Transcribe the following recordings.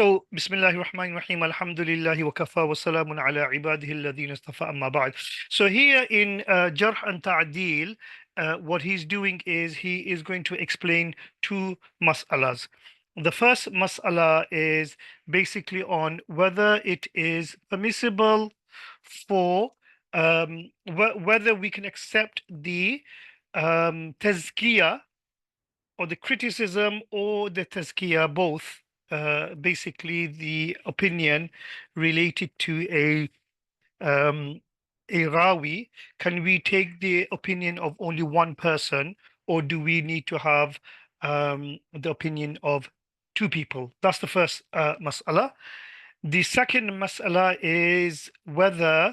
So, Bismillahir Rahmanir Rahim, Alhamdulillahi wa kafa wa salamun ala ibadihi alladhina istafa amma ba'd. So here in Jarh and Ta'dil, what he's doing is he is going to explain two mas'alas. The first mas'ala is basically on whether it is permissible for whether we can accept the tazkiyah or the criticism or the tazkiyah, both, basically the opinion related to um, a rawi. Can we take the opinion of only one person, or do we need to have the opinion of two people? That's the first mas'ala. The second mas'ala is whether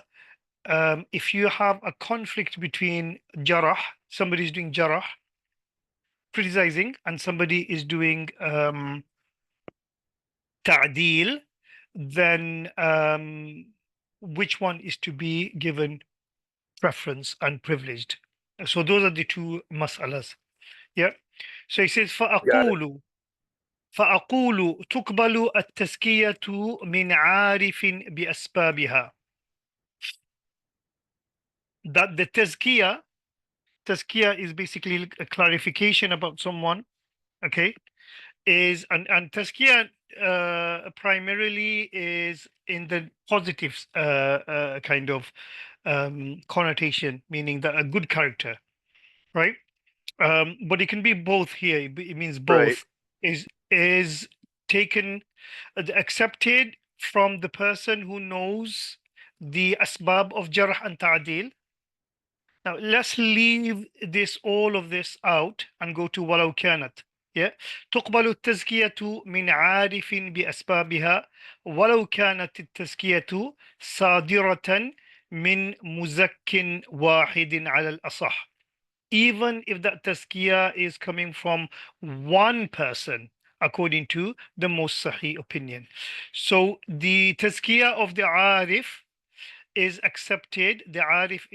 if you have a conflict between jarah, somebody is doing jarah, criticizing, and somebody is doing ta'dil, then which one is to be given preference and privileged? So those are the two mas'alas. Yeah. So he says, Got it. فأقول تقبل التزكية من عارف بأسبابها. That the tazkiyah is basically a clarification about someone, okay? And tazkiyah primarily is in the positive kind of connotation, meaning that a good character, right? But it can be both here. It means Right. both is taken, accepted from the person who knows the asbab of jarh and ta'dil. Now let's leave this all of this out and go to ولو كانت. Yeah. تقبل التزكية من عارف بأسبابها ولو كانت التزكية صادرة من مزك واحد على الأصح. Even if that tazkiyah is coming from one person, according to the most sahih opinion. So the tazkiyah of the arif is accepted. The arif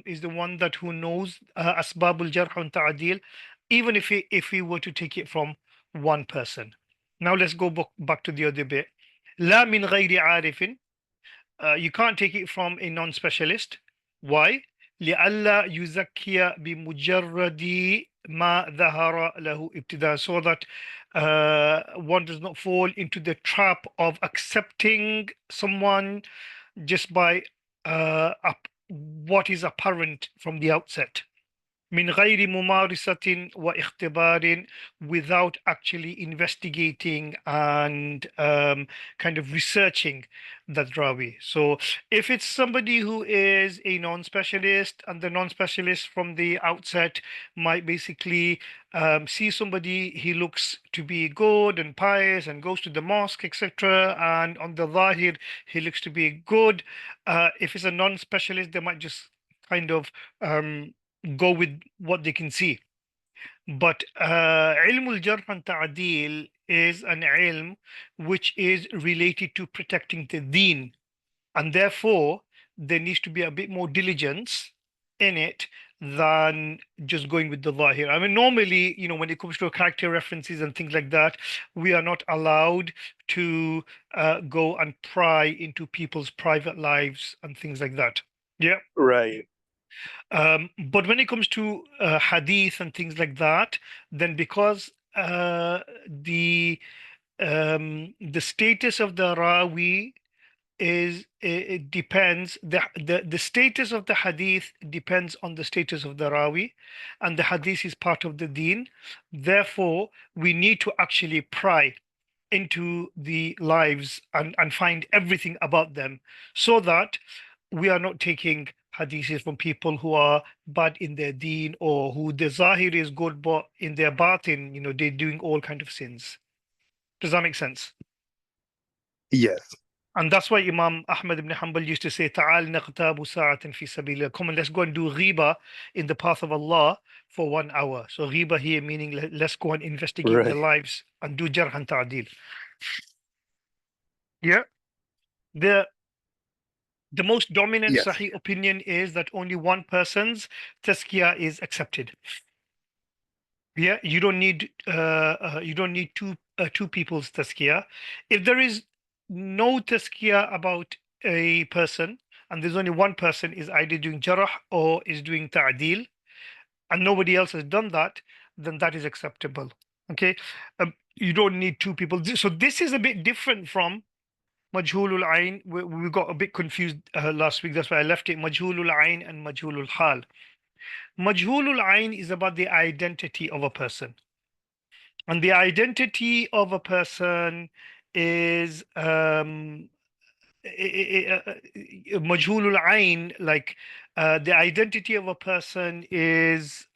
is the one that who knows asbabul jarh and ta'dil, even if we were to take it from one person. Now let's go back to the other bit. لا من غير عارف. You can't take it from a non-specialist. Why? لئلا يزكي بمجرد ما ظهر له ابتداء, so that one does not fall into the trap of accepting someone just by what is apparent from the outset. من غير ممارسة واختبار, without actually investigating and kind of researching that rawi. So if it's somebody who is a non-specialist, and the non-specialist from the outset might basically see somebody, he looks to be good and pious and goes to the mosque, etc., and on the zahir he looks to be good. If it's a non-specialist, they might just kind of go with what they can see. But ilm al-jarh and ta'dil is an ilm which is related to protecting the deen, and therefore there needs to be a bit more diligence in it than just going with the zahir. I mean, normally, when it comes to character references and things like that, we are not allowed to go and pry into people's private lives and things like that. Yeah. Right. But when it comes to hadith and things like that, then because the status of the rawi is, it depends, the status of the hadith depends on the status of the rawi, and the hadith is part of the deen. Therefore, we need to actually pry into the lives and find everything about them, so that we are not taking hadiths from people who are bad in their deen, or who the zahir is good but in their batin, they're doing all kind of sins. Does that make sense? Yes. And that's why Imam Ahmad ibn Hanbal used to say, "Ta'al naqtabu sa'atan fi sabilillah." Come on, let's go and do ghiba in the path of Allah for 1 hour. So ghiba here meaning let's go and investigate their Right. lives and do jarh and ta'dil. Yeah. The the most dominant Yes. Sahih opinion is that only one person's tazkiyah is accepted. Yeah, you don't need two people's tazkiyah. If there is no tazkiyah about a person, and there's only one person is either doing jarh or is doing ta'dil, and nobody else has done that, then that is acceptable. Okay, you don't need two people. So this is a bit different from majhulul ayn. We got a bit confused last week. That's why I left it. Majhulul ayn and majhulul hal. Majhulul ayn is about the identity of a person. And the identity of a person is majhulul ayn, like the identity of a person is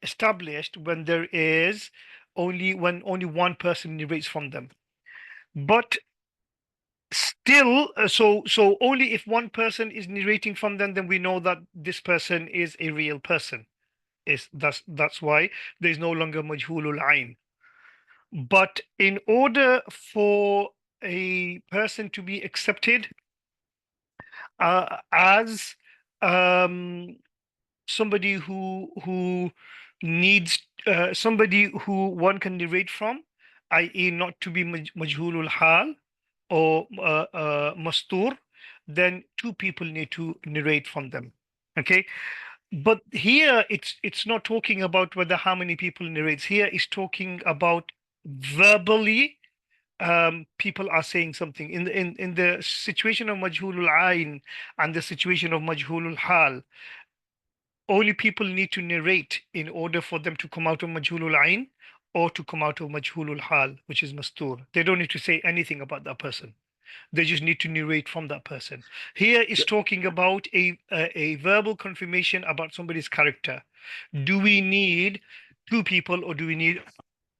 established when there is only one person narrates from them. But still, so only if one person is narrating from them, then we know that this person is a real person. Is that's why there's no longer majhulul ayn. But in order for a person to be accepted as um, somebody who needs somebody who one can narrate from, i.e., not to be majhulul hal or mastur, then two people need to narrate from them. Okay, but here it's not talking about whether how many people narrates. Here is talking about verbally people are saying something in the situation of majhulul ayn and the situation of majhulul hal. Only people need to narrate in order for them to come out of majhulul ayn or to come out of majhulul hal, which is mastur. They don't need to say anything about that person. They just need to narrate from that person. Here is talking about a verbal confirmation about somebody's character. Do we need two people or do we need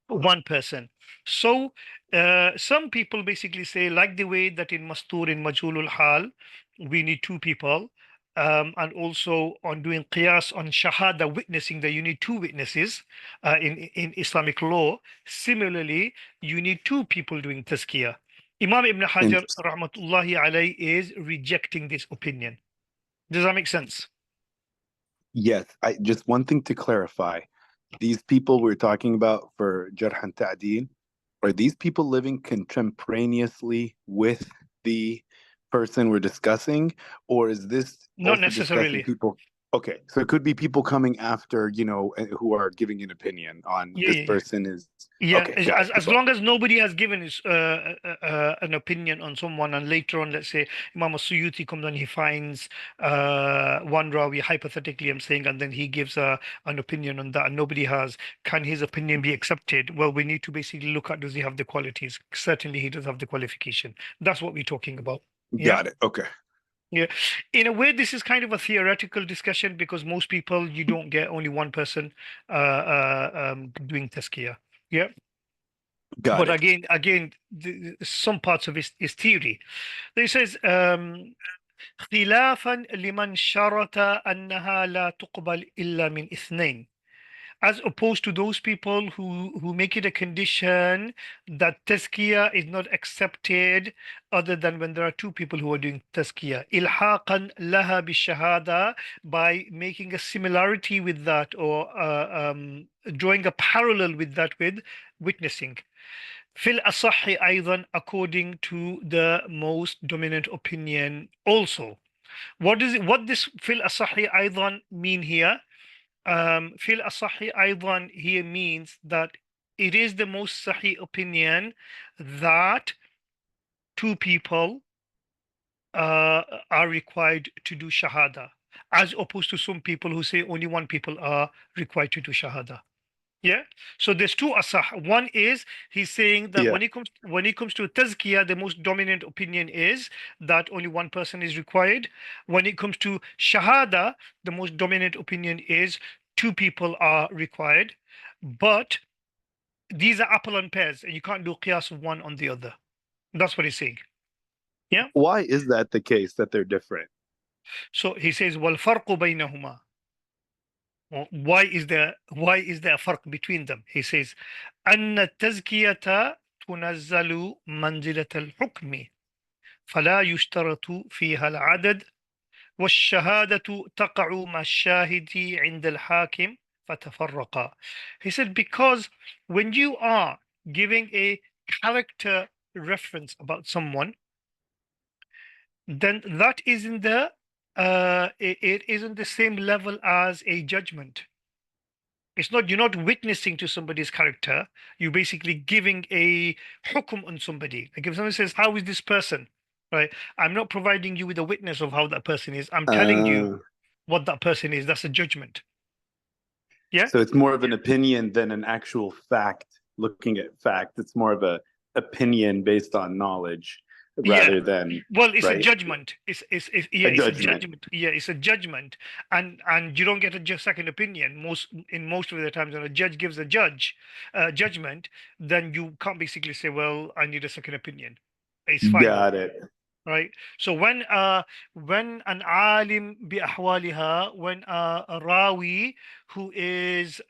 one person? So some people basically say, like the way that in Mastur in Majhulul Hal, we need two people. And also on doing qiyas on shahada witnessing, that you need two witnesses in Islamic law. Similarly, you need two people doing tazkiyah. Imam Ibn Hajar Interesting. rahmatullahi alayh is rejecting this opinion. Does that make sense? Yes, I just one thing to clarify. These people we're talking about for Jarh and Ta'dil, are these people living contemporaneously with the person we're discussing, or is this Not also discussing necessarily. people? Okay, so it could be people coming after, who are giving an opinion on Yeah, this yeah, yeah. person is Yeah, okay, got it. as long as nobody has given his an opinion on someone, and later on, let's say Imam Suyuti comes and he finds one Rawi, hypothetically, I'm saying, and then he gives an opinion on that, and nobody has. Can his opinion be accepted? Well, we need to basically look at, does he have the qualities? Certainly, he does have the qualification. That's what we're talking about. Yeah. Got it. Okay. Yeah, in a way, this is kind of a theoretical discussion because most people, you don't get only one person doing tazkiyah. Yeah. Got But it. again, some parts of it is theory. He says, خلافا لمن شرط أنها لا تقبل إلا من اثنين, as opposed to those people who make it a condition that tazkiyah is not accepted other than when there are two people who are doing tazkiyah. إلحاقا لها بالشهادة, by making a similarity with that, or drawing a parallel with that with witnessing. في الأصح أيضا, according to the most dominant opinion also. What this في الأصح أيضا mean here? في الأصح أيضا here means that it is the most sahih opinion that two people are required to do shahada, as opposed to some people who say only one people are required to do shahada. Yeah. So there's two asah. One is he's saying that Yeah. when it comes to tazkiyah, the most dominant opinion is that only one person is required. When it comes to shahada, the most dominant opinion is two people are required. But these are apple and pears, and you can't do qiyas of one on the other. That's what he's saying. Yeah. Why is that the case that they're different? So he says, "Wal farqu baynahuma." Why is there a farq between them? He says, أن التزكية تنزل منزلة الحكم فلا يشترط فيها العدد والشهادة تقع مع الشاهد عند الحاكم فتفرقا. He said, because when you are giving a character reference about someone, then that isn't it isn't the same level as a judgment. It's not, you're not witnessing to somebody's character. You're basically giving a hukum on somebody. Like if someone says, "How is this person?" Right? I'm not providing you with a witness of how that person is. I'm telling you Uh, what that person is. That's a judgment. Yeah. so it's more of an opinion than an actual fact. Looking at fact, it's more of a opinion based on knowledge Yeah. rather than Well, it's a right judgment. Yeah, a it's a judgment. judgment. Yeah, it's a judgment, and you don't get a just second opinion. Most of the times when a judge gives a judgment, then you can't basically say, "Well, I need a second opinion." It's final. Got it. Right? So when an alim bi ahwaliha, when a rawi who is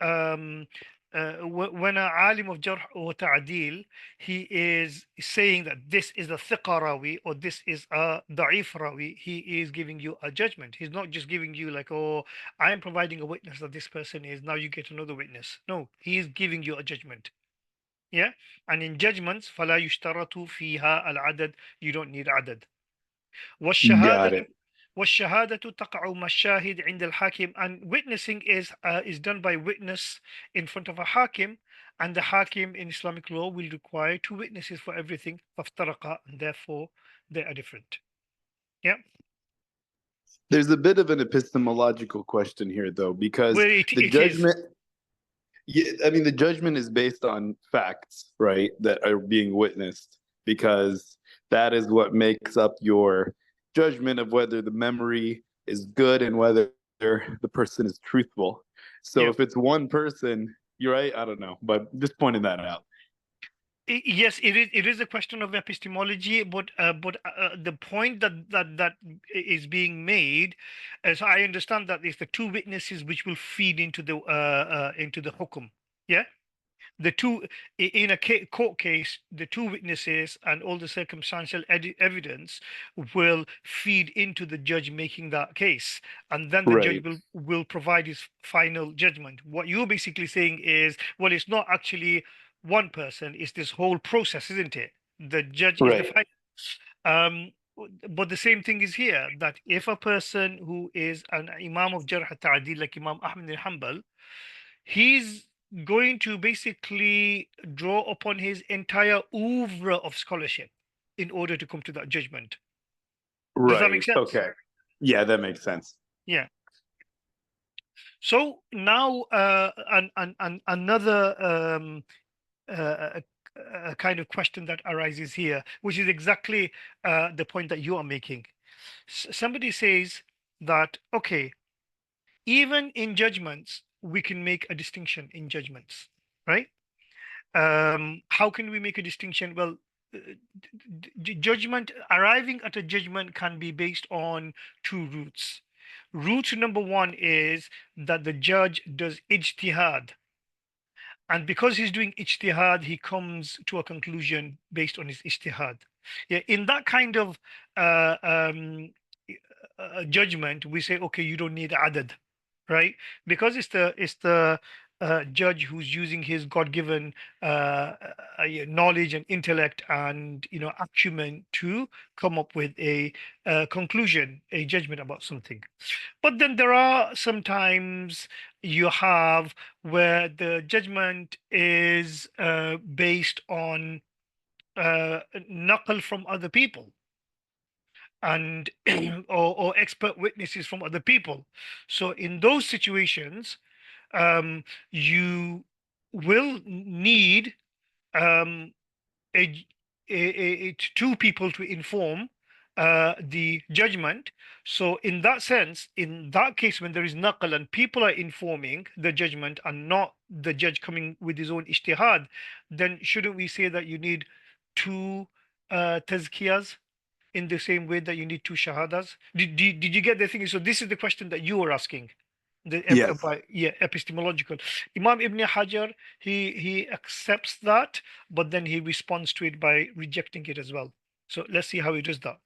when a alim of jarh or ta'dil, he is saying that this is a thiqa rawi or this is a da'if rawi, he is giving you a judgment. He's not just giving you like, oh, I am providing a witness that this person is, now you get another witness. No, he is giving you a judgment. Yeah. And in judgments, فلا يشترط فيها العدد, you don't need عدد. Got والشهادة it. والشهادة تقع مع الشاهد عند الحاكم, and witnessing is done by witness in front of a hakim, and the hakim in Islamic law will require two witnesses for everything. فافترقا, and therefore they are different. Yeah. There's a bit of an epistemological question here, though, because Well, the it is. judgment, yeah, I mean, the judgment is based on facts, right, that are being witnessed, because that is what makes up your judgment of whether the memory is good and whether the person is truthful. So Yeah. if it's one person, you're right, I don't know, but just pointing that out. Yes, it is. It is a question of epistemology, but the point that is being made, as I understand, that is the two witnesses which will feed into the hukum. Yeah, the two in a court case, the two witnesses and all the circumstantial evidence will feed into the judge making that case, and then the judge Right, will provide his final judgment. What you're basically saying is, well, it's not actually one person; it's this whole process, isn't it? The judge is the right. final. Um, but the same thing is here, that if a person who is an imam of jarh ta'dil like Imam Ahmad bin Hanbal, he's going to basically draw upon his entire oeuvre of scholarship in order to come to that judgment. Does that make Right. sense? Okay. Yeah, that makes sense. Yeah. So now, another uh, kind of question that arises here, which is exactly the point that you are making. Somebody says that, okay, even in judgments, we can make a distinction in judgments, right? How can we make a distinction? Well, judgment, arriving at a judgment can be based on two routes. Route number one is that the judge does ijtihad. And because he's doing ijtihad, he comes to a conclusion based on his ijtihad. Yeah, in that kind of uh, um, judgment, we say, okay, you don't need adad, right? Because it's the judge who's using his God-given knowledge and intellect and acumen to come up with a conclusion, a judgment about something. But then there are sometimes you have where the judgment is based on naql from other people and or expert witnesses from other people. So in those situations, you will need um, a, two people to inform the judgment. So in that sense, in that case, when there is naql and people are informing the judgment and not the judge coming with his own ijtihad, then shouldn't we say that you need two tazkiyas in the same way that you need two shahadas? Did you get the thing? So this is the question that you were asking. Yes. Yeah, epistemological. Imam Ibn Hajar, he accepts that, but then he responds to it by rejecting it as well. So let's see how he does that.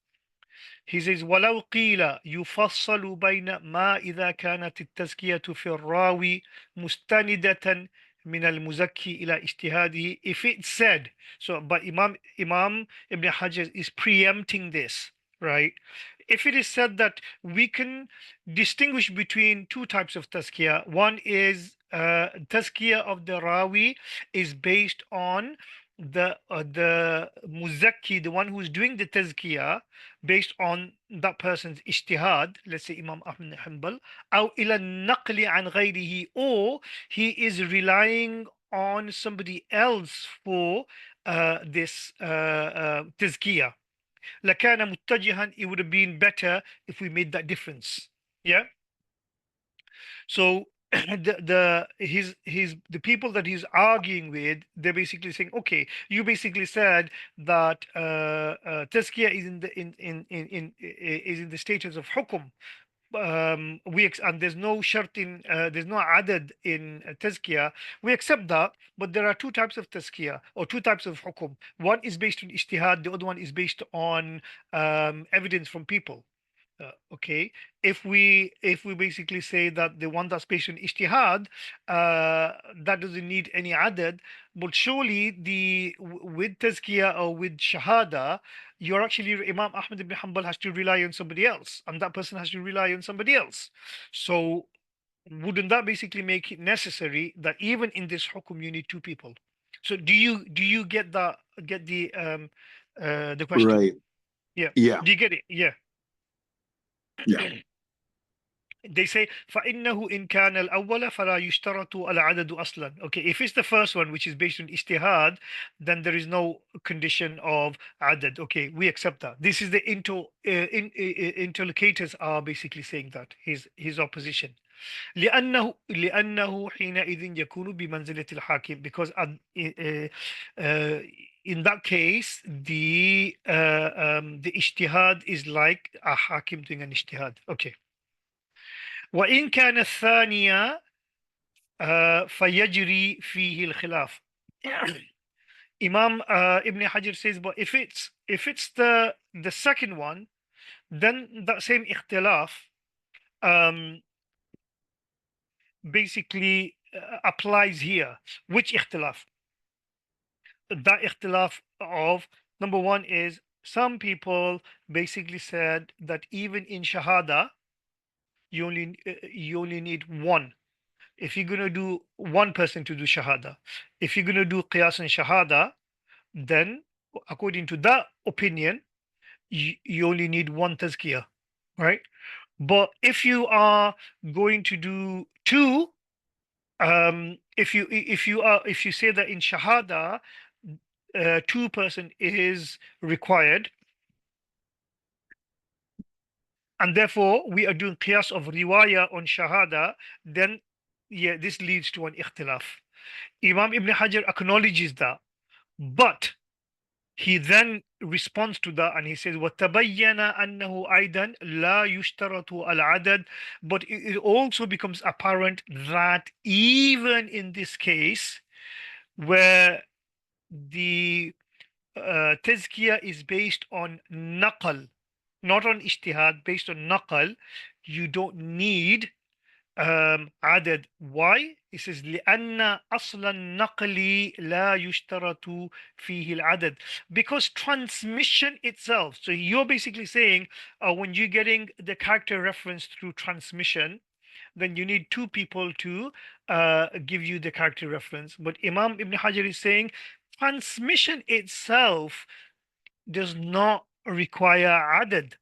He says ولو قيل يفصل بين ما إذا كانت التزكية في الراوي مستندة من المزكي إلى اجتهاده. If it said so, but Imam Ibn Hajar is preempting this, right? If it is said that we can distinguish between two types of tazkiyah, one is tazkiyah of the rawi is based on the muzakki, the one who's doing the tazkiyah, based on that person's ijtihad, let's say Imam Ahmad Hanbal, أو إلى النقل عن غيره, or he is relying on somebody else for this tazkiyah. لكان متجها, it would have been better if we made that difference. Yeah. So the people that he's arguing with, they're basically saying, okay, you basically said that tazkiyah is in the is in the status of hukum. And there's no shart in there's no adad in tazkiyah. We accept that, but there are two types of tazkiyah or two types of hukum. One is based on ijtihad, the other one is based on evidence from people. Okay, if we basically say that the one that's based on ijtihad, that doesn't need any added, but surely with tazkiyah or with shahada, you're actually Imam Ahmad ibn Hanbal has to rely on somebody else, and that person has to rely on somebody else. So wouldn't that basically make it necessary that even in this hukum you need two people? So do you get the question? Right. Yeah. Yeah. Do you get it? Yeah. Yeah. They say فإنه إن كان الأول فلا يشترط العدد أصلا. Okay, if it's the first one which is based on ijtihad, then there is no condition of adad. Okay, we accept that. This is the interlocutors are basically saying that his opposition. لأنه حينئذ يكون بمنزلة الحاكم, because in that case the ijtihad is like a hakim doing an ijtihad. Okay. وإن كان الثانية فيجري فيه الخلاف. Imam Ibn Hajar says, but if it's the second one, then that same ikhtilaf um, basically applies here. Which ikhtilaf? That ikhtilaf of number one is some people basically said that even in shahada you only need one. If you're going to do one person to do shahada, if you're going to do qiyas and shahada, then according to that opinion, you only need one tazkiyah, right? But if you are going to do two, if you say that in shahada, two person is required, and therefore we are doing qiyas of riwayah on shahada, then yeah, this leads to an ikhtilaf. Imam Ibn Hajar acknowledges that, but he then responds to that and he says, وَتَبَيَّنَ أَنَّهُ أَيْضًا لَا يُشْتَرَطُ الْعَدَدِ. But it also becomes apparent that even in this case, where the tazkiyah is based on naqal, not on ijtihad, based on naqal, you don't need عدد. Why? It says لأن أصل النقل لا يشترط فيه العدد, because transmission itself. So you're basically saying when you're getting the character reference through transmission, then you need two people to give you the character reference. But Imam Ibn Hajar is saying transmission itself does not require عدد.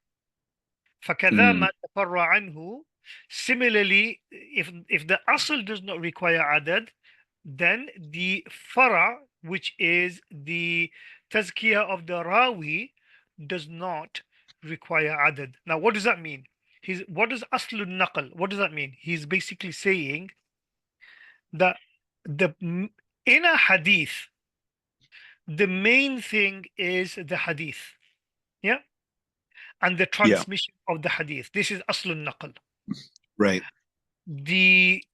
فكذا ما Mm. تفرع عنه. Similarly, if the asl does not require adad, then the fara, which is the tazkiyah of the rawi, does not require adad. Now, what does that mean? What does aslul naql? What does that mean? He's basically saying that the in a hadith, the main thing is the hadith, yeah, and the Yeah. transmission of the hadith. This is aslul naql. Right. The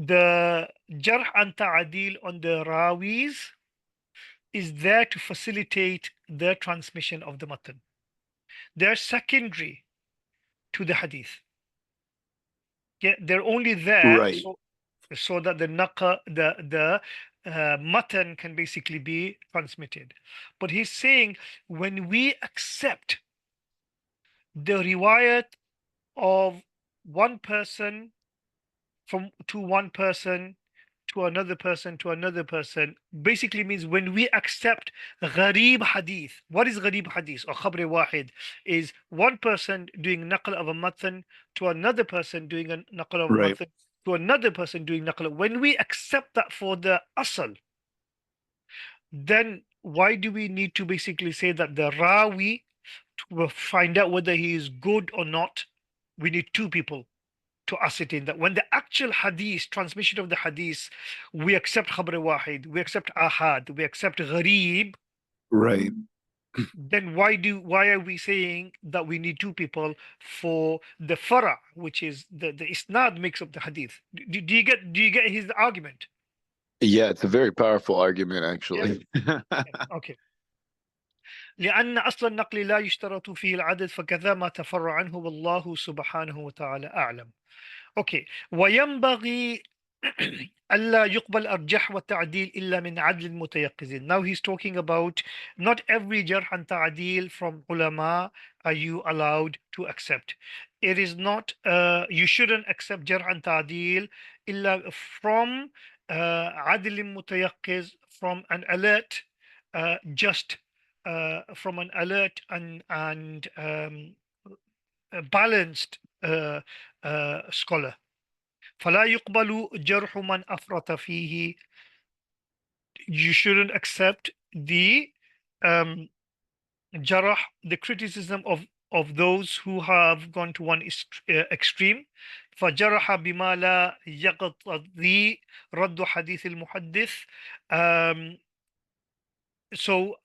jarh and ta'adil on the rawis is there to facilitate the transmission of the matan. They're secondary to the hadith. Yeah, they're only there Right. so that the naqa, the matan can basically be transmitted. But he's saying when we accept the riwayat of one person from to one person to another person to another person basically means when we accept gharib hadith. What is gharib hadith or khabr wahid? Is one person doing naql of a matan to another person doing a naql of a Right. matan to another person doing naql. When we accept that for the asal, then why do we need to basically say that the rawi, to find out whether he is good or not, we need two people to ascertain that? When the actual hadith, transmission of the hadith, we accept khabr wahid, we accept ahad, we accept gharib, Right. then why are we saying that we need two people for the fara, which is the isnad makes up the hadith? Do you get his argument? Yeah, it's a very powerful argument, Yes. actually. Yes. Okay. لأن أصل النقل لا يشترط فيه العدد فكذا ما تفرع عنه والله سبحانه وتعالى أعلم. اوكي. وينبغي ألا يقبل الجرح والتعديل إلا من عدل متيقظ. Now he's talking about not every jarh and ta'dil from ulama are you allowed to accept. It is not, you shouldn't accept jarh and ta'dil إلا from عدل متيقظ, from an alert, just from an alert and a balanced scholar. فلا يقبل جرح من أفرط فيه. You shouldn't accept the um, jarh, the criticism of those who have gone to one extreme. فجرح بما لا يقتضي رد حديث المحدث. Um, so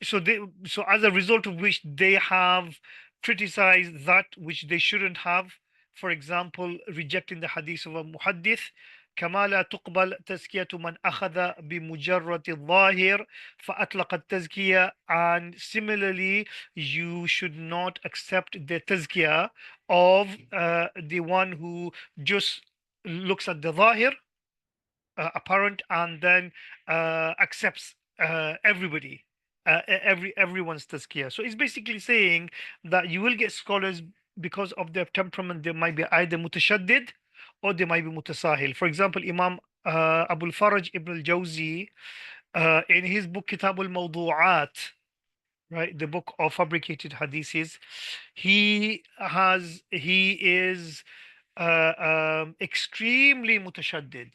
so they, so as a result of which they have criticized that which they shouldn't have. For example, rejecting the hadith of a muhaddith. كما لا تقبل تزكية من أخذ بمجرد الظاهر فأطلق التزكية. And similarly, you should not accept the tazkiyah of the one who just looks at the zahir, apparent, and then accepts everybody, everyone's tazkiyah. So it's basically saying that you will get scholars because of their temperament. They might be either mutashaddid or they might be mutasahil. For example, Imam Abu al-Faraj ibn al-Jawzi, in his book Kitab al-Mawdu'at, right, the book of fabricated hadiths, he is extremely mutashaddid,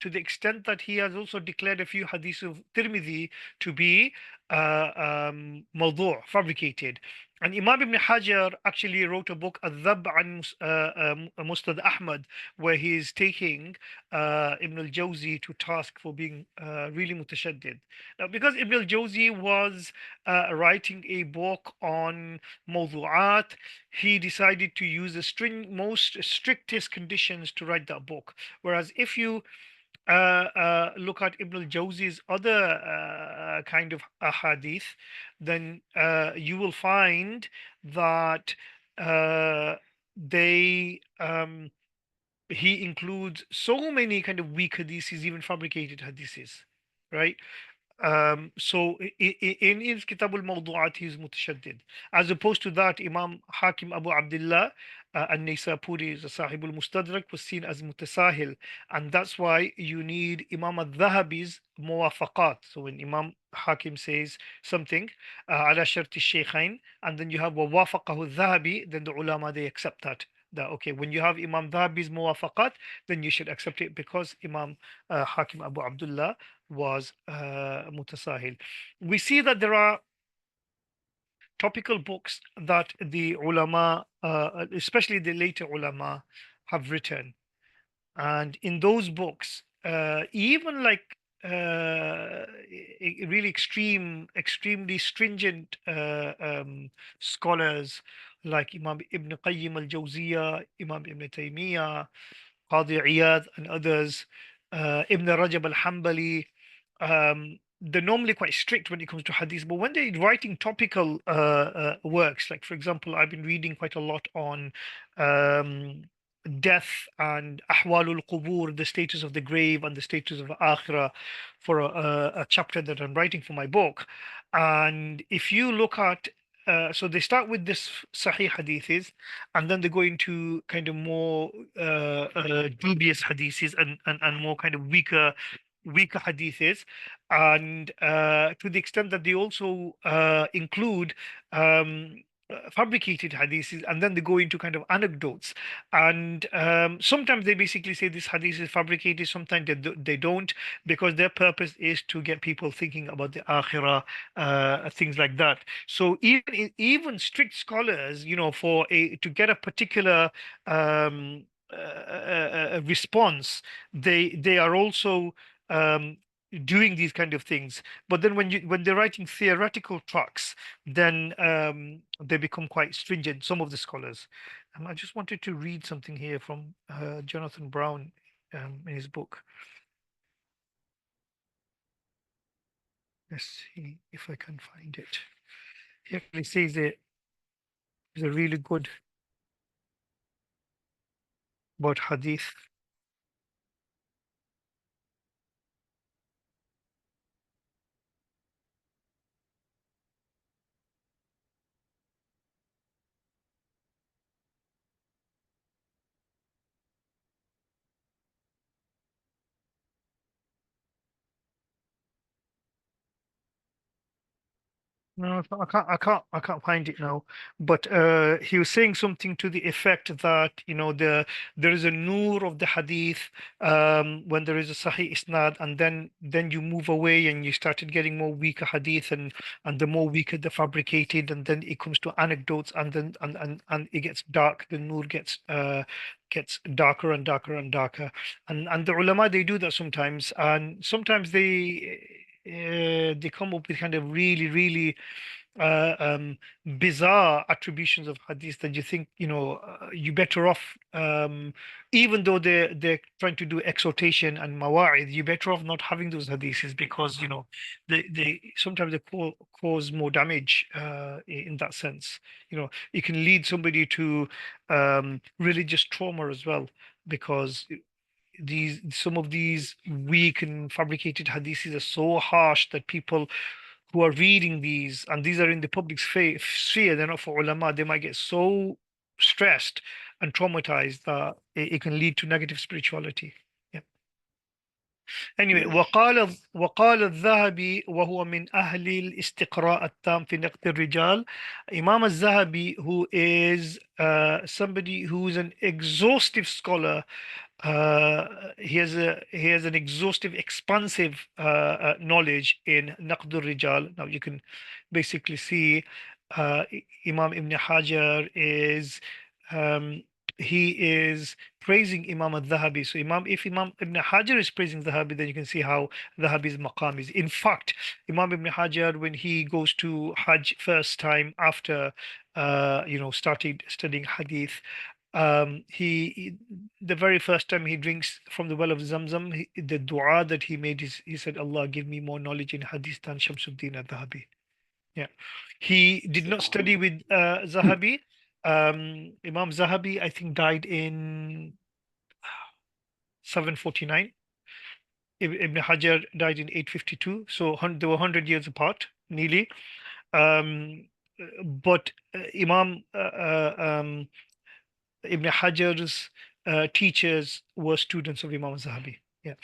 to the extent that he has also declared a few hadiths of Tirmidhi to be mawdu', fabricated. And Imam Ibn Hajar actually wrote a book, Al-Dhab an Musnad Ahmad, where he is taking Ibn al-Jawzi to task for being really mutashaddid. Now, because Ibn al-Jawzi was writing a book on mawdu'at, he decided to use the most strictest conditions to write that book. Whereas if you look at Ibn al-Jawzi's other kind of ahadith, then you will find that they he includes so many kind of weak hadiths, even fabricated hadiths, right? So in his Kitab al-Mawdu'at, he's mutashaddid. As opposed to that, Imam Hakim Abu Abdullah al-Naysapuri, the Sahib al-Mustadrak, was seen as mutasahil. And that's why you need Imam al-Dhahabi's muwafaqat. So when Imam Hakim says something, ala sharti shaykhain, and then you have wa wafaqahu al-Dhahabi, then the ulama, they accept that. That okay, when you have Imam Dhahabi's muwafaqat, then you should accept it because Imam Hakim Abu Abdullah was mutasahil. We see that there are topical books that the ulama, especially the later ulama, have written, and in those books, even like really extremely stringent scholars like Imam Ibn Qayyim al-Jawziyah, Imam Ibn Taymiyyah, Qadi Iyad, and others, Ibn Rajab al-Hambali. they're normally quite strict when it comes to hadith, but when they're writing topical works, like for example, I've been reading quite a lot on um, death and ahwalul qubur, the status of the grave and the status of akhirah, for a chapter that I'm writing for my book. And if you look at so they start with this sahih hadiths, and then they go into kind of more dubious hadiths, and more kind of weaker hadiths, and to the extent that they also include fabricated hadiths, and then they go into kind of anecdotes, and sometimes they basically say this hadith is fabricated, sometimes they don't, because their purpose is to get people thinking about the akhirah, things like that. So even strict scholars, for a to get a particular response, they are also um, doing these kind of things. But then when they're writing theoretical tracks, then they become quite stringent, some of the scholars. I just wanted to read something here from Jonathan Brown, in his book. Let's see if I can find it. He actually says it is a really good about hadith. No, I can't find it now. But he was saying something to the effect that, there is a nur of the hadith when there is a sahih isnad, and then you move away and you started getting more weaker hadith, and the more weaker the fabricated, and then it comes to anecdotes, and then and it gets dark. The nur gets darker and darker and darker, and the ulama, they do that sometimes, and sometimes they come up with kind of really, really bizarre attributions of hadith that you think, you better off, even though they're trying to do exhortation and mawa'id, you better off not having those hadiths, because they sometimes they cause more damage in that sense. It can lead somebody to religious trauma as well, because some of these weak and fabricated hadiths are so harsh that people who are reading these, and these are in the public sphere, they're not for ulama, they might get so stressed and traumatized that it can lead to negative spirituality. Yeah. Anyway, Yes. وقال الذهبي وهو من أهل الاستقراء التام في نقد الرجال. Imam al-Zahabi, who is somebody who is an exhaustive scholar, he has an exhaustive, expansive knowledge in Naqd al-Rijal. Now you can basically see Imam Ibn Hajar is um, he is praising Imam al-Dhahabi. So if Imam Ibn Hajar is praising Dhahabi, then you can see how Dhahabi's maqam is. In fact, Imam Ibn Hajar, when he goes to Hajj first time after started studying hadith, the very first time he drinks from the well of Zamzam, the dua that he made is, he said, Allah, give me more knowledge in hadith than Shamsuddin al-Dhahabi. Yeah. He did not study with Zahabi. Imam Zahabi, I think, died in 749. Ibn Hajar died in 852. So they were 100 years apart, nearly. Um, but Imam Ibn Hajar's teachers were students of Imam Zahabi. Yeah.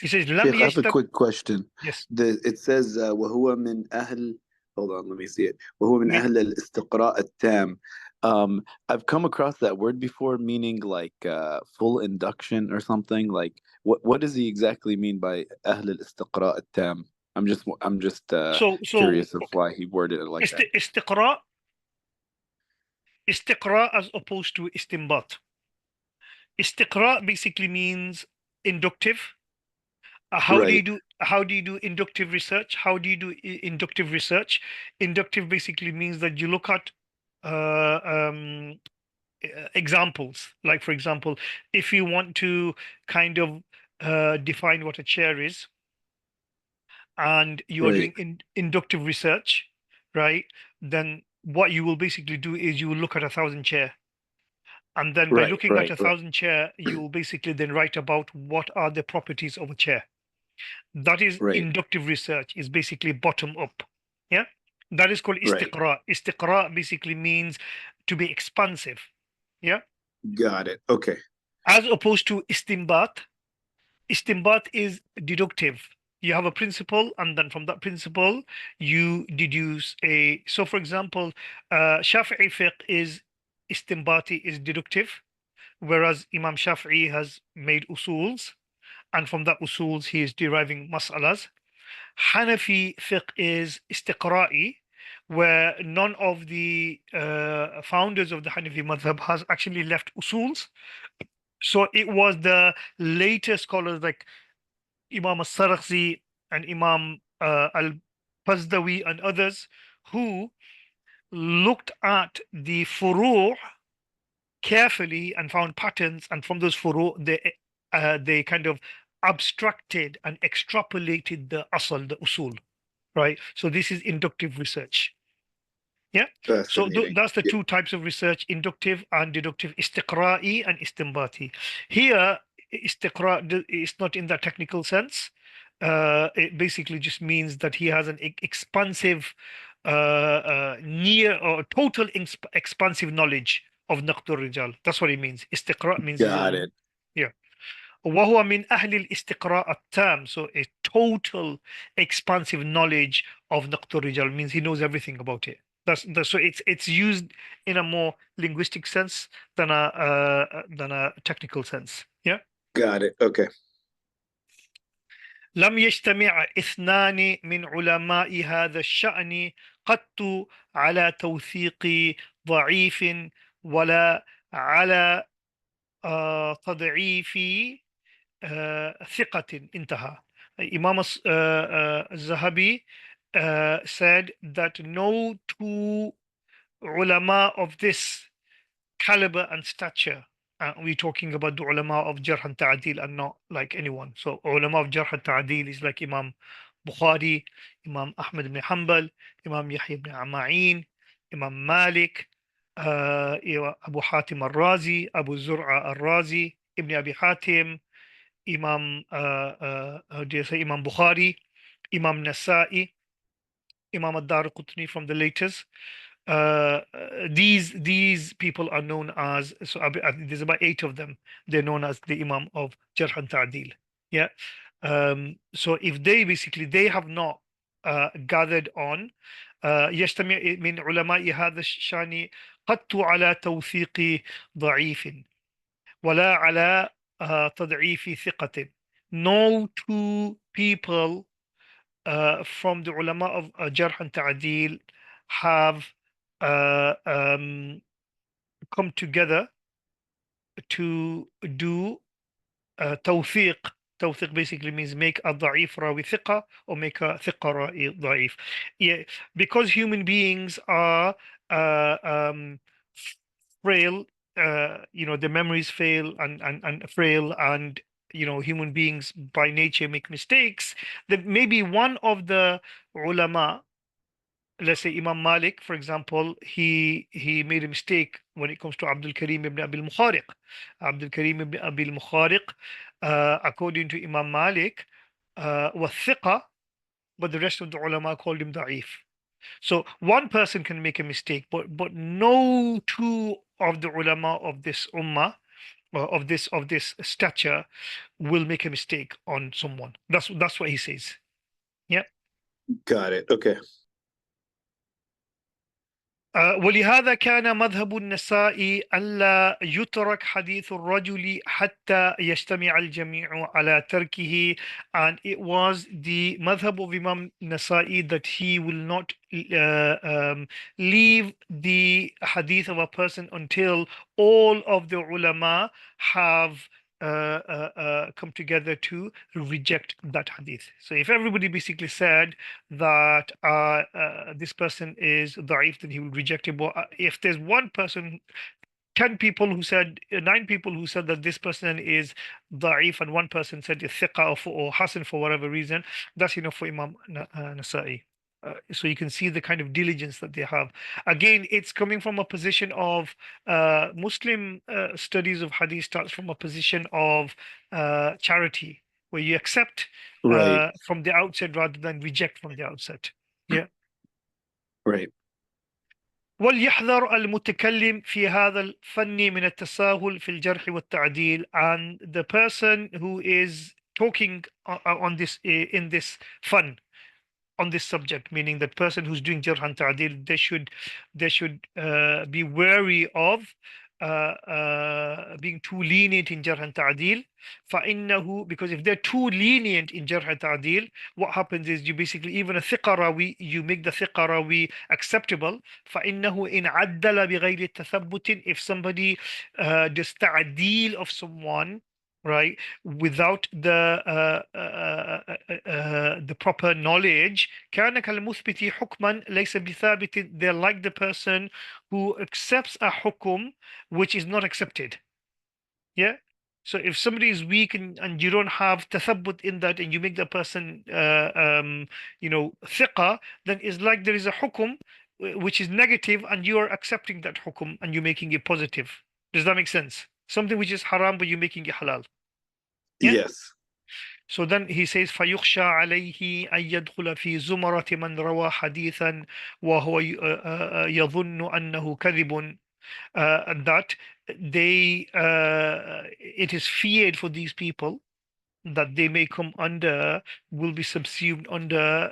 He says, Lam Sheikh, I have a yashtab. quick question. Yes. It says وهو من أهل hold on, let me see it. وهو من Me- أهل الاستقراء التام. I've come across that word before, meaning like full induction or something. Like what does he exactly mean by أهل الاستقراء التام? I'm just So curious of why he worded it like that. istiqra, istiqra as opposed to istinbat. Istiqra basically means inductive. Right. How do you do inductive research? How do you do inductive research? Inductive basically means that you look at uh, um, examples. Like for example, if you want to kind of define what a chair is, and you are Right. doing inductive research, right? Then what you will basically do is you will look at 1,000 chair, and then by Right. looking at Right. a Right. thousand chair, you will basically then write about what are the properties of a chair. That is Right. inductive research, is basically bottom up. Yeah. That is called Right. istiqra. Istiqra basically means to be expansive. Yeah. Got it. Okay. As opposed to istinbat. Istinbat is deductive. You have a principle, and then from that principle, you deduce a. So, for example, Shafi'i fiqh is istinbati, is deductive, whereas Imam Shafi'i has made usuls, and from that usuls he is deriving mas'alas. Hanafi fiqh is istiqra'i, where none of the founders of the Hanafi madhab has actually left usuls. So it was the later scholars like Imam al-Sarakhsi and Imam al-Pazdawi and others who looked at the furu' carefully and found patterns, and from those furu' they kind of abstracted and extrapolated the asal, the usul, right? So this is inductive research. Yeah. So Fascinating. that's the Yeah. two types of research: inductive and deductive, istiqra'i and istinbati. Here, is not in that technical sense. It basically just means that he has an expansive, near or total expansive knowledge of Naqdur Rijal. That's what it means. Istiqra means Got it. yeah. وهو من أهل الاستقراء التام. So a total expansive knowledge of نقد الرجال means he knows everything about it. So it's used in a more linguistic sense than a technical sense. Yeah. Got it. Okay. لم يجتمع اثنان من علماء هذا الشأن قط على توثيق ضعيف ولا على تضعيف ثقة انتهى. Imam Zahabi said that no two ulama of this caliber and stature, we're talking about the ulama of Jarh and Ta'dil and not like anyone. So ulama of Jarh and Ta'dil is like Imam Bukhari, Imam Ahmad ibn Hanbal, Imam Yahya ibn Ama'in, Imam Malik, Abu Hatim al-Razi, Abu Zur'a al-Razi, Ibn Abi Hatim, Imam, how do you say, Imam Bukhari, Imam Nasa'i, Imam ad-Darqutni from the latest. These people are known as, so there's about 8 of them. They're known as the Imam of Jarh and Ta'dil. Yeah. So if they basically they have not gathered on يجتمع من علماء هذا الشان قط على توثيق ضعيف ولا على تضعيف ثقة. No two people from the ulama of Jarh and Ta'dil have come together to do توثيق. توثيق basically means make a ضعيف راوي ثقة or make a ثقة راوي ضعيف. Yeah, because human beings are frail, the memories fail and frail, and human beings by nature make mistakes. That maybe one of the ulama, let's say Imam Malik, for example, he made a mistake when it comes to Abdul Karim ibn Abil Mukhariq. Abdul Karim ibn Abil Mukhariq, according to Imam Malik, was thiqa, but the rest of the ulama called him da'if. So one person can make a mistake, but no two of the ulama of this ummah, of this stature, will make a mistake on someone. That's what he says. Yeah. Got it. Okay. ولهذا كان مذهب النسائي ألا يترك حديث الرجل حتى يجتمع الجميع على تركه, and it was the madhab of Imam Nasa'i that he will not leave the hadith of a person until all of the ulama have come together to reject that hadith. So if everybody basically said that this person is da'if, then he will reject him. But if there's one person 10 people who said, 9 people who said that this person is da'if, and one person said is thiqa or hasan for whatever reason, that's enough for Imam Nasa'i. So you can see the kind of diligence that they have. Again, it's coming from a position of Muslim studies of hadith starts from a position of charity, where you accept Right. from the outset rather than reject from the outset. Yeah. Right. وليحذر المتكلم في هذا الفن من التساهل في الجرح والتعديل, and the person who is talking on this in this fun on this subject, meaning that person who's doing jarh and ta'dil, they should be wary of being too lenient in jarh and ta'dil. فإنه, because if they're too lenient in jarh and ta'dil, what happens is you basically, even a thiqa rawi, you make the thiqa rawi acceptable. فإنه إن عدل بغير تثبت, if somebody does ta'dil of someone, right, without the proper knowledge, كان كالمثبت حكما ليس بثابت, they're like the person who accepts a hukum which is not accepted. Yeah. So if somebody is weak and you don't have tathabbut in that, and you make the person thiqa, then it's like there is a hukum which is negative and you are accepting that hukum and you're making it positive. Does that make sense? Something which is haram but you're making it halal. Yeah. Yes. So then he says, فَيُخْشَى عَلَيْهِ أَن يَدْخُلَ فِي زُمَرَةِ مَنْ رَوَى حَدِيثًا وَهُوَ يَظُنُّ أَنَّهُ كَذِبٌ. That it is feared for these people that they may come under, will be subsumed under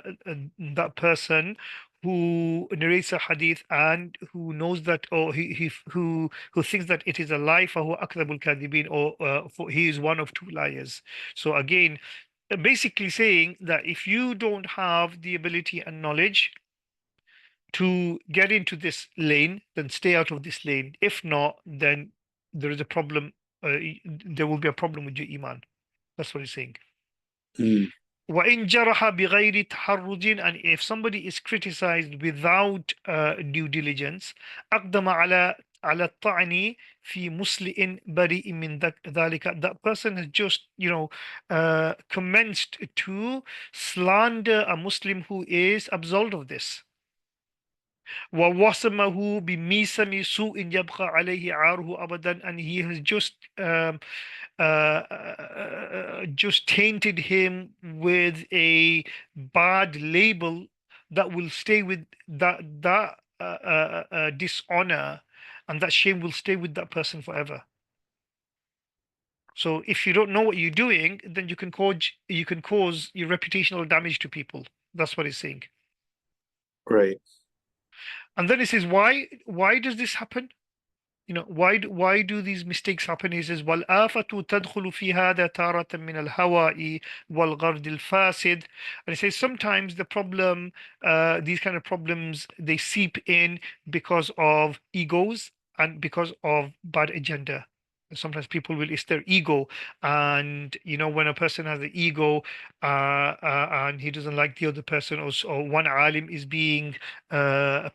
that person who narrates a hadith and who knows that, or who thinks that it is a lie, فهو أكذب الكاذبين, or for he is one of two liars. So again, basically saying that if you don't have the ability and knowledge to get into this lane, then stay out of this lane. If not, then there is a problem. There will be a problem with your iman. That's what he's saying. Mm. وَإِنْ جَرَحَ بِغَيْرِ تَحَرُّجٍ, and if somebody is criticized without due diligence, أقدم على الطعن في مسلئ بريء من ذلك, that person has just commenced to slander a Muslim who is absolved of this. ووصمه بميسم سوء يبقى عليه عاره أبدا, and he has just tainted him with a bad label that will stay with that dishonor, and that shame will stay with that person forever. So if you don't know what you're doing, then you can cause your reputational damage to people. That's what he's saying. Right. And then he says, why does this happen? Why do these mistakes happen? He says, والآفة تدخل في هذا تارة من الهواء والغرض الفاسد. And he says sometimes the problem, these kind of problems, they seep in because of egos and because of bad agenda. Sometimes people will, it's their ego, and when a person has the ego, and he doesn't like the other person, or one alim is being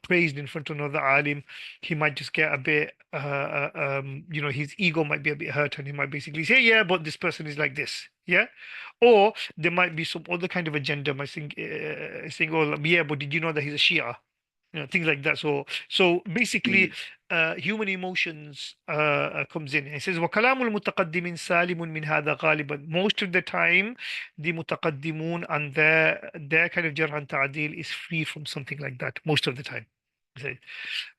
praised in front of another alim, he might just get a bit his ego might be a bit hurt, and he might basically say, yeah, but this person is like this. Yeah. Or there might be some other kind of agenda, might saying, oh yeah, but did you know that he's a Shia? Things like that. So basically, Mm. human emotions comes in. It says, وَكَلَامُ الْمُتَقَدِّمِينَ سَالِمٌ مِنْ هَذَا غَالِبًا. Most of the time, the mutaqaddimun and their kind of jarh and ta'dil is free from something like that. Most of the time. So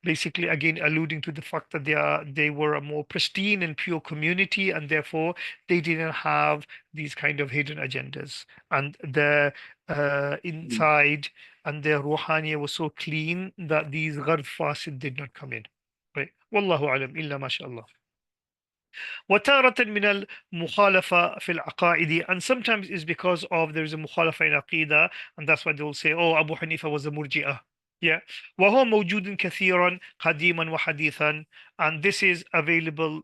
basically, again, alluding to the fact that they were a more pristine and pure community, and therefore they didn't have these kind of hidden agendas, and their Mm. inside and their ruhaniya was so clean that these gharb fasid did not come in. Right? Wallahu alam illa mashallah. وتارة من المخالفة في العقائد, and sometimes it's because of there is a مخالفة in aqidah, and that's why they will say, oh, Abu Hanifa was a murji'ah. Yeah. وهو موجود كثيرا قديما وحديثا, and this is available,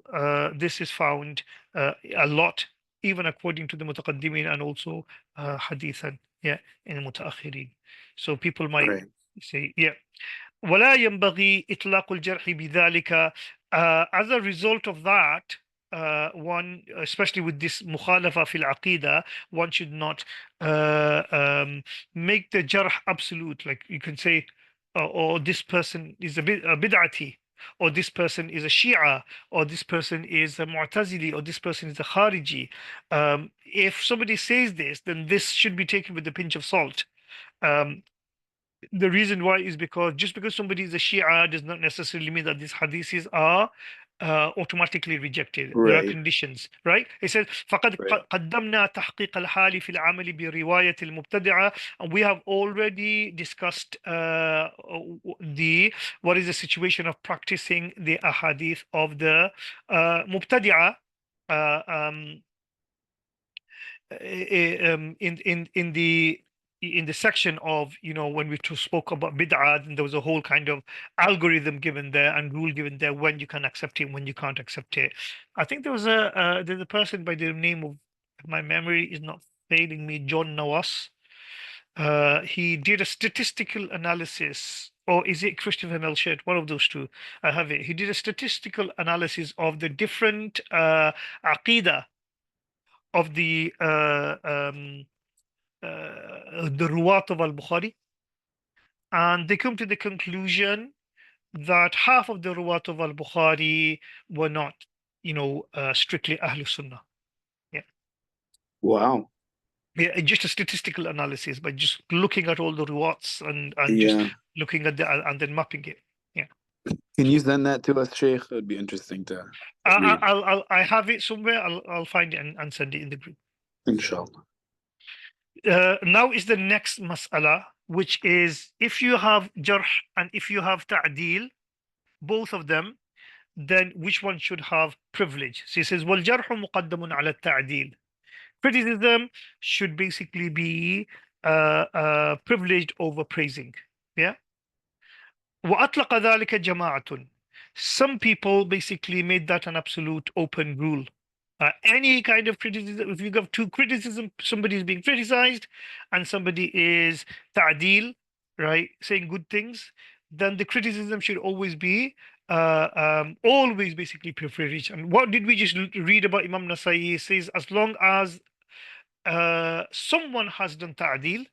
this is found a lot, even according to the متقدمين, and also hadithan, yeah, in المتأخرين. So people might Right. see, yeah. ولا ينبغي إطلاق الجرح بذلك. As a result of that, one, especially with this مخالفة في العقيدة, one should not make the jarh absolute. Like you can say, or this person is a bid'ati, or this person is a Shia, or this person is a Mu'tazili, or this person is a Khariji. If somebody says this, then this should be taken with a pinch of salt. Um, the reason why is because just because somebody is a Shia does not necessarily mean that these hadiths are automatically rejected. There are Right, conditions, right? It says فقد right. قدمنا تحقيق الحال في العمل برواية المبتدعة, and we have already discussed the what is the situation of practicing the ahadith of the mubtadi'ah, uh, um, in the section of, when we spoke about bid'ah, and there was a whole kind of algorithm given there and rule given there when you can accept it, when you can't accept it. I think there's a person by the name of, if my memory is not failing me, John Nawas. He did a statistical analysis, or is it Christopher Nelshed? One of those two. I have it. He did a statistical analysis of the different aqidah of the Ruwat of al-Bukhari, and they come to the conclusion that half of the Ruwat of al-Bukhari were not, strictly Ahlul Sunnah. Yeah. Wow. Yeah, just a statistical analysis by just looking at all the Ruwats and just Yeah. looking at and then mapping it. Yeah. Can you send that to us, Sheikh? It would be interesting to read. I have it somewhere. I'll find it and send it in the group. Inshallah. Now is the next mas'ala, which is if you have jarh and if you have ta'dil, both of them, then which one should have privilege? So he says, وَالْجَرْحُ مُقَدَّمٌ عَلَى التَّعْدِيلِ. Criticism should basically be privileged over praising. Yeah. وَأَطْلَقَ ذَلِكَ جَمَاعَةٌ. Some people basically made that an absolute open rule. Any kind of criticism, if you have two criticism, somebody is being criticized and somebody is ta'dil, right, saying good things, then the criticism should always be always basically privileged. And what did we just read about Imam Nasai? He says, as long as someone has done ta'dil,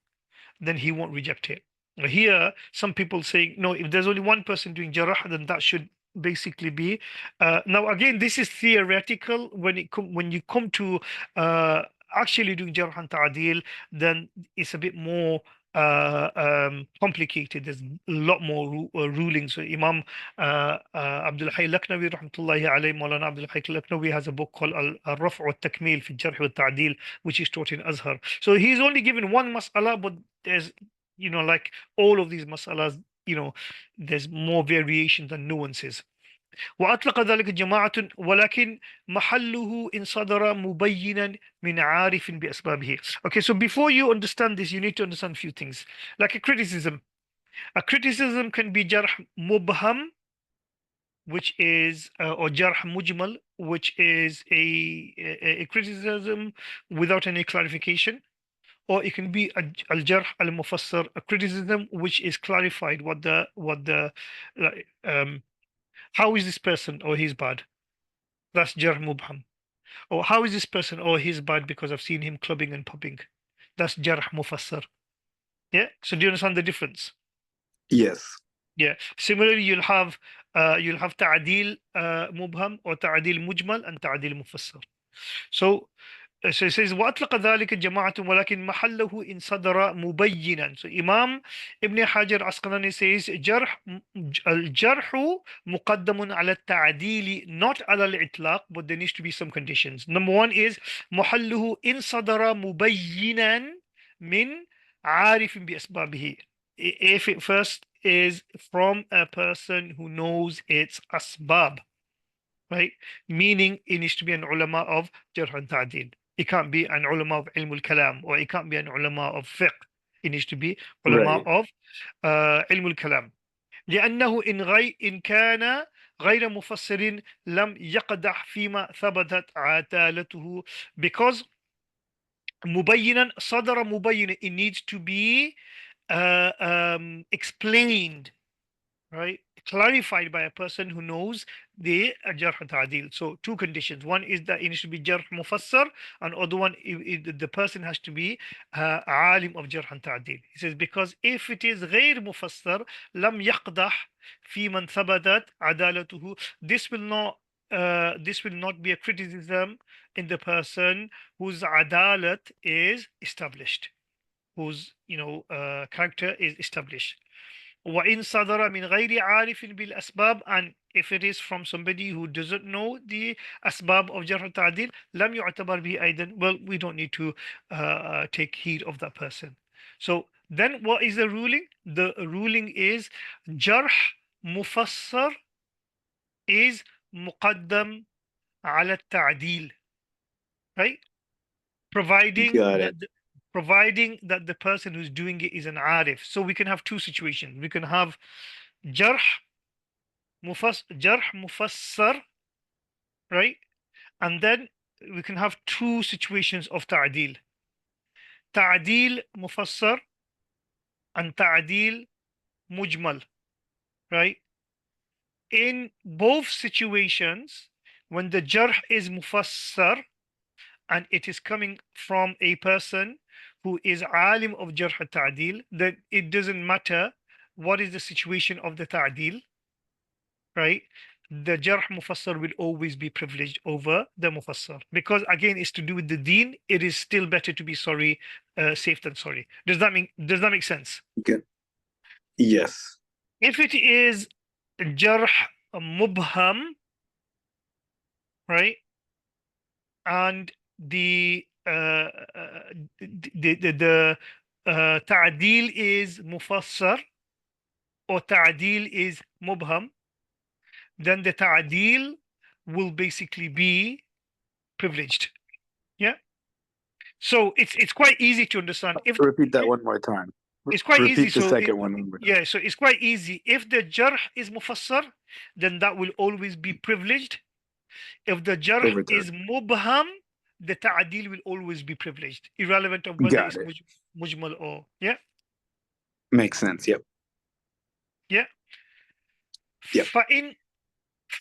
then he won't reject it. Here, some people saying, no, if there's only one person doing jarrah, then that should basically be. Now, again, this is theoretical. When you come to actually doing jarh and ta'dil, then it's a bit more complicated. There's a lot more rulings. So Imam Abdul Hayy Laknawi, rahmatullahi alayhi, Maulana Abdul Hayy Laknawi has a book called Al-Raf' wa Takmil fi Jarh wa Ta'dil, which is taught in Azhar. So he's only given one mas'ala, but there's, like all of these masalas, there's more variations and nuances. وأطلق ذلك جماعة ولكن محله إن صدر مبينا من عارف بأسبابه. Okay, so before you understand this, you need to understand a few things. Like a criticism. A criticism can be jarh mubham, which is, or jarh mujmal, which is a criticism without any clarification. Or it can be al-jarh al-mufassar, a criticism which is clarified like, how is this person, or he's bad. That's jarh mubham. Or how is this person, or he's bad because I've seen him clubbing and popping. That's jarh mufassar. Yeah. So do you understand the difference? Yes. Yeah. Similarly, you'll have ta'dil mubham or ta'dil mujmal and ta'dil mufassar. So So it says وأطلق ذلك جماعة ولكن محله إن صدر مبينا. So Imam Ibn Hajar Asqalani says الجرح مقدم على التعديل, not على الإطلاق, but there needs to be some conditions. Number one is محله إن صدر مبينا من عارف بأسبابه. If it first is from a person who knows its asbab, right? Meaning it needs to be an ulama of jarh and ta'dil. It can't be an ulama of ilm al-kalam, or it can't be an ulama of fiqh. It needs to be ulama Right. of ilm al-kalam. لأنه إن كان غير مفسر لم يقدح فيما ثبتت عدالته. Because مبينا صدر مبين, it needs to be explained, right, clarified by a person who knows the jarh and ta'dil. So two conditions. One is that it needs to be jarh mufassar, and other one, the person has to be alim of jarh and ta'dil. He says, because if it is غير mufassar, lam yaqdah fi man thabatat adalatuhu. This will not be a criticism in the person whose adalat is established, whose character is established. وإن صدر من غير عارف بالأسباب, and if it is from somebody who doesn't know the أسباب of جرح التعديل لم يعتبر به أيضا, well, we don't need to take heed of that person. So then what is the ruling? The ruling is جرح مفسر is مقدم على التعديل, right? Providing Got that it. the person who's doing it is an arif. So we can have two situations. We can have jarh mufassar, right? And then we can have two situations of ta'dil. Ta'dil mufassar and ta'dil mujmal, right? In both situations, when the jarh is mufassar and it is coming from a person who is alim of jarh ta'dil, that it doesn't matter what is the situation of the ta'dil, right? The jarh mufassar will always be privileged over the mufassar, because again it's to do with the deen. It is still better to be sorry, safe than sorry. Does that make sense? Okay. Yes. If it is jarh mubham, right, and the ta'dil is mufassar or ta'dil is mubham, then the ta'dil will basically be privileged. Yeah. So it's quite easy to understand. If Repeat that one more time. it's quite easy, Repeat the so second one more time. yeah, so it's quite easy. If the jarh is mufassar, then that will always be privileged. If the jarh Over time. is mubham, the ta'dil will always be privileged, irrelevant of whether Got it's it. mujmal or yeah. Makes sense. Yep. Yeah. Yep.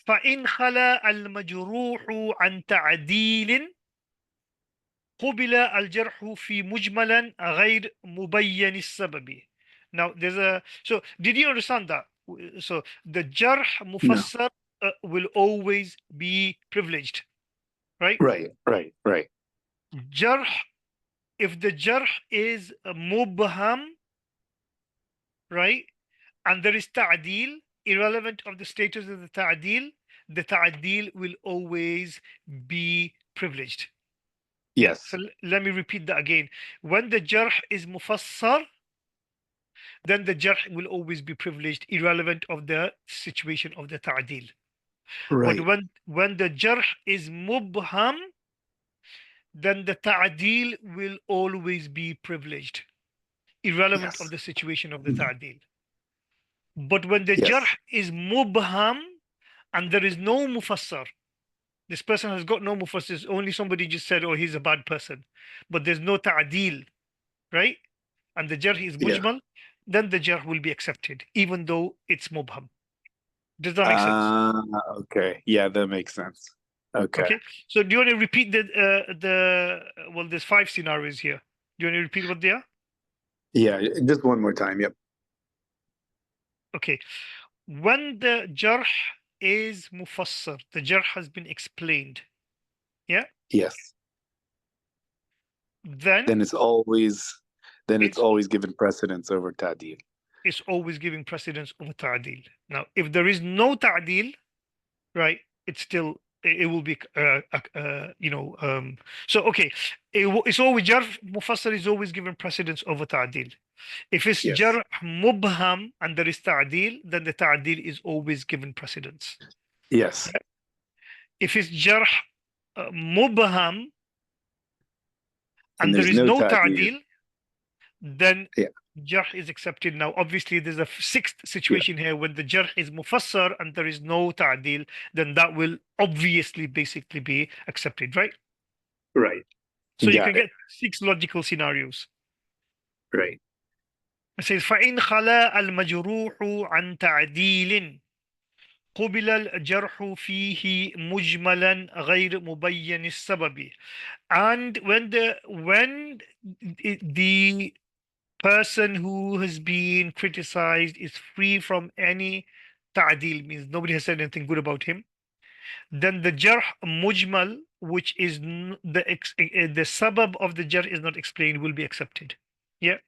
فإن خلا المجروح عن تعديل قبل الجرح في مجملا غير مبين السبب. Now so did you understand that? So the jarh No. mufassar will always be privileged, right? Right. Jarh, if the jarh is mubham, right, and there is ta'dil, irrelevant of the status of the ta'dil will always be privileged. Yes. So let me repeat that again. When the jarh is mufassar, then the jarh will always be privileged, irrelevant of the situation of the ta'dil. But Right. when the jarh is mubham, then the ta'dil will always be privileged, irrelevant of Yes. the situation of the ta'dil. But when the jarh Yes. is mubham and there is no mufassar, this person has got no mufassir, only somebody just said, oh, he's a bad person, but there's no ta'dil, right? And the jarh is Yeah. mujmal, then the jarh will be accepted, even though it's mubham. Does that make sense? Okay. Yeah, that makes sense. Okay. Okay. So do you want to repeat well, there's 5 scenarios here. Do you want to repeat what they are? Yeah, just one more time. Yep. Okay. When the jarh is mufassar, the jarh has been explained. Yeah. Yes. Then It's always given precedence over ta'dil. it's always giving precedence over ta'dil. Now, if there is no ta'dil, right, it will be so okay, it's always jarh mufassar is always given precedence over ta'dil. If it's Yes. jarh mubham and there is ta'dil, then the ta'dil is always given precedence. Yes. If it's jarh mubham and there there's is no no ta'dil. ta'dil, then Yeah. jarh is accepted. Now, obviously, there's a sixth situation here when the jarh is mufassar and there is no ta'dil, then that will obviously basically be accepted, right? Right. So you Got can it. get 6 logical scenarios. Right. It says فإن خلا المجروح عن تعديل قُبِلَ الْجَرْحُ فِيهِ مُجْمَلًا غَيْرَ مُبَيَّنِ السَّبَبِ. And when the person who has been criticized is free from any ta'dil, means nobody has said anything good about him, then the jarh mujmal, which is the sabab of the jarh is not explained, will be accepted. Yeah.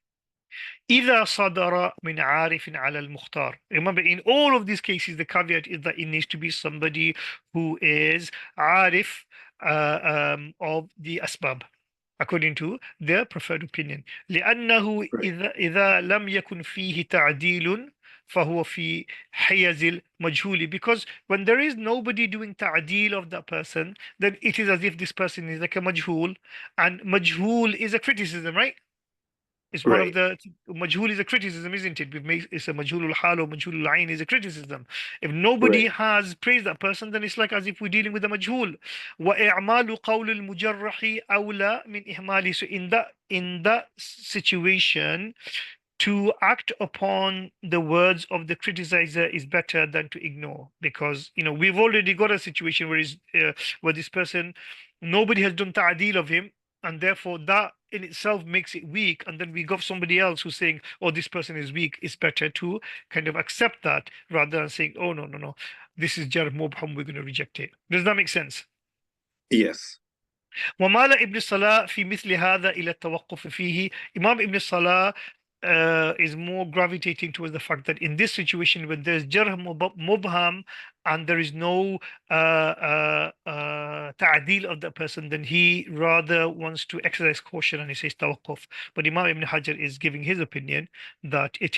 إذا صدر من عارف على المختار. Remember, in all of these cases, the caveat is that it needs to be somebody who is عارف of the أسباب, according to their preferred opinion. لأنه Right. إذا لم يكن فيه تعديل فهو في حيز المجهول, because when there is nobody doing ta'dil of that person, then it is as if this person is like a majhul, and majhul is a criticism, right? It's one of Right. the majhul is a criticism, isn't it? We've made it's a majhulul hal or majhulul ayn is a criticism. If nobody Right. has praised that person, then it's like as if we're dealing with a majhul. وإعمال قول المجرح أولى من إهماله. So in that situation, to act upon the words of the criticizer is better than to ignore, because we've already got a situation where this person, nobody has done ta'dil of him, and therefore that in itself makes it weak, and then we got somebody else who's saying, oh, this person is weak. It's better to kind of accept that rather than saying, oh, no, no, no, this is jar mubham, we're going to reject it. Does that make sense? Yes. ومال ابن الصلاة في مثل هذا إلى التوقف فيه. Imam Ibn Salah is more gravitating towards the fact that in this situation, when there's jarh mubham and there is no ta'dil of that person, then he rather wants to exercise caution and he says tawaqquf. But Imam Ibn Hajar is giving his opinion that it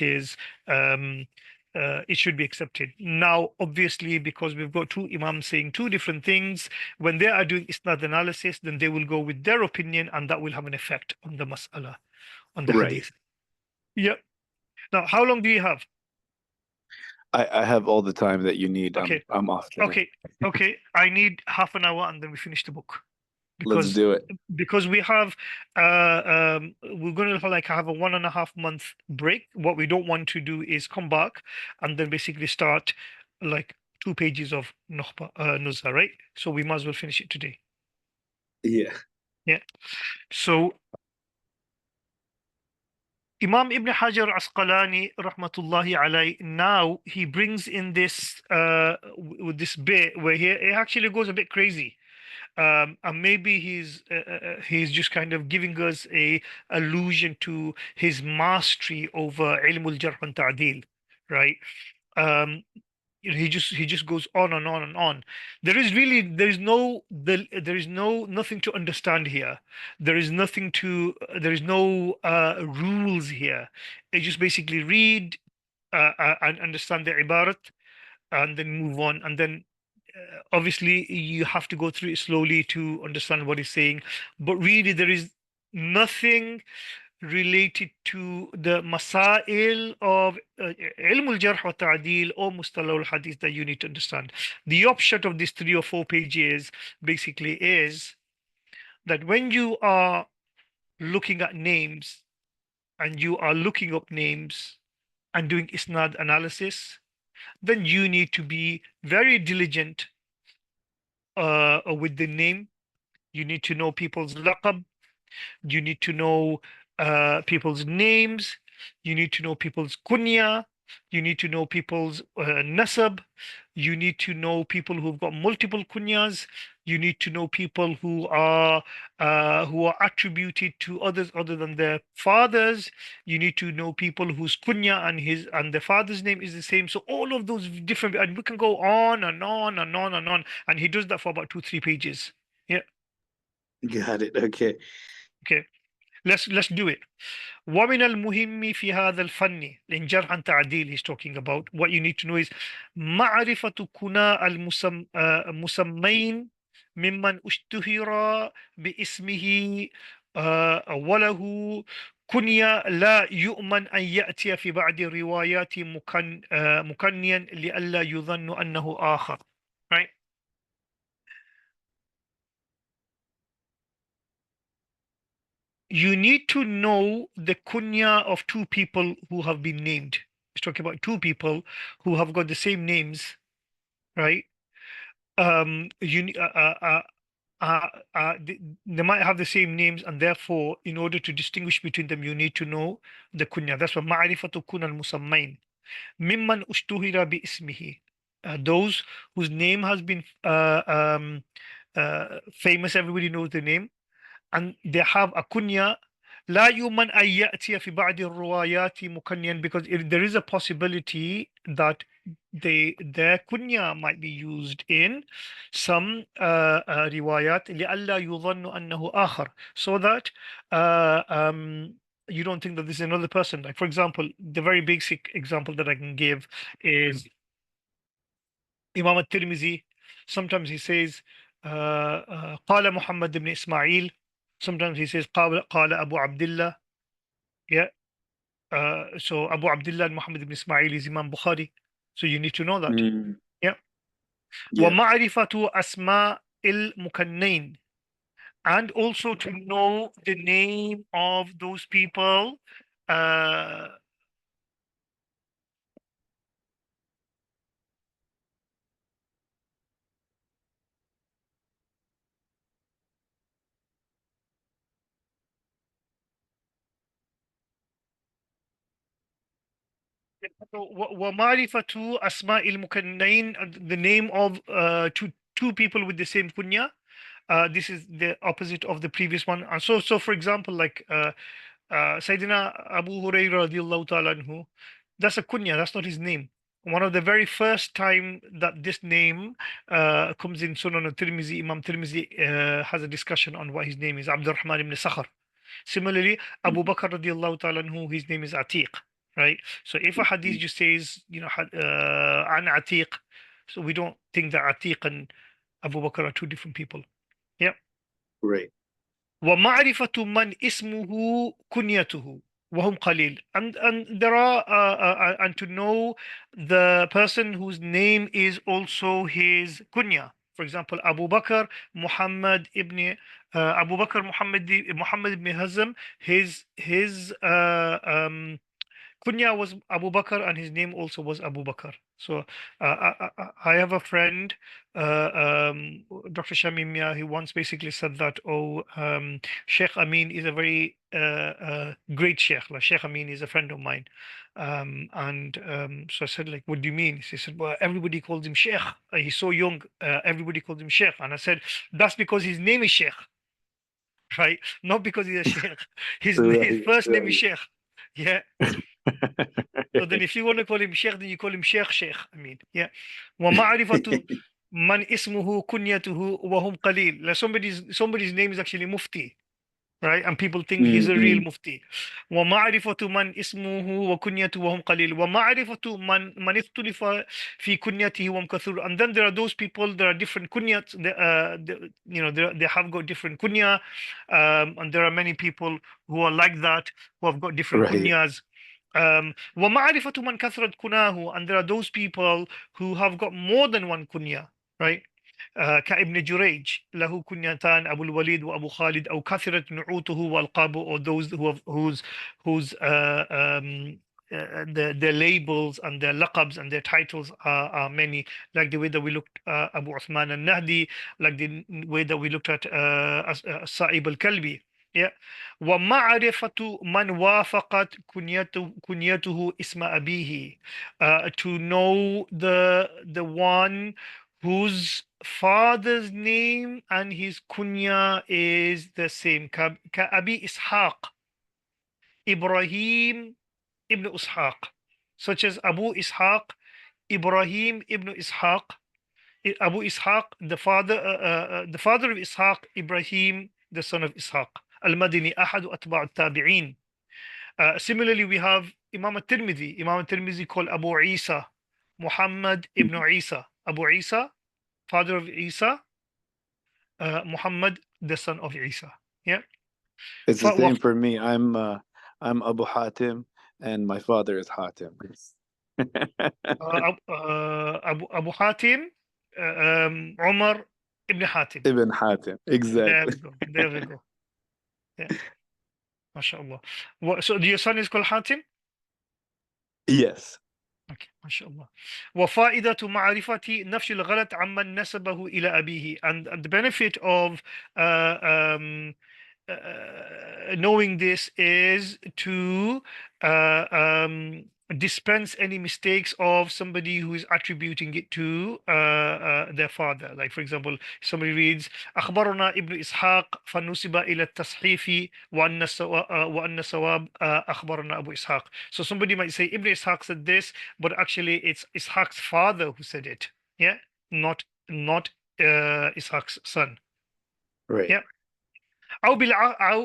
should be accepted. Now, obviously, because we've got two imams saying two different things, when they are doing isnad analysis, then they will go with their opinion, and that will have an effect on the mas'ala, on the Right. hadith. Yeah. Now, how long do you have? I have all the time that you need. Okay. I'm off today. Okay. Okay. I need half an hour, and then we finish the book. Let's Because do it. we have we're going to like have a 1.5 month break. What we don't want to do is come back and then basically start like 2 pages of Nuzha, right? So we might as well finish it today. Yeah. Yeah. So Imam Ibn Hajar Asqalani rahmatullahi alayhi, now he brings in this with this bit where he actually goes a bit crazy. And maybe he's just kind of giving us a allusion to his mastery over ilmul jarh and ta'dil, right? Um, he just goes on and on and on. There is nothing to understand here. There is no rules here. You just basically read and understand the ibarat and then move on, and then obviously you have to go through it slowly to understand what he's saying, but really there is nothing related to the masail of ilm al-jarh wa ta'dil or mustalah al-hadith that you need to understand. The upshot of these 3 or 4 pages basically is that when you are looking at names and you are looking up names and doing isnad analysis, then you need to be very diligent with the name. You need to know people's laqab. You need to know people's names. You need to know people's kunya. You need to know people's nasab. You need to know people who've got multiple kunyas. You need to know people who are attributed to others other than their fathers. You need to know people whose kunya and their father's name is the same. So all of those different, and we can go on and on and on and on. And he does that for about 2 3 pages. Yeah. Got it. Okay. Okay. Let's do it. ومن المهم في هذا الفن in جرح and تعديل he's talking about, what you need to know is معرفة كناء المسمين ممن اشتهر باسمه وله كنية لا يؤمن أن يأتي في بعض الروايات مكنيا لئلا يظن أنه آخر. Right? you need to know the kunya of two people who have been named. He's talking about two people who have got the same names, right? You they might have the same names, and therefore, in order to distinguish between them, you need to know the kunya. That's what ma'rifatu kun al-musammain. Mimman ushtuhira bi ismihi. Those whose name has been famous, everybody knows the name, and they have a kunya. لا يؤمن أن يأتي في بعض الروايات مكنيا, because there is a possibility that their kunya might be used in some riwayat لئلا يظن أنه آخر, so that you don't think that this is another person. Like, for example, the very basic example that I can give is Imam al-Tirmizi. Sometimes he says قال محمد بن إسماعيل, sometimes he says قال أبو عبد الله. Yeah. So Abu Abdullah and Muhammad ibn Ismail is Imam Bukhari. So you need to know that. Mm, Yeah. yes. ومعرفة أسماء المكنين, and also to know the name of those people. Uh, ومعرفة أسماء المكنين, the name of two people with the same kunya. This is the opposite of the previous one. And so for example, like Sayyidina Abu Hurairah radiallahu ta'ala anhu, that's a kunya, that's not his name. One of the very first time that this name comes in Sunan al-Tirmizi, Imam Tirmizi has a discussion on what his name is, Abdurrahman ibn Sakhar. Similarly, Abu Mhm. Bakr radiallahu ta'ala anhu, his name is Atiq, right? So if a hadith just says, an Atiq, so we don't think that Atiq and Abu Bakr are two different people. Yeah. Great. ومعرفة من اسمه كنيته وهم قليل, and there are and to know the person whose name is also his kunya. For example, Abu Bakr Muhammad ibn Muhammad ibn Hazm, his kunya was Abu Bakr, and his name also was Abu Bakr. So I have a friend, Dr. Shamim Mia, he once basically said that, Sheikh Amin is a very great Sheikh. Like, Sheikh Amin is a friend of mine. And so I said, like, what do you mean? He said, well, everybody calls him Sheikh. He's so young, everybody calls him Sheikh. And I said, that's because his name is Sheikh, right? Not because he's a Sheikh. His Right, first name is right. Sheikh. Yeah. So then if you want to call him Sheikh, then you call him Sheikh. I mean, yeah. ومعرفة من اسمه كنيته وهم قليل. Like, somebody's name is actually Mufti, right? And people think he's a real Mm-mm. Mufti. ومعرفة من اسمه وكنيته وهم قليل. ومعرفة من اختلف في كنيته وهم كثير. And then there are those people, there are different kunyats, they have got different kunya, and there are many people who are like that, who have got different Right. kunyas. ومعرفة من كثرت كناه, and there are those people who have got more than one kunya, right? كابن جريج له كنيتان أبو الوليد وأبو خالد, أو كثرت نعوته وألقابه, or those whose the labels and their laqabs and their titles are many, like the way that we looked Abu Uthman al-Nahdi, like the way that we looked at Sa'ib al-Kalbi. Yeah. ومعرفة من وافقت كنيته اسم أبيه, to know the one whose father's name and his kunya is the same. كأبي إسحاق Ibrahim ibn Ishaq, such as Abu Ishaq Ibrahim ibn Ishaq. Abu Ishaq, the father of Ishaq, Ibrahim, the son of Ishaq. Al-Madini, أحد أتباع التابعين. Similarly, we have Imam al-Tirmidhi. Imam al-Tirmidhi called Abu Isa, Muhammad ibn Isa. Abu Isa, father of Isa, Muhammad, the son of Isa. Yeah. It's the فوق same for me. I'm Abu Hatim, and my father is Hatim. Abu Hatim, Umar ibn Hatim. Ibn Hatim. There Exactly. we go. There we go. Yeah. MashaAllah. So your son is called Hatim? Yes. Okay, MashaAllah. وفائدة معرفة نفي الغلط عمن نسبه إلى أبيه, and the benefit of uh, um, knowing this is to dispense any mistakes of somebody who is attributing it to their father. Like, for example, somebody reads أخبرنا ابن إسحاق فنسب إلى التصحيف وأن الصواب أخبرنا أبو إسحاق. So somebody might say Ibn Ishaq said this, but actually it's Ishaq's father who said it. Yeah, not Ishaq's son. Right. Yeah. أو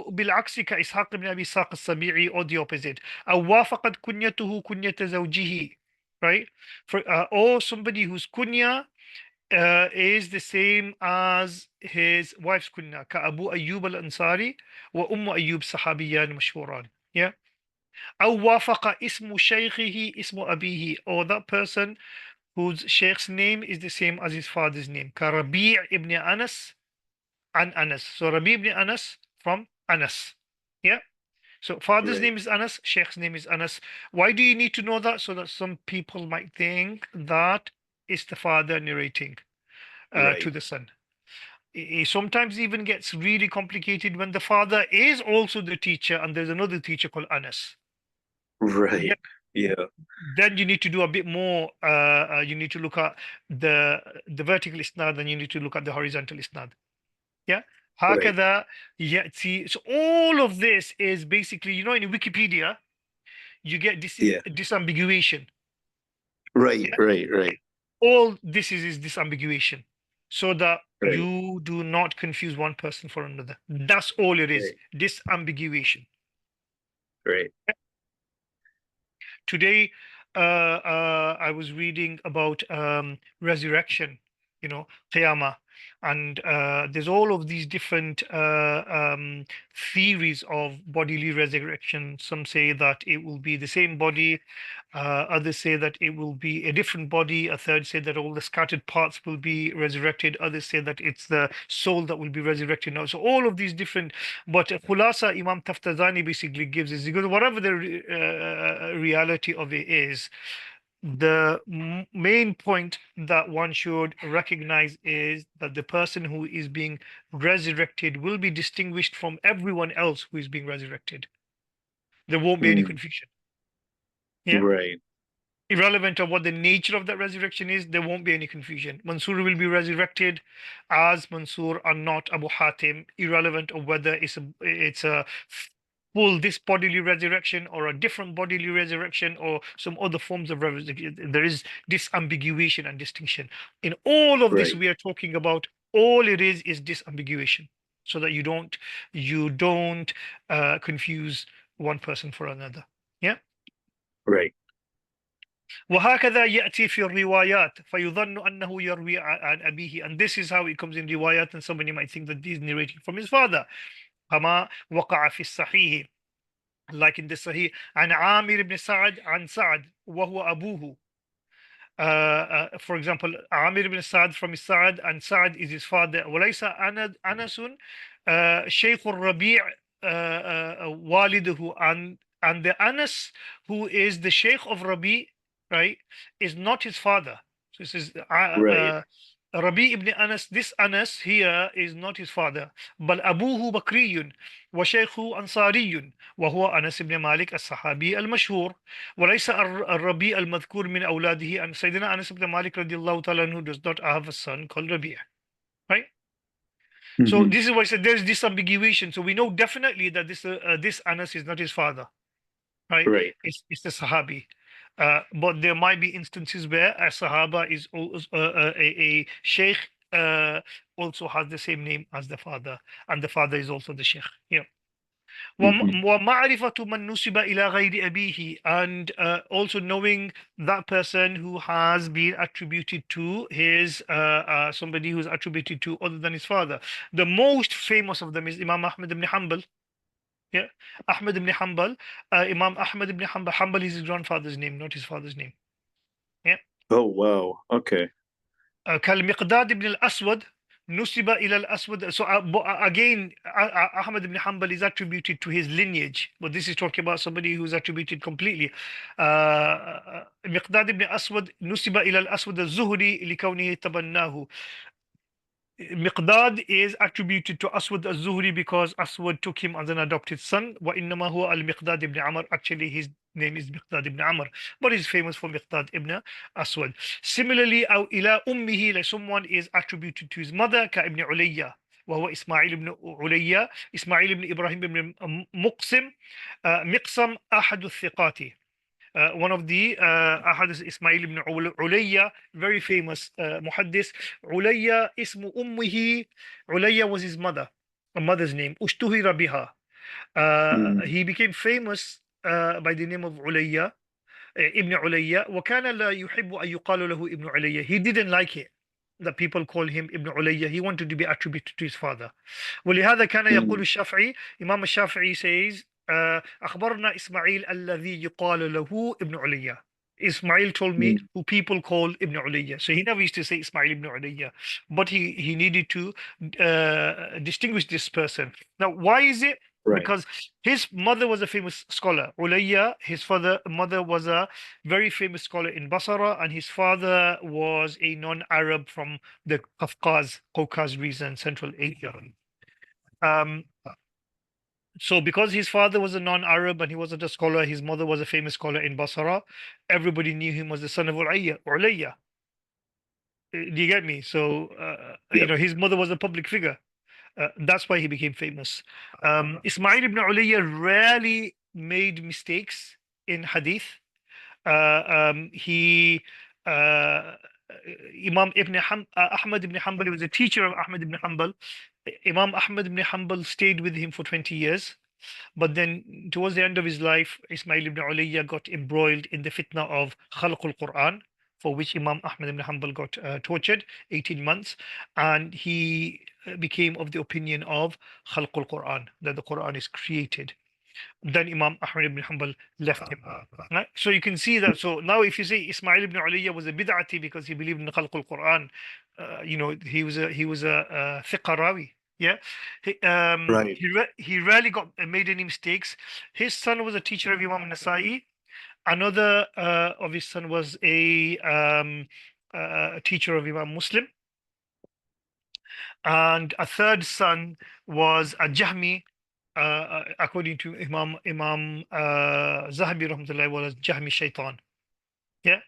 بالعكس كإسحاق بن أبي إسحاق السبيعي, or the opposite. أو وافقت كنيته كنية زوجه, right? Or somebody whose kunya is the same as his wife's kunya, كأبو أيوب الأنصاري وأم أيوب صحابيان مشهوران. Yeah. أو وافق اسم شيخه اسم أبيه, or that person whose sheikh's name is the same as his father's name, كربيع ibn Anas and Anas. So Rabi ibn Anas from Anas. Yeah. So father's Right. name is Anas, Sheikh's name is Anas. Why do you need to know that? So that some people might think that it's the father narrating to Right. the son. It sometimes even gets really complicated when the father is also the teacher and there's another teacher called Anas. Yeah. Right. Yeah. Then you need to do a bit more. You need to look at the vertical isnad and you need to look at the horizontal isnad. Yeah. Right. هكذا يأتي. So all of this is basically, in Wikipedia, you get this Yeah. disambiguation. Right. Yeah. Right. Right. All this is disambiguation, so that Right. you do not confuse one person for another. That's all it is. Right. Disambiguation. Right. Today, I was reading about resurrection, Qiyamah, and there's all of these different theories of bodily resurrection. Some say that it will be the same body, others say that it will be a different body, a third say that all the scattered parts will be resurrected, others say that it's the soul that will be resurrected now. So all of these different, but Khulasa Imam Taftazani basically gives is because whatever the reality of it is, the main point that one should recognize is that the person who is being resurrected will be distinguished from everyone else who is being resurrected. There won't be any Mm. confusion. Yeah. Right. Irrelevant of what the nature of that resurrection is, there won't be any confusion. Mansur will be resurrected as Mansur and not Abu Hatim, irrelevant of whether it's a full this bodily resurrection or a different bodily resurrection or some other forms of resurrection. There is disambiguation and distinction. In all of this Right. we are talking about, all it is disambiguation, so that you don't confuse one person for another. Yeah. Right. وهكذا يأتي في الروايات فيظن أنه يروي عن أبيه, and this is how it comes in riwayat, and somebody might think that he's narrating from his father. كما وقع في الصحيح, like in the Sahih, عن عامر بن سعد عن سعد وهو أبوه. For example, Amir ibn Sa'd from his Sa'd, and Sa'd is his father. وليس أنس شيخ الربيع والده, and the Anas who is the Sheikh of Rabi, right, is not his father. So this is Right. Rabi ibn Anas. This Anas here is not his father. بل أبوه بكري وشيخه أنصاري وهو أنس بن مالك الصحابي المشهور. وليس الربيع المذكور من أولاده, and Sayyidina Anas ibn Malik radiallahu ta'ala anhu does not have a son called Rabi', right? So Hmm. this is why I said there's disambiguation. So we know definitely that this Anas is not his father, right? Right. It's the Sahabi. But there might be instances where a Sahaba is also a Sheikh, also has the same name as the father, and the father is also the Sheikh. Yeah. Hmm. ومعرفة من نسب إلى غير أبيه, and also knowing that person who has been attributed to his somebody who's attributed to other than his father. The most famous of them is Imam Ahmad ibn Hanbal. Yeah, Ahmad ibn Hanbal. Imam Ahmad ibn Hanbal. Hanbal is his grandfather's name, not his father's name. Yeah. Oh wow. Okay. كالمقداد ibn al-Aswad Nusiba ila al-Aswad. So again, Ahmad ibn Hanbal is attributed to his lineage, but this is talking about somebody who's attributed completely. Miqdad ibn Aswad nusiba ila al-Aswad al-Zuhri likawnihi tabannahu. Miqdad is attributed to Aswad al-Zuhri because Aswad took him as an adopted son. وَإِنَّمَا هُوَ al-Miqdad ibn Amr. Actually, his name is Miqdad ibn Amr, but he's famous for Miqdad ibn Aswad. Similarly, أو إلى أمه, like someone is attributed to his mother, كابن عليا, وهو إسماعيل ibn عليا, إسماعيل ibn Ibrahim ibn مقسم, مقسم أحد الثقات. One of the Ahadith Ismail ibn Ulayya, very famous muhaddis. Ulayya ismu ummihi. Ulayya was his mother, a mother's name. Ushtuhira biha. Mm, He became famous by the name of Ulayya, Ibn Ulayya. وكان لا يحب أن يقال له ابن عليا. He didn't like it that people call him Ibn Ulayya. He wanted to be attributed to his father. ولهذا كان يقول mm, الشافعي. Imam al-Shafi'i says أخبرنا إسماعيل الذي يقال له ابن عليا. Ismail told me mm. who people call Ibn Ulayya. So he never used to say Ismail ibn Ulayya, but he needed to distinguish this person. Now, why is it? Right. Because his mother was a famous scholar. Ulayya, his mother was a very famous scholar in Basra, and his father was a non-Arab from the Caucasus region, Central Asia. Um, so because his father was a non-Arab and he wasn't a scholar, his mother was a famous scholar in Basra, everybody knew him as the son of Ulayya. Do you get me? So, Yep. his mother was a public figure. That's why he became famous. Ismail ibn Ulayya rarely made mistakes in hadith. He Imam Ahmad ibn Hanbal, he was a teacher of Ahmad ibn Hanbal. Imam Ahmad ibn Hanbal stayed with him for 20 years. But then, towards the end of his life, Ismail ibn Ulayya got embroiled in the fitna of Khalqul Quran, for which Imam Ahmad ibn Hanbal got tortured 18 months. And he became of the opinion of Khalqul Quran, that the Quran is created. Then Imam Ahmad ibn Hanbal left him. Right? So you can see that. So now, if you say Ismail ibn Ulayya was a bid'ati because he believed in the Khalqul Quran, he was a thiqa rawi. Yeah, Right. he rarely got made any mistakes. His son was a teacher of Imam Nasa'i. Another of his son was a teacher of Imam Muslim, and a third son was a Jahmi, according to Imam Zahabi rahmatullahi, was Jahmi Shaitan. Yeah.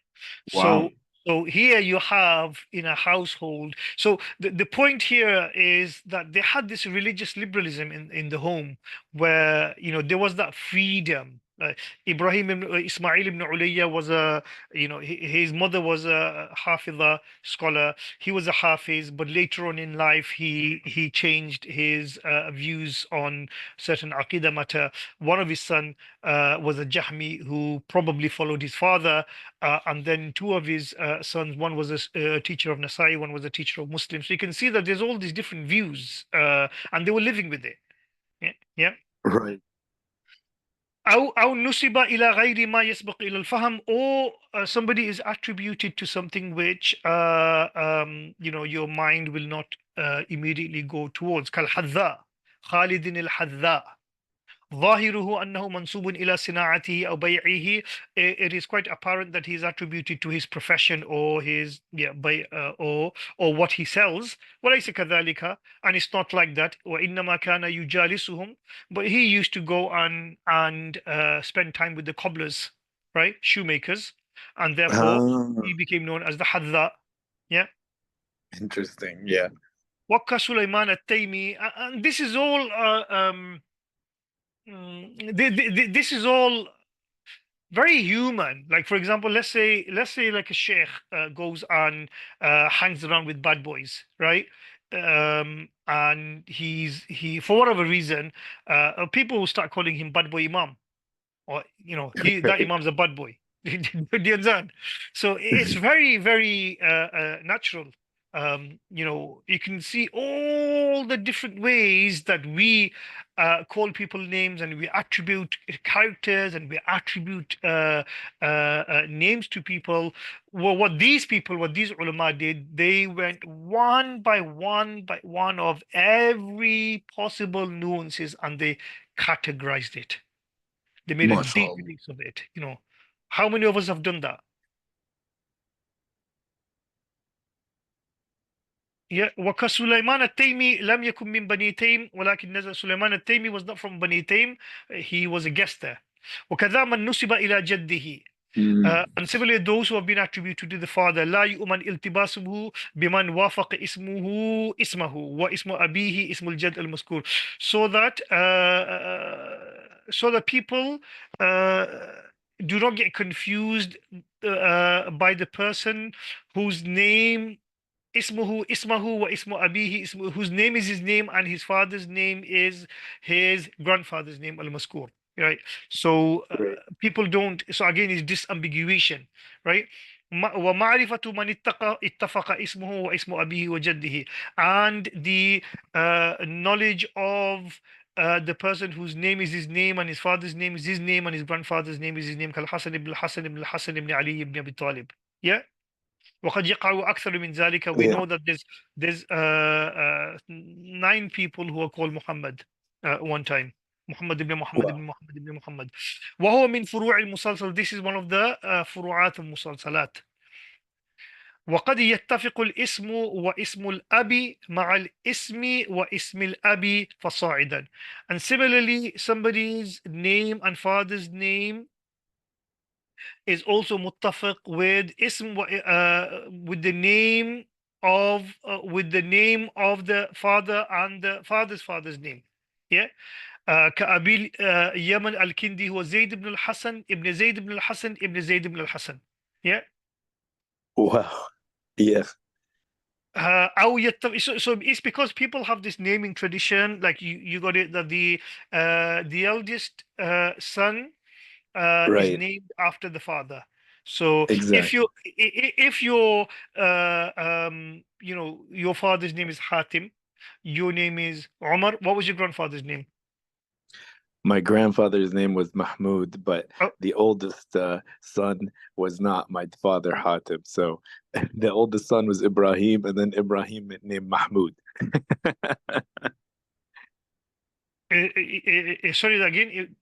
Wow. So here you have in a household. So the point here is that they had this religious liberalism in the home where there was that freedom. Ismail ibn Ulayya was his mother was a Hafidha scholar. He was a Hafiz, but later on in life he changed his views on certain Aqidah matter. One of his son was a Jahmi who probably followed his father, and then two of his sons, one was a teacher of Nasai, one was a teacher of Muslim. So you can see that there's all these different views, and they were living with it. Yeah. Yeah. Right. أو نسب إلى غير ما يسبق إلى الفهم, or somebody is attributed to something which your mind will not immediately go towards. كالحذاء خالد الحذاء. ظاهره أنه منسوب إلى صناعته أو بيعه. It is quite apparent that he is attributed to his profession or his or what he sells. وليس كذلك, and it's not like that. وإنما كان يجالسهم, but he used to go and spend time with the cobblers, right, shoemakers, and therefore Ah, he became known as the Hadda. Yeah. interesting. Yeah. وكا سليمان التيمي, and this is all this is all very human. Like, for example, let's say like a sheikh goes and hangs around with bad boys, right? And he for whatever reason, people will start calling him bad boy imam, or that Right. imam's a bad boy. Do you understand? So it's very, very natural. You can see all the different ways that we call people names and we attribute characters and we attribute names to people. Well, what these ulama did, they went one by one of every possible nuances and they categorized it. They made a MashaAllah. database of it. How many of us have done that? وكسليمان التيمي لم يكن من بني تيم ولكن نزل سليمان التيمي was not from Bani Taym. He was a guest there. وكذا من نسب إلى جده. Mm. And similarly, those who have been attributed to the father, لا يؤمن التباسه بمن وافق اسمه واسم أبيه اسم الجد المذكور. So that people uh, do not get confused by the person whose name ismahu wa ismu abihi whose name is his name and his father's name is his grandfather's name al-maskur, right? So Right. people don't, so again it's disambiguation, right? ومعرفة من اتفق اسمه واسم أبيه وجده, and the knowledge of the person whose name is his name and his father's name is his name and his grandfather's name is his name, كالحسن ibn Hassan ibn Hassan ibn Ali ibn Abi Talib. Yeah. وقد يقع أكثر من ذلك. We Yeah. know that there's 9 people who are called Muhammad one time. Muhammad ibn Muhammad Wow. ibn Muhammad ibn Muhammad. وهو من فروع المسلسل. This is one of the فروعات المسلسلات. وقد يتفق الاسم واسم الأب مع الاسم واسم الأب فصاعدا. And similarly, somebody's name and father's name is also muttafiq with with the name of the father and the father's name. Yeah. كأبي يمن الكندي هو زيد بن الحسن ابن زيد بن الحسن ابن زيد بن الحسن. Yeah. Wow. Yes. So it's because people have this naming tradition, like you got it, that the eldest son is Right. named after the father. So Exactly. if your your father's name is Hatim, your name is Omar. What was your grandfather's name? My grandfather's name was Mahmoud, but Oh, the oldest son was not my father Hatim. So the oldest son was Ibrahim, and then Ibrahim named Mahmoud. sorry again.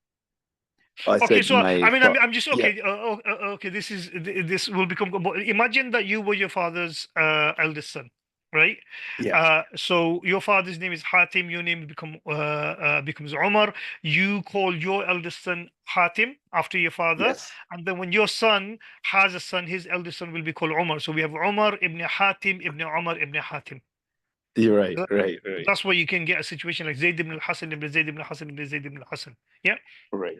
I Okay, said so my I mean, fa I'm just yeah, okay. Okay, this will become. Imagine that you were your father's eldest son, right? yeah, So your father's name is Hatim. Your name becomes Umar. You call your eldest son Hatim after your father, yes. and then when your son has a son, his eldest son will be called Umar. So we have Umar ibn Hatim ibn Umar ibn Hatim. You're right, Th- right, right, That's why you can get a situation like Zayd ibn al-Hasan ibn Zayd ibn al-Hasan ibn Zayd ibn al-Hasan. Yeah. right.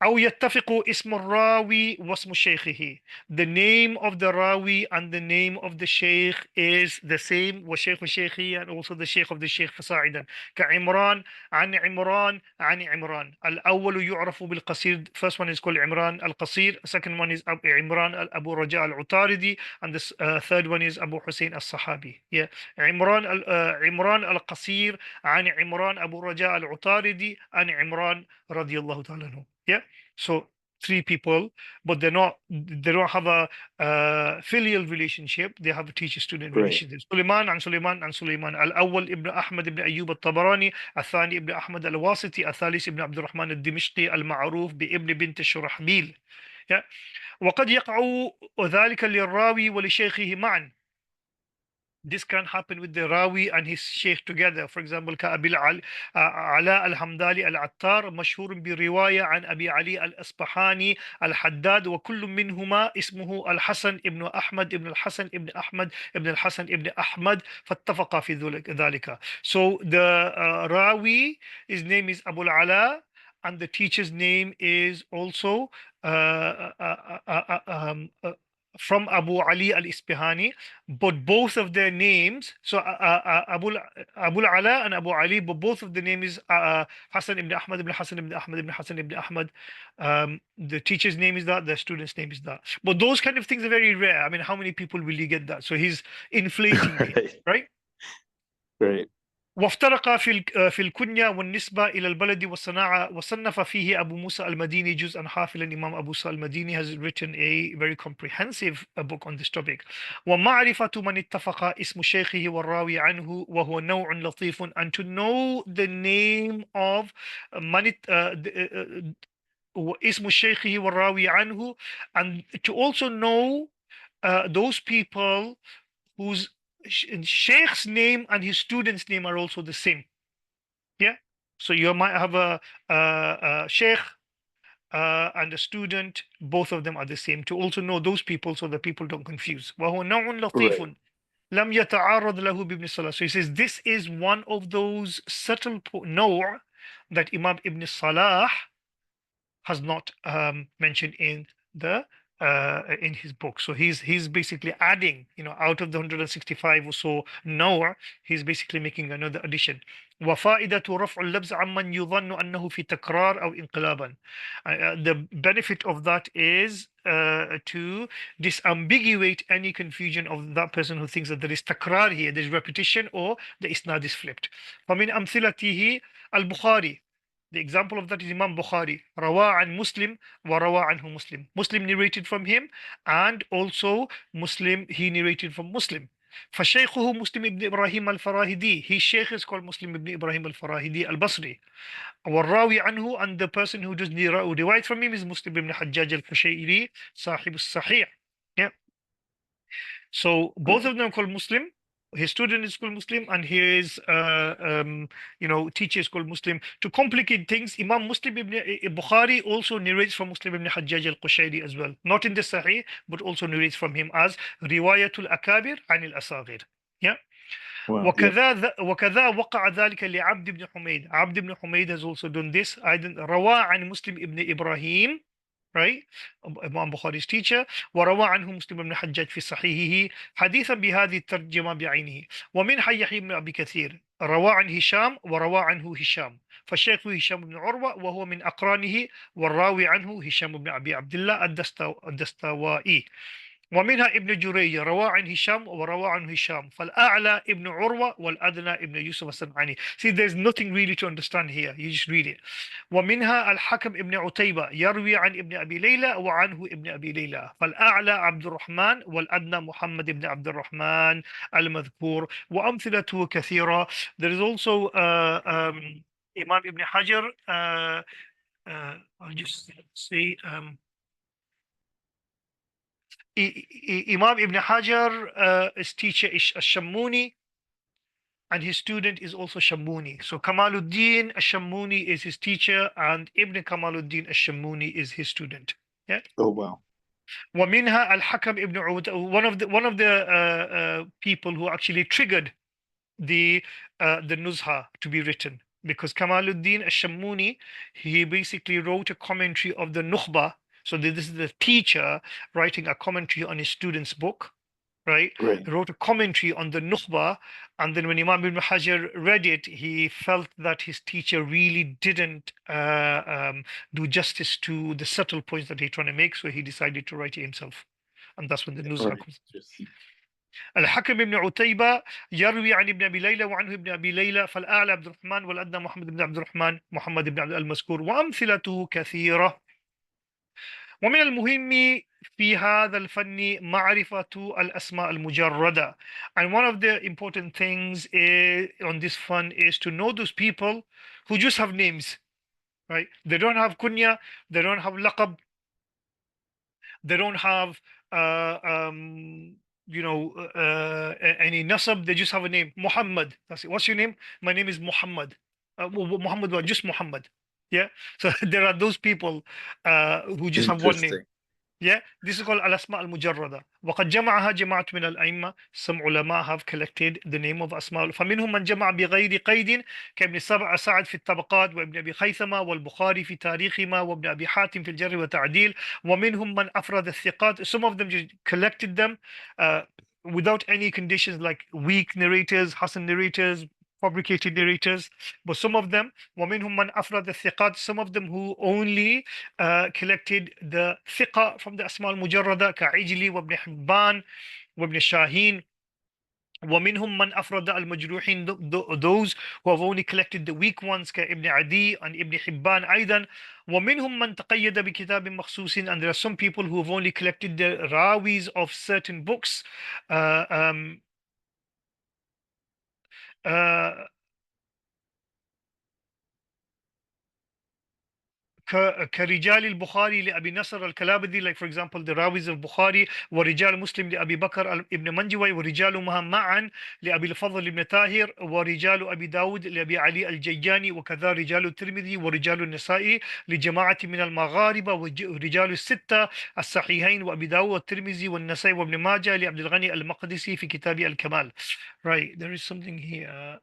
أو يتفق اسم الراوي واسم شيخه. The name of the rawi and the name of the sheikh is the same. وشيخ شيخه and also the sheikh of the sheikh فصاعدا. كعمران عن عمران عن عمران. الأول يعرف بالقصير. First one is called عمران القصير. Second one is عمران أبو رجاء العطاردي. And the third one is أبو حسين الصحابي. Yeah. عمران القصير عن عمران أبو رجاء العطاردي عن عمران رضي الله تعالى عنه. Yeah. So 3 people, but they don't have a filial relationship. They have a teacher-student Right. relationship. سليمان عن سليمان عن سليمان. الأول ابن أحمد ابن أيوب الطبراني. الثاني ابن أحمد الواسطي. الثالث ابن عبد الرحمن الدمشقي المعروف بابن بنت الشرحبيل. Yeah. وقد يقع ذلك للراوي ولشيخه معا. This can happen with the Rawi and his Sheikh together. For example, كأبي علاء الحمداني العطار مشهور برواية عن أبي علي الأصبحاني الحداد وكل منهما اسمه الحسن ابن أحمد ابن الحسن ابن أحمد ابن الحسن ابن أحمد فاتفقا في ذلك. So the Rawi, his name is Abu al-Ala and the teacher's name is also from Abu Ali al-Isbahani, but both of their names, so Abu Ala and Abu Ali, but both of the name is Hassan ibn Ahmad ibn Hassan ibn Ahmad ibn Hassan ibn Ahmad. The teacher's name is that, the student's name is that. But those kind of things are very rare. I mean, how many people will you get that? So he's inflating it, Right. right? Right. وافترق في الكنية والنسبة إلى البلد والصناعة. وصنف فيه أبو موسى المديني جزءا حافلا. Imam Abu Musa al-Madini has written a very comprehensive book on this topic. ومعرفة من اتفق اسم شيخه والراوي عنه وهو نوع لطيف. And to know the name of من اسم شيخه والراوي عنه, and to also know those people whose sheikh's name and his student's name are also the same. Yeah. So you might have a sheikh and a student, both of them are the same. To also know those people so that people don't confuse. وهو نوع لطيف Right. لم يتعارض له بابن الصلاة. So he says this is one of those subtle نوع that Imam Ibn Salah has not mentioned in his book. So he's basically adding, out of the 165 or so نوع, he's basically making another addition. وفائدة رفع اللبس عمن يظن أنه في تكرار أو انقلابا. The benefit of that is to disambiguate any confusion of that person who thinks that there is takrar here, there is repetition, or the isnad is flipped. فمن أمثلته البخاري. The example of that is Imam Bukhari. Rawa an Muslim wa rawa anhu Muslim. Muslim narrated from him, and also Muslim, he narrated from Muslim. فشيخه مسلم ibn Ibrahim al-Farahidi. His sheikh is called Muslim ibn Ibrahim al-Farahidi al-Basri. والراوي عنه, and the person who does riwayat from him is Muslim ibn Hajjaj al-Qushayri, صاحب الصحيح. Yeah. So both of them are called Muslim. His student is called Muslim, and his teacher is called Muslim. To complicate things, Imam Muslim ibn Bukhari also narrates from Muslim ibn Hajjaj al-Qushayri as well. Not in the Sahih, but also narrates from him as Riwayatul Akabir an al-Asagir. Yeah. Wow. Yep. وكذا وقع ذلك لعبد بن حميد. Abd ibn Humayd has also done this. روى عن مسلم ibn Ibrahim, right? Imam Bukhari's teacher. وروى عنه مسلم بن حجاج في صحيحه حديثا بهذه الترجمة بعينه. ومن يحيى بن أبي كثير روى عن هشام وروى عنه هشام. فالشيخ هشام بن عروة وهو من أقرانه, والراوي عنه هشام بن أبي عبد الله الدستوائي. ومنها ابن جريج روى عن هشام وروى عن هشام. فالأعلى ابن عروة والأدنى ابن يوسف الصنعاني. See, there's nothing really to understand here. You just read it. ومنها الحكم ابن عتيبة يروي عن ابن أبي ليلى وعنه ابن أبي ليلى. فالأعلى عبد الرحمن والأدنى محمد ابن عبد الرحمن المذكور. وأمثلته كثيرة. There is also Imam Ibn Hajar. I'll just say Imam Ibn Hajar, his teacher is Ash-Shammuni, and his student is also Shammuni. So Kamaluddin Ash-Shammuni is his teacher, and Ibn Kamaluddin Ash-Shammuni is his student. Yeah. Oh wow. ومنها الحكم ابن عود, one of the people who actually triggered the Nuzha to be written, because Kamaluddin Ash-Shammuni, he basically wrote a commentary of the Nukhba. So this is the teacher writing a commentary on his student's book, right? Right. He wrote a commentary on the Nukhba, and then when Imam Ibn Hajar read it, he felt that his teacher really didn't do justice to the subtle points that he's trying to make, so he decided to write it himself. And that's when the Nuzha Right. comes. Just الحكم بن عتيبة يروي عن ابن أبي ليلى وعنه ابن أبي ليلى. فالأعلى عبد الرحمن والأدنى محمد بن عبد الرحمن محمد بن عبد المذكور. وأمثلته كثيرة. ومن المهم في هذا الفن معرفة الأسماء المجردة. And one of the important things on this fun is to know those people who just have names, right? They don't have kunya, they don't have laqab, they don't have any nasab, they just have a name. Muhammad. That's it. What's your name? My name is Muhammad. Muhammad, just Muhammad. Yeah. So there are those people who just have one name. interesting. Yeah, this is called al-asma al-mujarrada. وقد جمعها جماعة من الأئمة. Some ulama have collected the name of asma. فمنهم من جمع بغير قيد كابن سعد في الطبقات وابن أبي خيثمة والبخاري في تاريخهما وابن أبي حاتم في الجر والتعديل. ومنهم من أفرد الثقات. Some of them just collected them without any conditions, like weak narrators, Hassan narrators, fabricated narrators. But some of them, ومنهم من أفرد الثقات, some of them who only collected the ثقة from the أسماء المجردة كعجلي وابن حبان وابن شاهين ومنهم من أفرد المجروحين, those who have only collected the weak ones كابن عدي and Ibn Hibban أيضا. ومنهم من تقيد بكتاب مخصوص, and there are some people who have only collected the rawis of certain books. uh, um, uh, كرجال البخاري لأبي نصر الكلابذي, like for example the راويز of Bukhari, ورجال مسلم لأبي بكر ابن منجوي, ورجالهما معا لأبي الفضل ابن طاهر, ورجال أبي داود لأبي علي الجياني, وكذا رجال الترمذي ورجال النسائي لجماعة من المغاربة, ورجال الستة الصحيحين وأبي داود والترمذي والنسائي وابن ماجه لعبد الغني المقدسي في كتاب الكمال. Right, there is something here.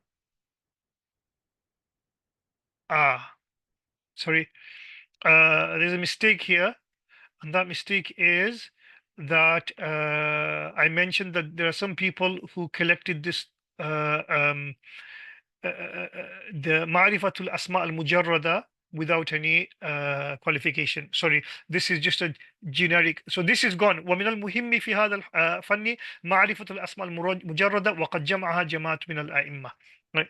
Sorry, there's a mistake here. And that mistake is that I mentioned that there are some people who collected this the Ma'rifatul Asma al-Mujarrada without any qualification. Sorry, this is just a generic. So this is gone. ومن المهم في هذا الفن معرفة الأسماء المجردة وقد جمعها جماعة من الأئمة. Right.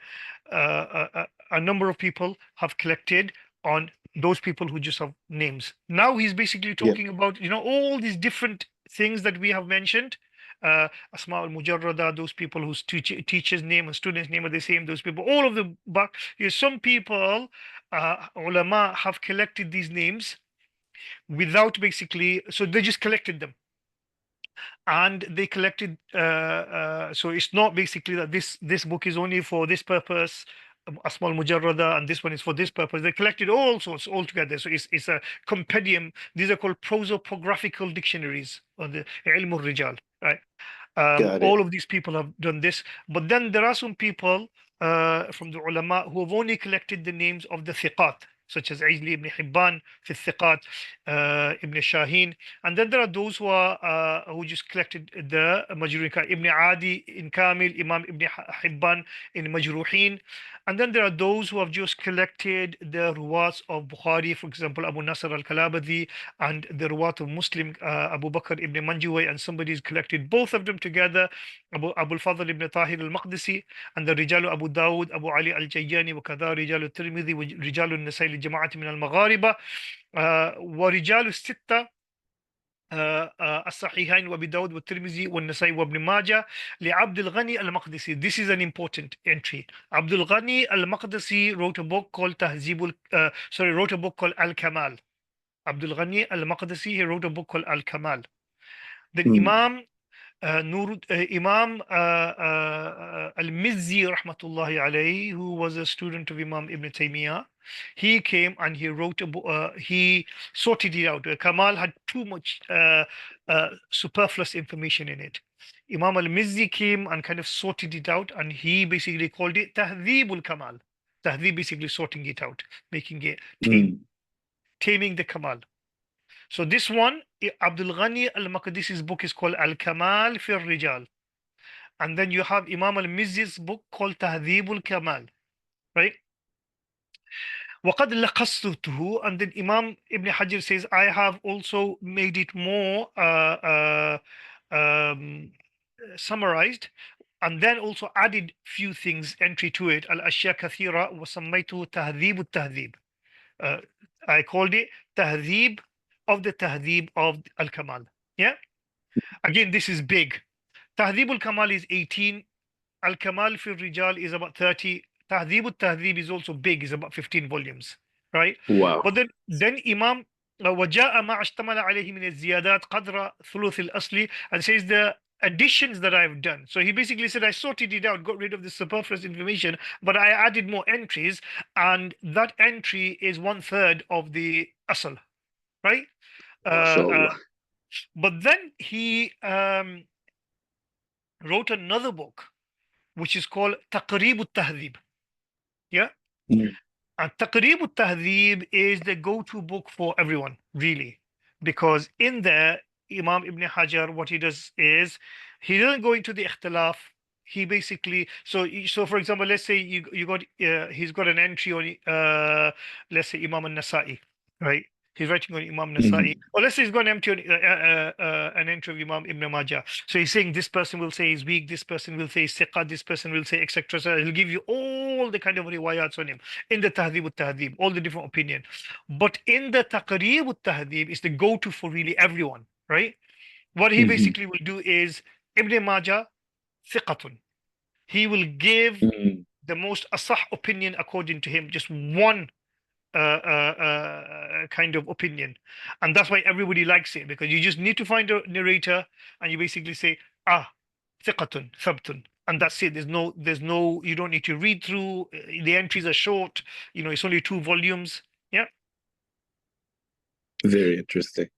A number of people have collected on those people who just have names. Now he's basically Yeah. talking about, all these different things that we have mentioned. Asma al-Mujarrada, those people whose teacher's name and student's name are the same, those people, all of the, but some people, ulama, have collected these names without basically, so they just collected them. And they collected, so it's not basically that this book is only for this purpose, Asma al-Mujarrada, and this one is for this purpose. They collected all sorts all together. So it's a compendium. These are called prosopographical dictionaries, or the Ilm al-Rijal, right? Got it. All of these people have done this, but then there are some people from the ulama who have only collected the names of the thiqat, such as Izli ibn Hibban في الثقات, Ibn Shaheen, and then there are those who just collected the Majruhin, Ibn Adi in Kamil, Imam Ibn Hibban in Majruhin, and then there are those who have just collected the ruwats of Bukhari, for example, Abu Nasr al-Kalabadi, and the ruwat of Muslim, Abu Bakr ibn Manjuway, and somebody's collected both of them together, Abu al-Fadl ibn Tahir al-Maqdisi, and the Rijalu Abu Dawud, Abu Ali al-Jayyani, وكذا رجال الترمذي ورجال النسائي لجماعة من المغاربة, ورجال الستة الصحيحين وابي داود والترمذي والنسائي وابن ماجه لعبد الغني المقدسي. This is an important entry. Abdul Ghani al-Maqdisi wrote a book called wrote a book called Al-Kamal. Abdul Ghani al-Maqdisi, he wrote a book called Al-Kamal. Then Imam Imam al-Mizzi rahmatullahi alayhi, who was a student of Imam Ibn Taymiyyah, he came and he wrote a book, he sorted it out. Kamal had too much superfluous information in it. Imam al-Mizzi came and kind of sorted it out, and he basically called it Tahdhib al-Kamal. Tahdhib, basically sorting it out, making it taming the Kamal. So this one, Abdul Ghani al-Maqdisi's book is called Al-Kamal fi al-Rijal. And then you have Imam al-Mizzi's book called Tahdhib al-Kamal, right? وَقَدْ لَقَصْتُهُ, and then Imam Ibn Hajar says, I have also made it more summarized, and then also added few things, entry to it. Al-Ashya Kathira wa Sammaytuhu Tahdhib al-Tahdhib. I called it Tahdhib of the Tahdhib of Al-Kamal. Yeah. Again, this is big. Tahdhib al-Kamal is 18. Al-Kamal fi Rijal is about 30. Tahdhib al-Tahdhib is also big, is about 15 volumes, right? Wow. But then Imam وجاء ما اشتمل عليه من الزيادات قدر ثلث الأصل, and says the additions that I've done. So he basically said, I sorted it out, got rid of the superfluous information, but I added more entries, and that entry is 1/3 of the asl, right? But then he wrote another book, which is called Taqrib al-Tahdhib. Yeah. And Taqrib al-Tahdhib is the go-to book for everyone, really, because in there, Imam Ibn Hajar, what he does is, he doesn't go into the ikhtilaf. He basically, so for example, let's say you got he's got an entry on let's say Imam al-Nasa'i, right? He's writing on Imam Nasa'i. Or let's say he's got an entry of Imam Ibn Majah. So he's saying this person will say he's weak, this person will say siqa, this person will say etc. So he'll give you all the kind of riwayats on him in the Tahdhib al-Tahdhib, all the different opinion. But in the Taqrib al-Tahdhib is the go-to for really everyone, right? What he Mm-hmm. basically will do is Ibn Majah, thiqatun. He will give Mm-hmm. the most asah opinion according to him, just one kind of opinion, and that's why everybody likes it, because you just need to find a narrator and you basically say thiqatun thabtun, and that's it. There's no you don't need to read through. The entries are short, it's only 2 volumes. Yeah. Very interesting.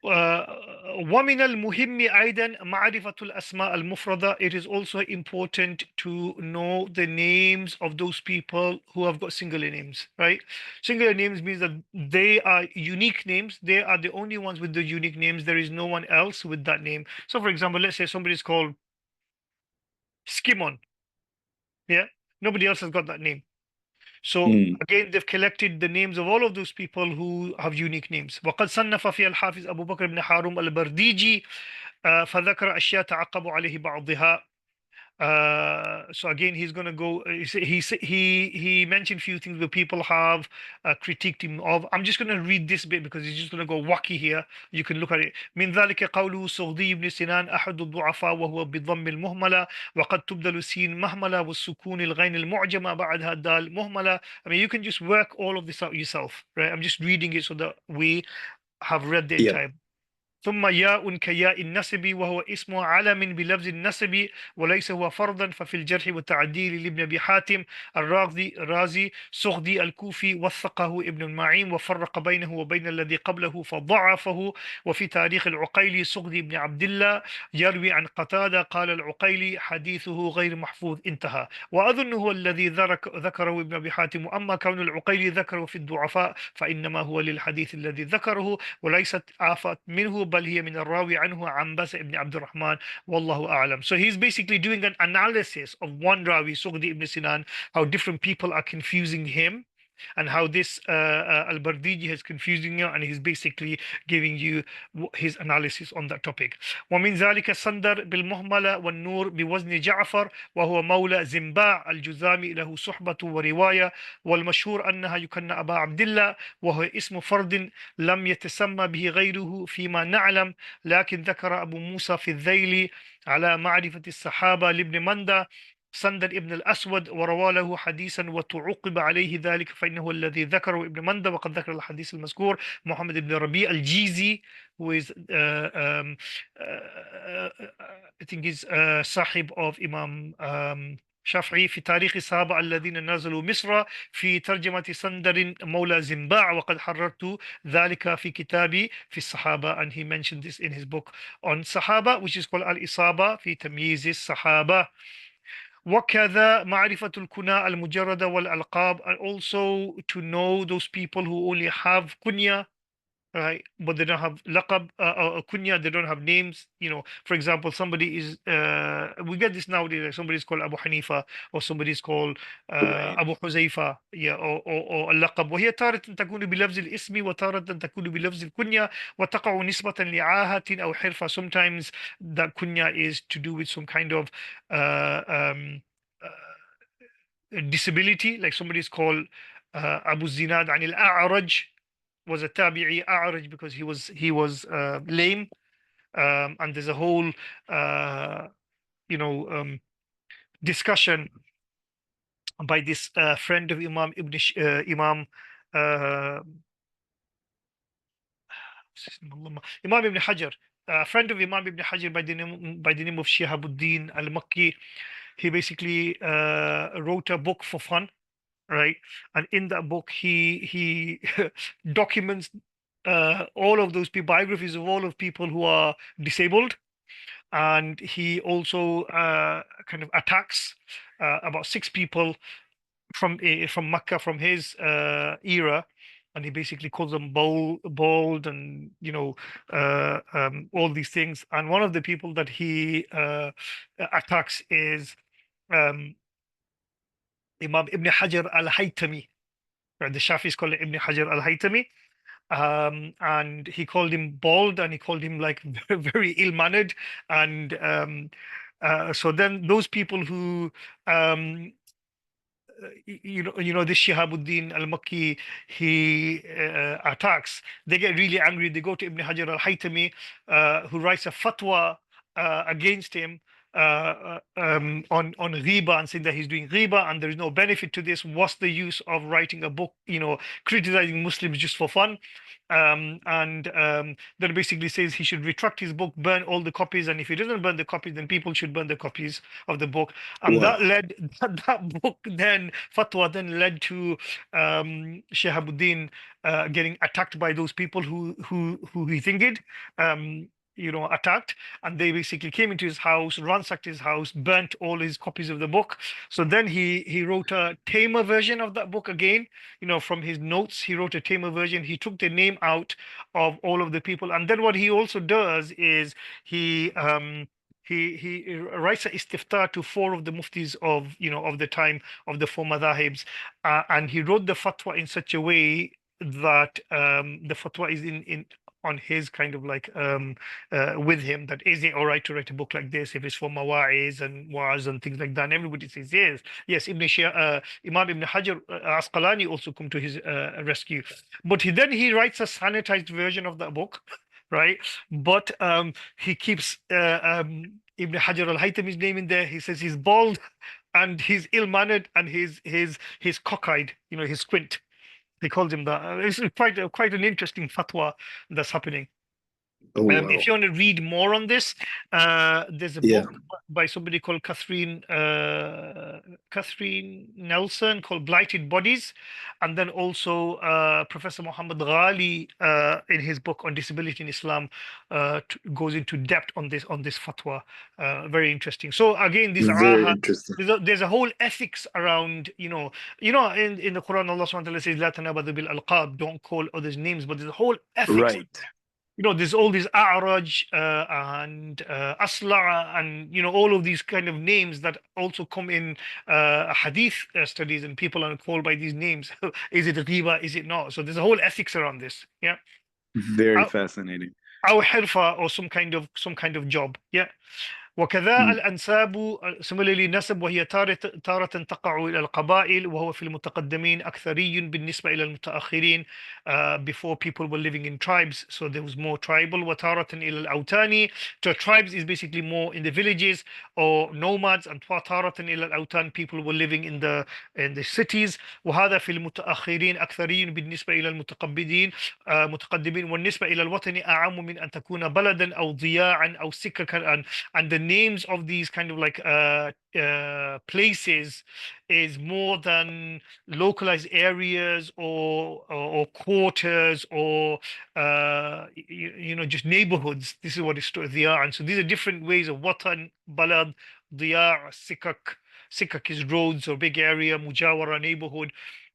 ومن المهم أيضا معرفة الأسماء المفردة. It is also important to know the names of those people who have got singular names, right? Singular names means that they are unique names. They are the only ones with the unique names. There is no one else with that name. So for example, let's say somebody is called Skimon. Yeah, nobody else has got that name. So Mm. again, they've collected the names of all of those people who have unique names. وقد صنف فيها الحافظ أبو بكر بن حارم البرديجي فذكر أشياء تعقب عليه بعضها. So again, he's going to go. He mentioned few things where people have critiqued him of. I'm just going to read this bit because he's just going to go wacky here. You can look at it. من ذلك قوله صغدي بن سنان أحد الضعفاء وهو بضم المهملة وقد تبدل السين مهملة والسكون الغين المعجمة بعدها الدال مهملة. I mean, you can just work all of this out yourself, right? I'm just reading it so that we have read the Yeah. entire. ثم ياء كياء النسب وهو اسم علم بلفظ النسب وليس هو فرضا. ففي الجرح والتعديل لابن ابي حاتم الرازي سغدي الكوفي وثقه ابن المعين وفرق بينه وبين الذي قبله فضعفه. وفي تاريخ العقيلي سغدي بن عبد الله يروي عن قتادة قال العقيلي حديثه غير محفوظ انتهى. وأظن هو الذي ذكره ابن أبي حاتم. وأما كون العقيلي ذكره في الضعفاء فإنما هو للحديث الذي ذكره وليست آفات منه بل هي من الراوي عنه عنبس ابن عبد الرحمن والله أعلم. So he's basically doing an analysis of one Rawi, Sughdi ibn Sinan, how different people are confusing him, and how this al-Bardiji is confusing you, and he's basically giving you his analysis on that topic. ومن ذلك الصندر بالمهملة والنور بوزن جعفر وهو مولى زنباع الجذامي له صحبة ورواية، والمشهور أنها يكنى أبا عبد الله وهو اسم فرد لم يتسمى به غيره فيما نعلم، لكن ذكر أبو موسى في الذيل على معرفة الصحابة لابن مندى صندر ابن الأسود وروى له حديثا وتعقب عليه ذلك فإنه الذي ذكره ابن مندى. وقد ذكر الحديث المذكور محمد بن ربيع الجيزي who is I think is صاحب of Imam شافعي في تاريخ الصحابة الذين نزلوا مصر في ترجمة صندر مولى زنباع وقد حررت ذلك في كتابي في الصحابة, and he mentioned this in his book on Sahaba which is called Al-Isaba في تمييز الصحابة. وكذا معرفة الكنى المجردة والألقاب, and also to know those people who only have kunya, right, but they don't have laqab, kunya, they don't have names. For example, somebody is we get this nowadays, like somebody is called Abu Hanifa or somebody is called Right. Abu Huzaifa, yeah, or اللقب, وهي تارة تكون بلفظ الاسم وتارة تكون بلفظ الكنية وتقع نسبة لعاهة أو حرفة. Sometimes that kunya is to do with some kind of disability, like somebody is called Abu Zinad عن الأعرج, was a tabi'i a'raj because he was lame, and there's a whole you know discussion by this friend of Imam Imam uh, Imam Ibn Hajar, a friend of Imam Ibn Hajar by the name of Shihabuddin al-Makki. He basically wrote a book for fun, right? And in that book, he documents all of those people, biographies of all of people who are disabled, and he also kind of attacks about 6 people from Mecca from his era, and he basically calls them bold, and all these things. And one of the people that he attacks is um, Imam Ibn Hajar al-Haytami. Right, the Shafis call it Ibn Hajar al-Haytami, and he called him bald, and he called him like very ill-mannered. And so then those people who um, this Shihabuddin al-Makki, he attacks, they get really angry. They go to Ibn Hajar al-Haytami, who writes a fatwa against him on ghiba, and saying that he's doing ghiba and there is no benefit to this. What's the use of writing a book, criticizing Muslims just for fun? And that basically says he should retract his book, burn all the copies, and if he doesn't burn the copies, then people should burn the copies of the book. And that Wow. led that book then fatwa then led to Shihabuddin getting attacked by those people who he thinking attacked, and they basically came into his house, ransacked his house, burnt all his copies of the book. So then he wrote a tamer version of that book again. From his notes, he wrote a tamer version. He took the name out of all of the people, and then what he also does is he writes a istifta to four of the muftis of the time of the four madhahibs, and he wrote the fatwa in such a way that the fatwa is in on his kind of like with him, that is it all right to write a book like this if it's for mawa'iz and wa'az and things like that. And everybody says yes. Imam Ibn Hajar Asqalani also come to his rescue, but then he writes a sanitized version of that book, right? But he keeps Ibn Hajar al-Haytami's name in there. He says he's bald and he's ill-mannered and he's cockeyed, his squint. He calls him that. It's quite an interesting fatwa that's happening. Oh If wow. you want to read more on this, there's a Yeah. book by somebody called Catherine Nelson called "Blighted Bodies," and then also Professor Muhammad Ali in his book on disability in Islam goes into depth on this fatwa. Very interesting. So again, these Very ahad. interesting. There's a whole ethics around, in the Quran, Allah subhanahu wa ta'ala says, "La tanabadu bil alqab," don't call others names, but there's a whole ethics. Right. There's all these A'raj and Asla, and all of these kind of names that also come in hadith studies, and people are called by these names. Is it ghiba? Is it not? So there's a whole ethics around this. Yeah. Very fascinating. Our hirfa, or some kind of job. Yeah. وكذا Mm. الأنساب similarly نسب، وهي تارة تقع إلى القبائل، وهو في المتقدمين أكثري بالنسبة إلى المتأخرين. Before, people were living in tribes, so there was more tribal. وتارة إلى الأوتان. So tribes is basically more in the villages or nomads, and وتارة إلى الأوتان, people were living in the cities. وهذا في المتأخرين أكثري بالنسبة إلى المتقدمين متقدمين، والنسبة إلى الوطن أعم من أن تكون بلدا أو ضياعا أو سككا. And the names of these kind of like places is more than localized areas or quarters or just neighborhoods. This is what is diya. And so these are different ways of watan, balad, diya, sikak. Sikak is roads or big area, mujawara, neighborhood.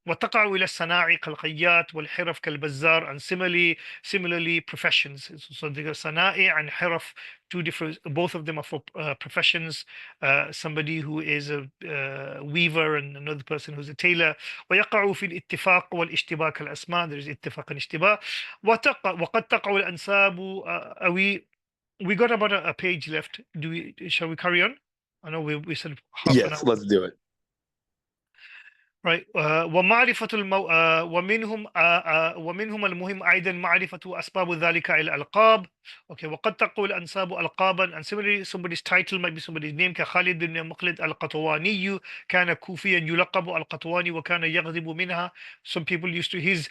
وتقع إلى الصناعي كالخياط والحرف كالبزار. And similarly professions. So the sana'i and hiraf, two different, both of them are for professions. Somebody who is a weaver and another person who's a tailor. ويقع في الاتفاق والاشتباك كالأسماء. There is اتفاق and اشتباه. وقد تقع الأنساب. We got about a page left. Shall we carry on? I know we said half an Yes, hour. let's do it. Right. ومعرفة ومنهم المهم أيضا معرفة أسباب ذلك إلى الألقاب. Okay. وقد تقول الأنساب ألقابا. And similarly, somebody's title might be somebody's name. كخالد بن مخلد القطواني كان كوفيا يلقب القطواني وكان يغضب منها. Some people used to his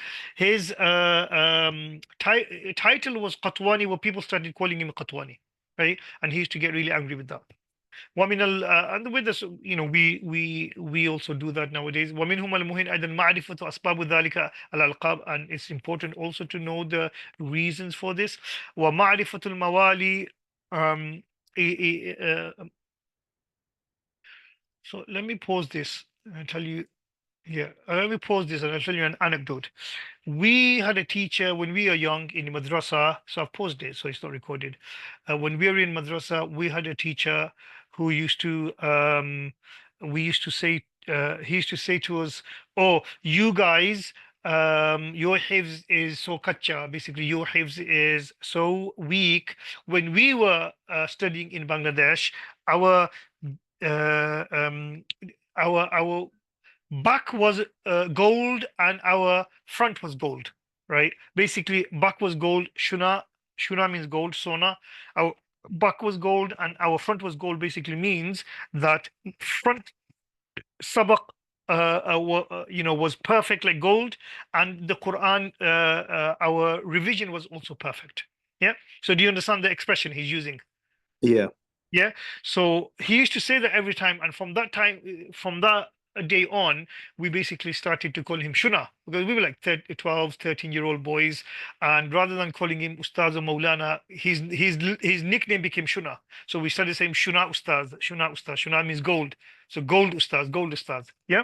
title was Qatwani, where people started calling him Qatwani, right? And he used to get really angry with that. And with this, we also do that nowadays. ومنهم المهم أيضا معرفة أسباب ذلك الألقاب, and it's important also to know the reasons for this. ومعرفة الموالي. um, so let me pause this and tell you. Yeah, let me pause this and I'll tell you an anecdote. We had a teacher when we were young in madrasa, so I've paused it, so it's not recorded. When we were in madrasa, we had a teacher who used to, we used to say, he used to say to us, "Oh, you guys, your hifz is so kacha. Basically, your hifz is so weak. When we were studying in Bangladesh, our uh, um, our back was gold and our front was gold, right? Basically, back was gold. Shuna means gold. Sona. Our back was gold and our front was gold. Basically means that front sabaq was perfect like gold, and the Quran, our revision was also perfect. Yeah. So do you understand the expression he's using? Yeah. Yeah. So he used to say that every time, and from that time, from that day on, we basically started to call him Shuna because we were like 30, 12, 13-year-old boys, and rather than calling him Ustaz or Maulana, his nickname became Shuna. So we started saying Shuna Ustaz, Shuna Ustaz. Shuna means gold. So gold Ustaz, gold Ustaz. Yeah.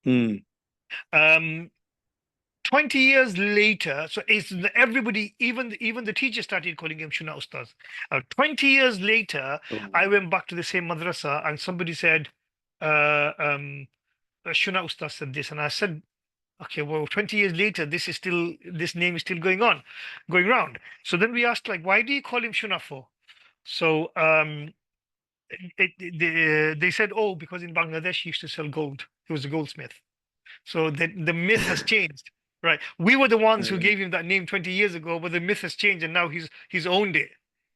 Mm. Um, 20 years later, so everybody, even the teacher started calling him Shuna Ustaz. 20 years later, I Oh. went back to the same madrasa and somebody said, Shuna Ustaz said this. And I said, okay, well, 20 years later, this name is still going round. So then we asked, like, why do you call him Shuna for? So they said, oh, because in Bangladesh he used to sell gold. He was a goldsmith. So the myth has changed, right? We were the ones who gave him that name 20 years ago, but the myth has changed, and now he's owned it.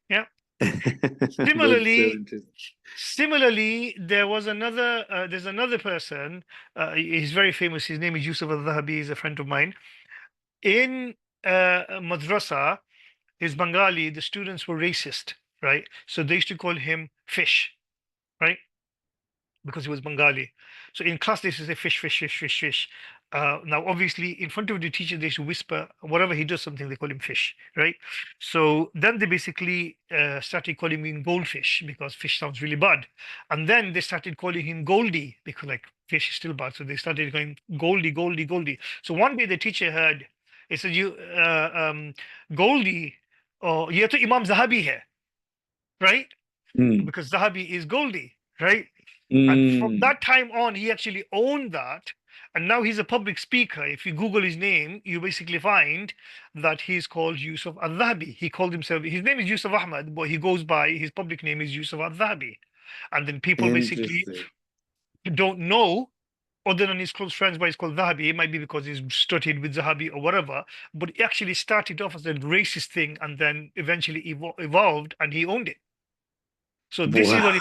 Yeah. That's so Similarly, interesting. there was another. There's another person. He's very famous. His name is Yusuf al-Dhahabi. He's a friend of mine. In madrasa, his Bengali. The students were racist, right? So they used to call him fish, right? Because he was Bengali. So in class, they used to say fish, fish, fish, fish, fish. Now, obviously, in front of the teacher, they used to whisper, whatever he does something, they call him fish, right? So then they basically started calling him goldfish because fish sounds really bad. And then they started calling him Goldie because like fish is still bad. So they started going Goldie, Goldie, Goldie. So one day the teacher heard, he said, Goldie, oh, ye to Imam Zahabi hai, right? Mm. Because Zahabi is Goldie, right? And from Mm. that time on, he actually owned that. And now he's a public speaker. If you Google his name, you basically find that he's called Yusuf al-Dhahabi. He called himself, his name is Yusuf Ahmad, but he goes by, his public name is Yusuf al-Dhahabi. And then people basically Interesting. don't know, other than his close friends, why he's called Dhahabi. It might be because he's studied with Zahabi or whatever, but it actually started off as a racist thing and then eventually evolved and he owned it. So this is Wow.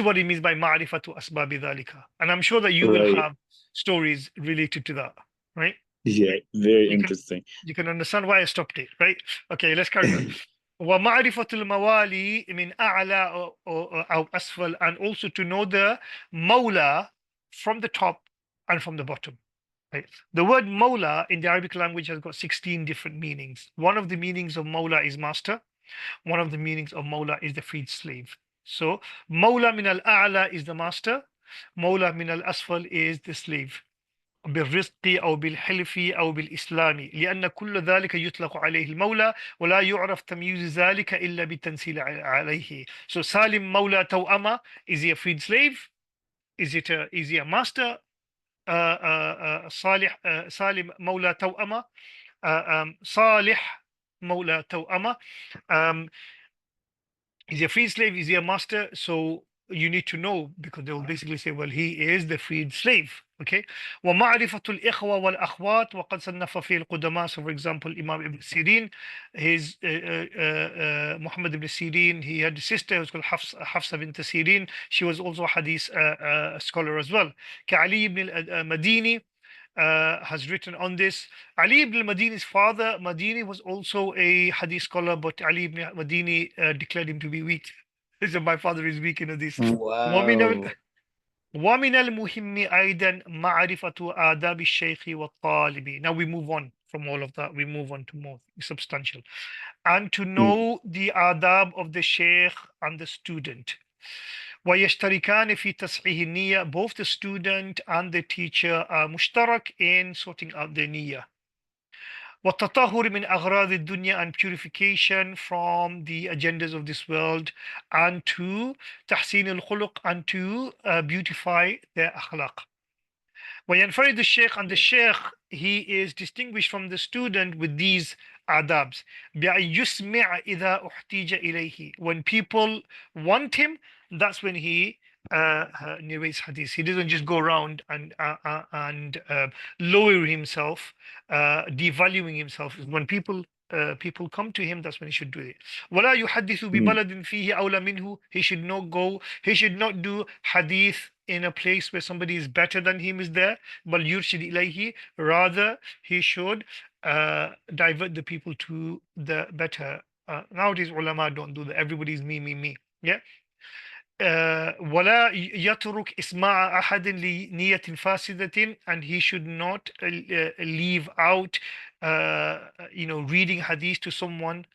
what it means by ma'rifatu asbabi dhalika. And I'm sure that you will Right. have stories related to that, right? Yeah. Very You can interesting. you can understand why I stopped it, right? Okay, let's carry on. ومعرفة الموالي من أعلى أو أسفل, and also to know the mawla from the top and from the bottom. Right. The word mawla in the Arabic language has got 16 different meanings. One of the meanings of mawla is master. One of the meanings of Mawla is the freed slave. So Mawla min al-A'la is the master, Mawla min al-Asfal is the slave. بالرزق أو بالحلف أو بالإسلام لأن كل ذلك يطلق عليه المولى ولا يعرف تمييز ذلك إلا بالتنسيل عليه. So Salim Mawla Tawama, is he a freed slave? Is he a master? Salim Mawla Tawama, Salih Mawla Tawama. Um, is he a freed slave? Is he a master? So you need to know because they will basically say, well, he is the freed slave. Okay. ومعرفة الإخوة والأخوات وقد صنف في القدماء. So for example, Imam Ibn Sirin, his Muhammad Ibn Sirin, he had a sister who was called Hafsa bint Sirin. She was also a hadith scholar as well. كعلي ibn al-Madini has written on this. Ali ibn al-Madini's father, Madini, was also a hadith scholar, but Ali ibn al-Madini declared him to be weak. He said, my father is weak in hadith. ومن ال- Wow. ومن المهم أيضا معرفة آداب الشيخ والطالب. Now we move on from all of that. We move on to more substantial. And to Mm. know the adab of the sheikh and the student. ويشتركان في تصحيح النية. Both the student and the teacher are مشترك in sorting out the niyyah. والتطهر من أغراض الدنيا, and purification from the agendas of this world, and to تحسين الخلق, and to beautify their akhlaq. وينفرد الشيخ, and the sheikh, he is distinguished from the student with these adabs. بأن يسمع إذا احتيج إليه. When people want him, that's when he narrates hadith. He doesn't just go around and lower himself, devaluing himself. When people come to him, that's when he should do it. ولا يحدث Mm. ببلد فيه أولى منه. He should not do hadith in a place where somebody is better than him is there. بل يرشد إليه. Rather, he should divert the people to the better. Nowadays, ulama don't do that. Everybody's me. Yeah. ولا يترك إسماع أحد لنية فاسدة, and he should not leave out reading hadith to someone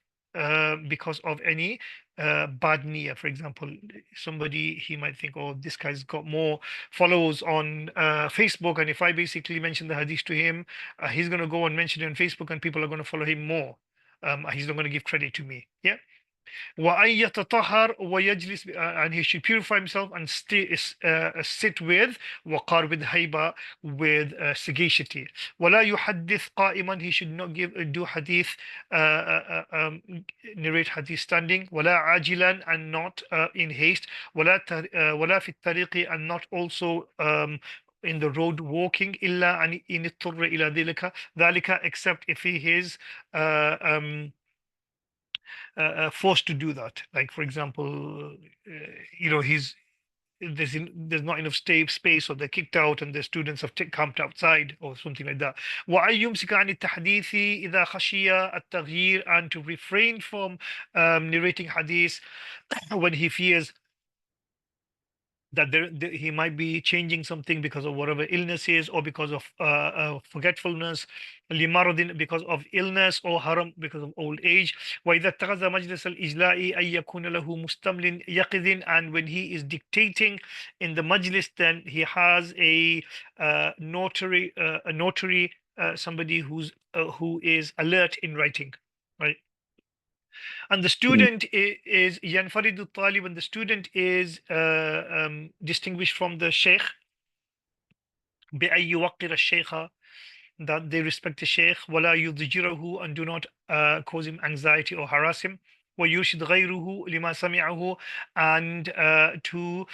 because of any bad niyyah. For example, somebody, he might think, oh, this guy's got more followers on Facebook, and if I basically mention the hadith to him, he's going to go and mention it on Facebook and people are going to follow him more. He's not going to give credit to me. Yeah. وأن يتطهر ويجلس, and he should purify himself and sit with وقار, with هيبة, with sagacity. ولا يحدث قائما. He should not do hadith, narrate hadith standing. ولا عاجلا, and not in haste. ولا في الطريق, and not also in the road walking. إلا أن إن اضطر إلى ذلك, except if he is forced to do that. Like, for example, he's there's not enough space, or they're kicked out, and the students have camped outside, or something like that. وأن يمسك عن التحديث إذا خشي التغيير, and to refrain from narrating hadith when he fears that he might be changing something because of whatever illness is, or because of forgetfulness, لمرض, because of illness, or haram, because of old age. وإذا اتخذ مجلس الإجلاء أن يكون له مستمل يقظ, and when he is dictating in the majlis, then he has a notary, somebody who is alert in writing, right? And the Mm. student is ينفرد الطالب, and the student is distinguished from the sheikh بأن يوقر الشيخ, that they respect the sheikh. ولا يضجره, and do not cause him anxiety or harass him. ويرشد غيره لما سمعه, and to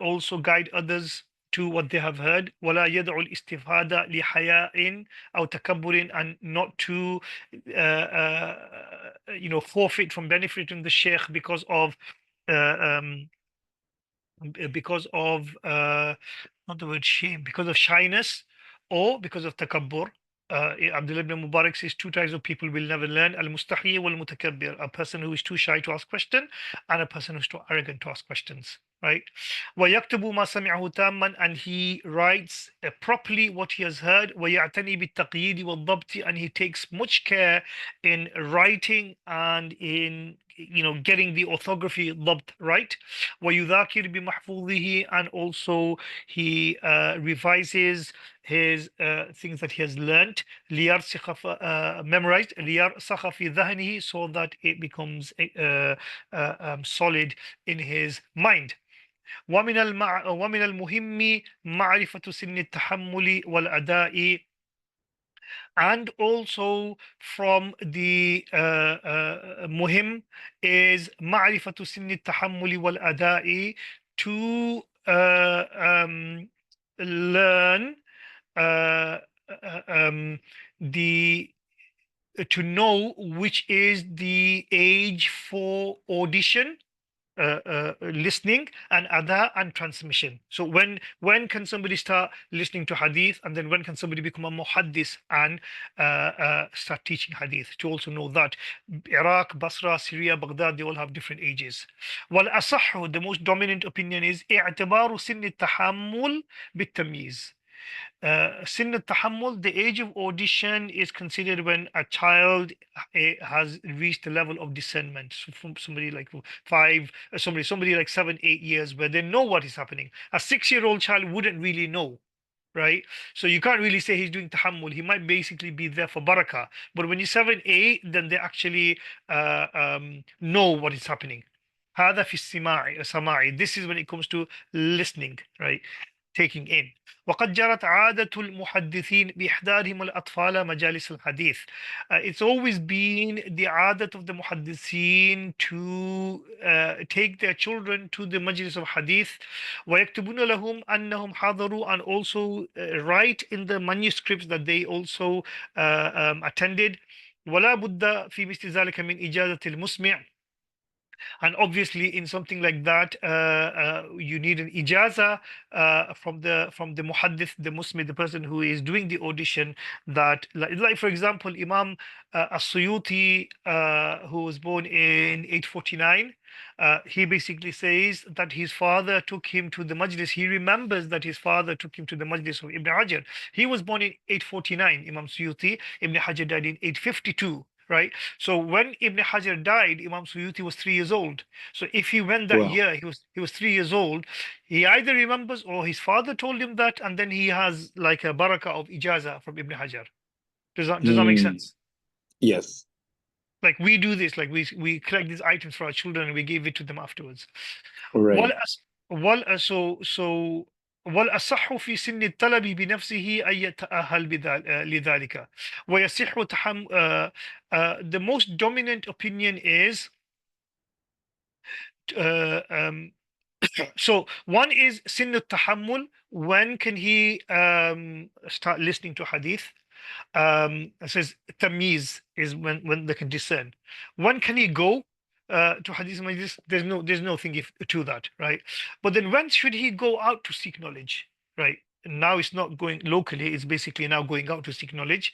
also guide others to what they have heard. ولا يدع الاستفادة لحياء أو تكبر, and not to forfeit from benefiting the sheikh because of uh, um, not the word shame, because of shyness, or because of takabbur. Abdullah ibn Mubarak says two types of people will never learn: al-mustahi wal-mutakabbir, a person who is too shy to ask questions, and a person who's too arrogant to ask questions. Right? وَيَكْتُبُ مَا سَمِعَهُ تَامًا, and he writes properly what he has heard. وَيَعْتَنِي بِالتَّقْيِيدِ وَالضَّبْطِ, and he takes much care in writing and in getting the orthography ضبط right. وَيُذَاكِرْ بِمَحْفُوظِهِ, and also he revises his things that he has learnt, memorized, ليرسخ في ذهنه, so that it becomes solid in his mind. ومن المهم معرفة سن التحمل والأداء, and also from the muhim is معرفة سن التحمل والأداء, to learn the to know which is the age for audition, listening, and ada, and transmission. So when can somebody start listening to hadith, and then when can somebody become a muhaddis and start teaching hadith? To also know that Iraq, Basra, Syria, Baghdad, they all have different ages. والأصح, the most dominant opinion is اعتبار سن التحمل بالتمييز. Sin al-tahammul, the age of audition, is considered when a child has reached the level of discernment. So from somebody like 5, somebody like 7, 8 years, where they know what is happening. A 6-year-old child wouldn't really know, right? So you can't really say he's doing tahammul. He might basically be there for barakah. But when you're 7, 8, then they actually know what is happening. هذا في السماع. This is when it comes to listening, right? taking in. وقد جرت عادة المحدثين بإحضارهم الأطفال مجالس الحديث. It's always been the adat of the muhaddithin to take their children to the majlis of hadith ويكتبون لهم أنهم حضروا, and also write in the manuscripts that they also attended. ولا بد في مثل ذلك من إجازة المسمع. And obviously, in something like that, you need an ijaza from the muhaddith, the Muslim, the person who is doing the audition. That, like for example, Imam as-Suyuti, who was born in 849. He basically says that his father took him to the majlis. He remembers that his father took him to the majlis of Ibn Hajar. He was born in 849, Imam Suyuti. Ibn Hajar died in 852. Right. So when Ibn Hajar died, Imam Suyuti was 3 years old. So if he went that Wow. year, he was 3 years old. He either remembers or his father told him that, and then he has like a barakah of ijaza from Ibn Hajar. Does that make Mm, sense? yes. Like we do this, like we collect these items for our children and we give it to them afterwards. Right. وال وال so والأصح في سن الطلب بنفسه أن يتأهل لذلك ويصح the most dominant opinion is um, so one is sin al-tahammul. When can he start listening to hadith? It says tamiz is when they can discern. When can he go to hadith majlis? There's no thing to that, right? But then when should he go out to seek knowledge, right? Now it's not going locally, it's basically now going out to seek knowledge.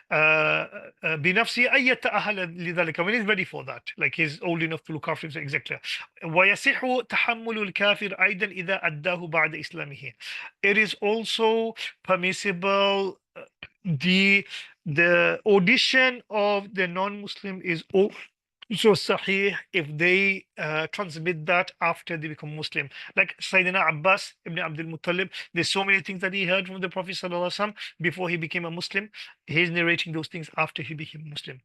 بنفسه أن يتأهل لذلك, when he's ready for that, like he's old enough to look after himself, exactly. ويصح تحمل الكافر أيضا إذا أداه بعد إسلامه. It is also permissible, the audition of the non-Muslim is so sahih if they transmit that after they become Muslim. Like Sayyidina Abbas ibn Abdul Muttalib, there's so many things that he heard from the Prophet sallallahu alaihi wasallam before he became a Muslim. He's narrating those things after he became Muslim.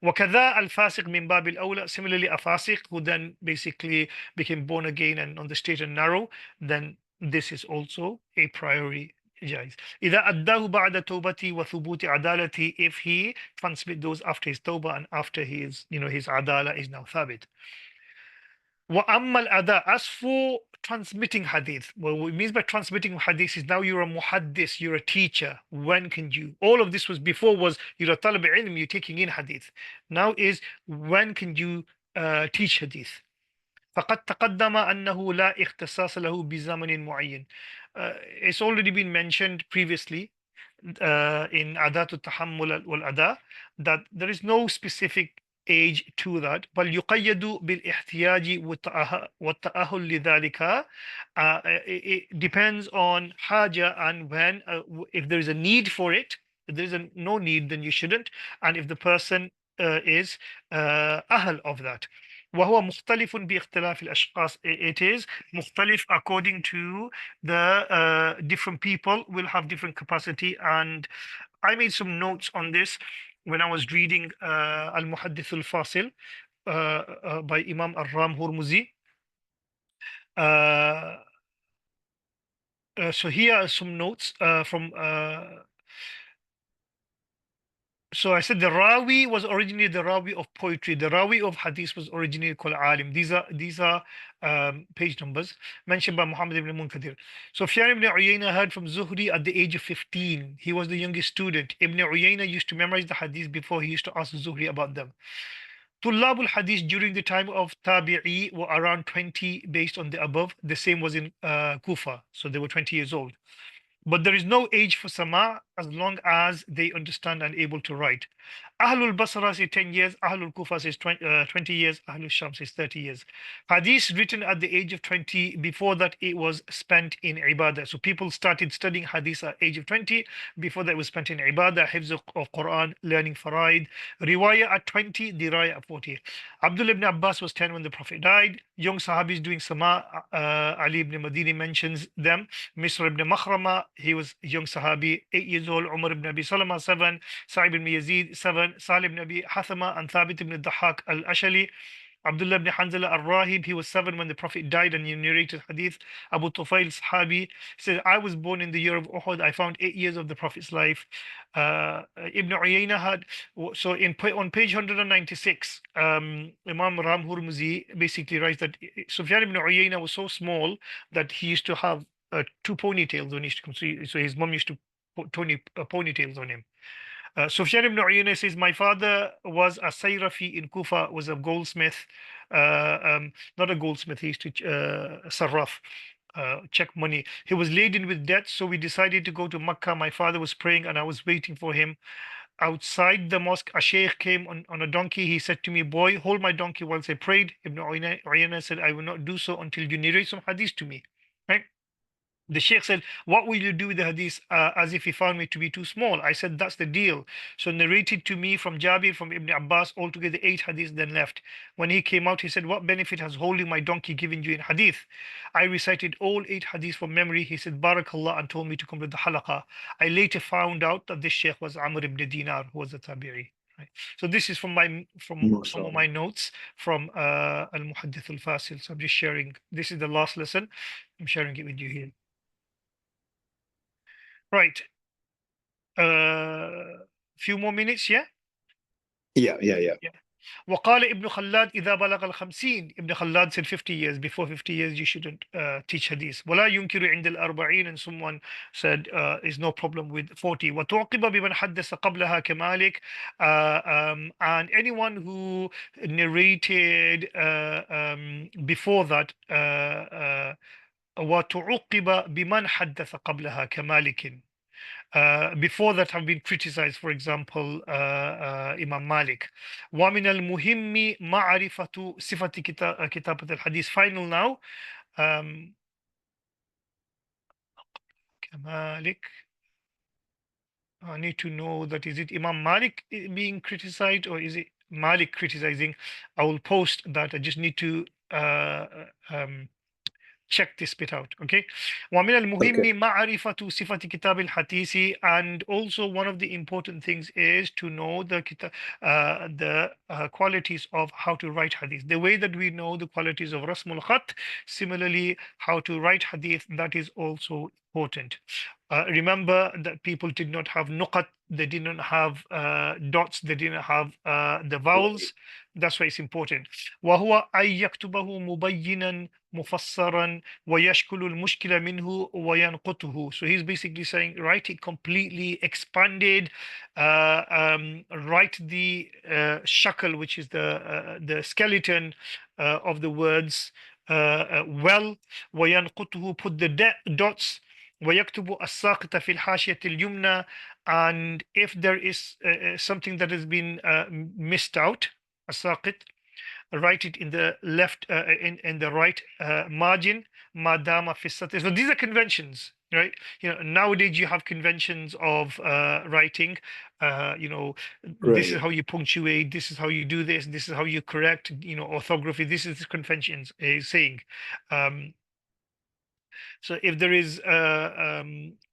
وكذا الفاسق من باب الأولى. Similarly, a fasiq who then basically became born again and on the straight and narrow, then this is also a priori جائز. إذا أداه بعد توبتي وثبوت عدالتي, if he transmit those after his tawbah and after his adala is now thabit. وأما الأداء, as for transmitting hadith, what it means by transmitting hadith is now you're a muhaddis, you're a teacher. When can you? All of this was before was you're a talib ilm, you're taking in hadith. Now is when can you teach hadith? فقد تقدم أنه لا اختصاص له بزمن معين. It's already been mentioned previously in Adat al-Tahammul wal-Ada that there is no specific age to that. بل يقيد بالاحتياج والتأهل لذلك. It depends on haja and when, if there is a need for it. If there is no need, then you shouldn't. And if the person is ahl of that. وهو مختلف باختلاف الأشخاص. It is مختلف according to the different people will have different capacity. And I made some notes on this when I was reading al-Muhaddith al-Fasil by Imam Ar-Ram Hurmuzi. So here are some notes from so I said the Rawi was originally the Rawi of poetry. The Rawi of Hadith was originally called Alim. These are page numbers mentioned by Muhammad ibn Munkadir. So Sufyan ibn Uyayna heard from Zuhri at the age of 15. He was the youngest student. Ibn Uyayna used to memorize the Hadith before he used to ask Zuhri about them. Tullab al-Hadith during the time of Tabi'i were around 20 based on the above. The same was in Kufa. So they were 20 years old. But there is no age for sama as long as they understand and able to write. Ahlul Basra says 10 years, Ahlul Kufa says 20 years, Ahlul Sham says 30 years. Hadith written at the age of 20, before that it was spent in ibadah. So people started studying hadith at age of 20, before that it was spent in ibadah, hifz of Quran, learning faraid. Riwayah at 20, dirayah at 40. Abdullah ibn Abbas was 10 when the Prophet died. Young Sahabis doing sama, Ali ibn Madini mentions them. Misr ibn Makhrama, he was young Sahabi, 8 years old. Umar ibn Abi Salama, 7. Sa'ib ibn Yazid, 7. Salih ibn Abi Hathama and Thabit ibn Dahak al-Ashali. Abdullah ibn Hanzala al-Rahib, he was 7 when the Prophet died, and he narrated hadith. Abu Tufail Sahabi said, I was born in the year of Uhud. I found 8 years of the Prophet's life. Ibn Uyayna had, so on page 196, Imam Ram Hurmuzi basically writes that Sufyan ibn Uyayna was so small that he used to have 2 ponytails when he used to come. So his mom used to put ponytails on him. Sufyan ibn Uyayna says, my father was a Sayrafi in Kufa, was a goldsmith, not a goldsmith, he used to sarraf, check money. He was laden with debt, so we decided to go to Makkah. My father was praying and I was waiting for him. Outside the mosque, a sheikh came on a donkey. He said to me, boy, hold my donkey whilst I prayed. Ibn Uyayna said, I will not do so until you narrate some hadith to me. Right? The Sheikh said, what will you do with the hadith, as if he found me to be too small? I said, that's the deal. So narrated to me from Jabir, from Ibn Abbas, altogether 8 hadiths then left. When he came out, he said, what benefit has holding my donkey given you in hadith? I recited all 8 hadiths from memory. He said, Barakallah, and told me to complete the halaqah. I later found out that this Sheikh was Amr ibn Dinar, who was a tabi'i. Right. So this is from some of my notes from al-Muhaddith al-Fasil. So I'm just sharing. This is the last lesson. I'm sharing it with you here. Right. Few more minutes, yeah? Yeah. Yeah. وقال ابن خلاد إذا بلغ الخمسين. Ibn Khalad said 50 years. Before 50 years, you shouldn't teach hadith. ولا ينكر عند الأربعين. And someone said, is no problem with 40. وتعقب بمن حدث قبلها كمالك. And anyone who narrated before that, وتعقب بمن حدث قبلها كمالك. Before that have been criticized, for example, Imam Malik. ومن المهم معرفة صفة كتابة الحديث. Final now. Malik. I need to know that is it Imam Malik being criticized or is it Malik criticizing? I will post that. I just need to check this bit out. Okay. ومن المهم معرفة صفة كتاب الحديث. And also one of the important things is to know the qualities of how to write hadith. The way that we know the qualities of Rasmul Khat, similarly how to write hadith, that is also important. Remember that people did not have nuqat, they did not have dots, they didn't have the vowels. That's why it's important. وهو أن يكتبه مبينا مفسرا ويشكل المشكلة منه وينقطه. So he's basically saying write it completely expanded, write the shakal, which is the skeleton of the words well. وينقطه, put the dots. ويكتب الساقط في الحاشية اليمنى. And if there is something that has been missed out, الساقط, write it in the left, in the right margin. ما دام في السطر. So these are conventions, right? Nowadays you have conventions of writing. This is how you punctuate. This is how you do this. This is how you correct. Orthography. This is conventions saying. So if there is,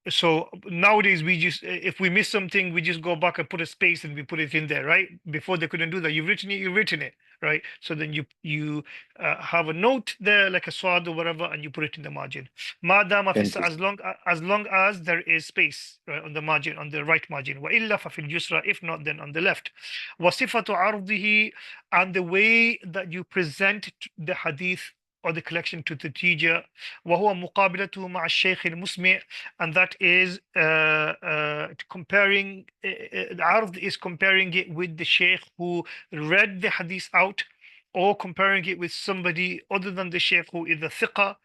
so nowadays we just, if we miss something, we just go back and put a space and we put it in there, right? Before they couldn't do that. You've written it, right? So then you have a note there, like a swad or whatever, and you put it in the margin. As long as there is space, right, on the margin, on the right margin. وإلا ففي اليسرى. If not, then on the left. وصفة عرضه. And the way that you present the hadith or the collection to the teacher. وهو مقابلته مع الشيخ المسمع. And that is comparing, العرض is comparing it with the sheikh who read the hadith out, or comparing it with somebody other than the sheikh who is the thiqa,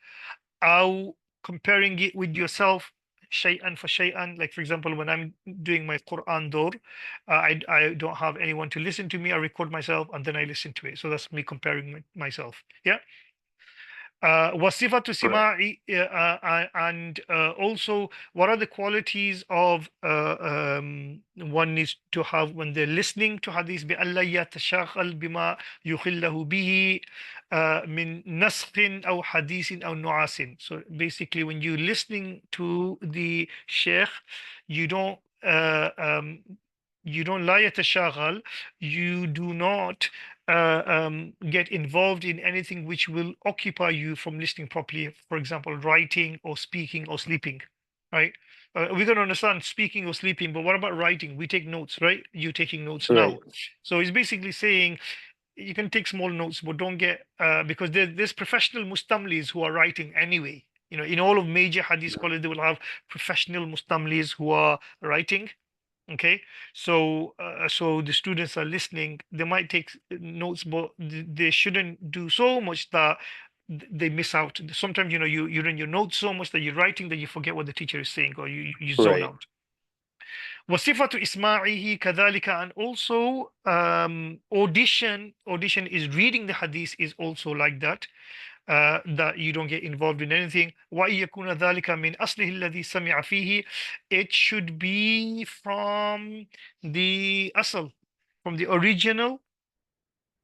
or comparing it with yourself, shay'an for shay'an. Like for example, when I'm doing my Quran door, I don't have anyone to listen to me. I record myself and then I listen to it. So that's me comparing myself. Yeah. وصفة سماع. And also what are the qualities of one needs to have when they're listening to hadith. بألا يتشاغل بما يخله به من نسخ أو حديث أو نعاس. So basically when you're listening to the sheikh, you don't You don't لا يتشاغل. You do not get involved in anything which will occupy you from listening properly. For example, writing or speaking or sleeping, right? We can understand speaking or sleeping, but what about writing? We take notes, right? You taking notes now. Right. So it's basically saying you can take small notes, but don't get because there's professional mustamlis who are writing anyway. You know, in all of major hadith scholars, they will have professional mustamlis who are writing. Okay, so so the students are listening. They might take notes, but they shouldn't do so much that they miss out. Sometimes, you know, you're in your notes so much that you're writing that you forget what the teacher is saying, or you zone Right. out. وصفة إسماعه كذلك, and also audition is reading the hadith is also like that, that you don't get involved in anything. وأن يكون ذلك من أصله الذي سمع فيه. It should be from the asl, from the original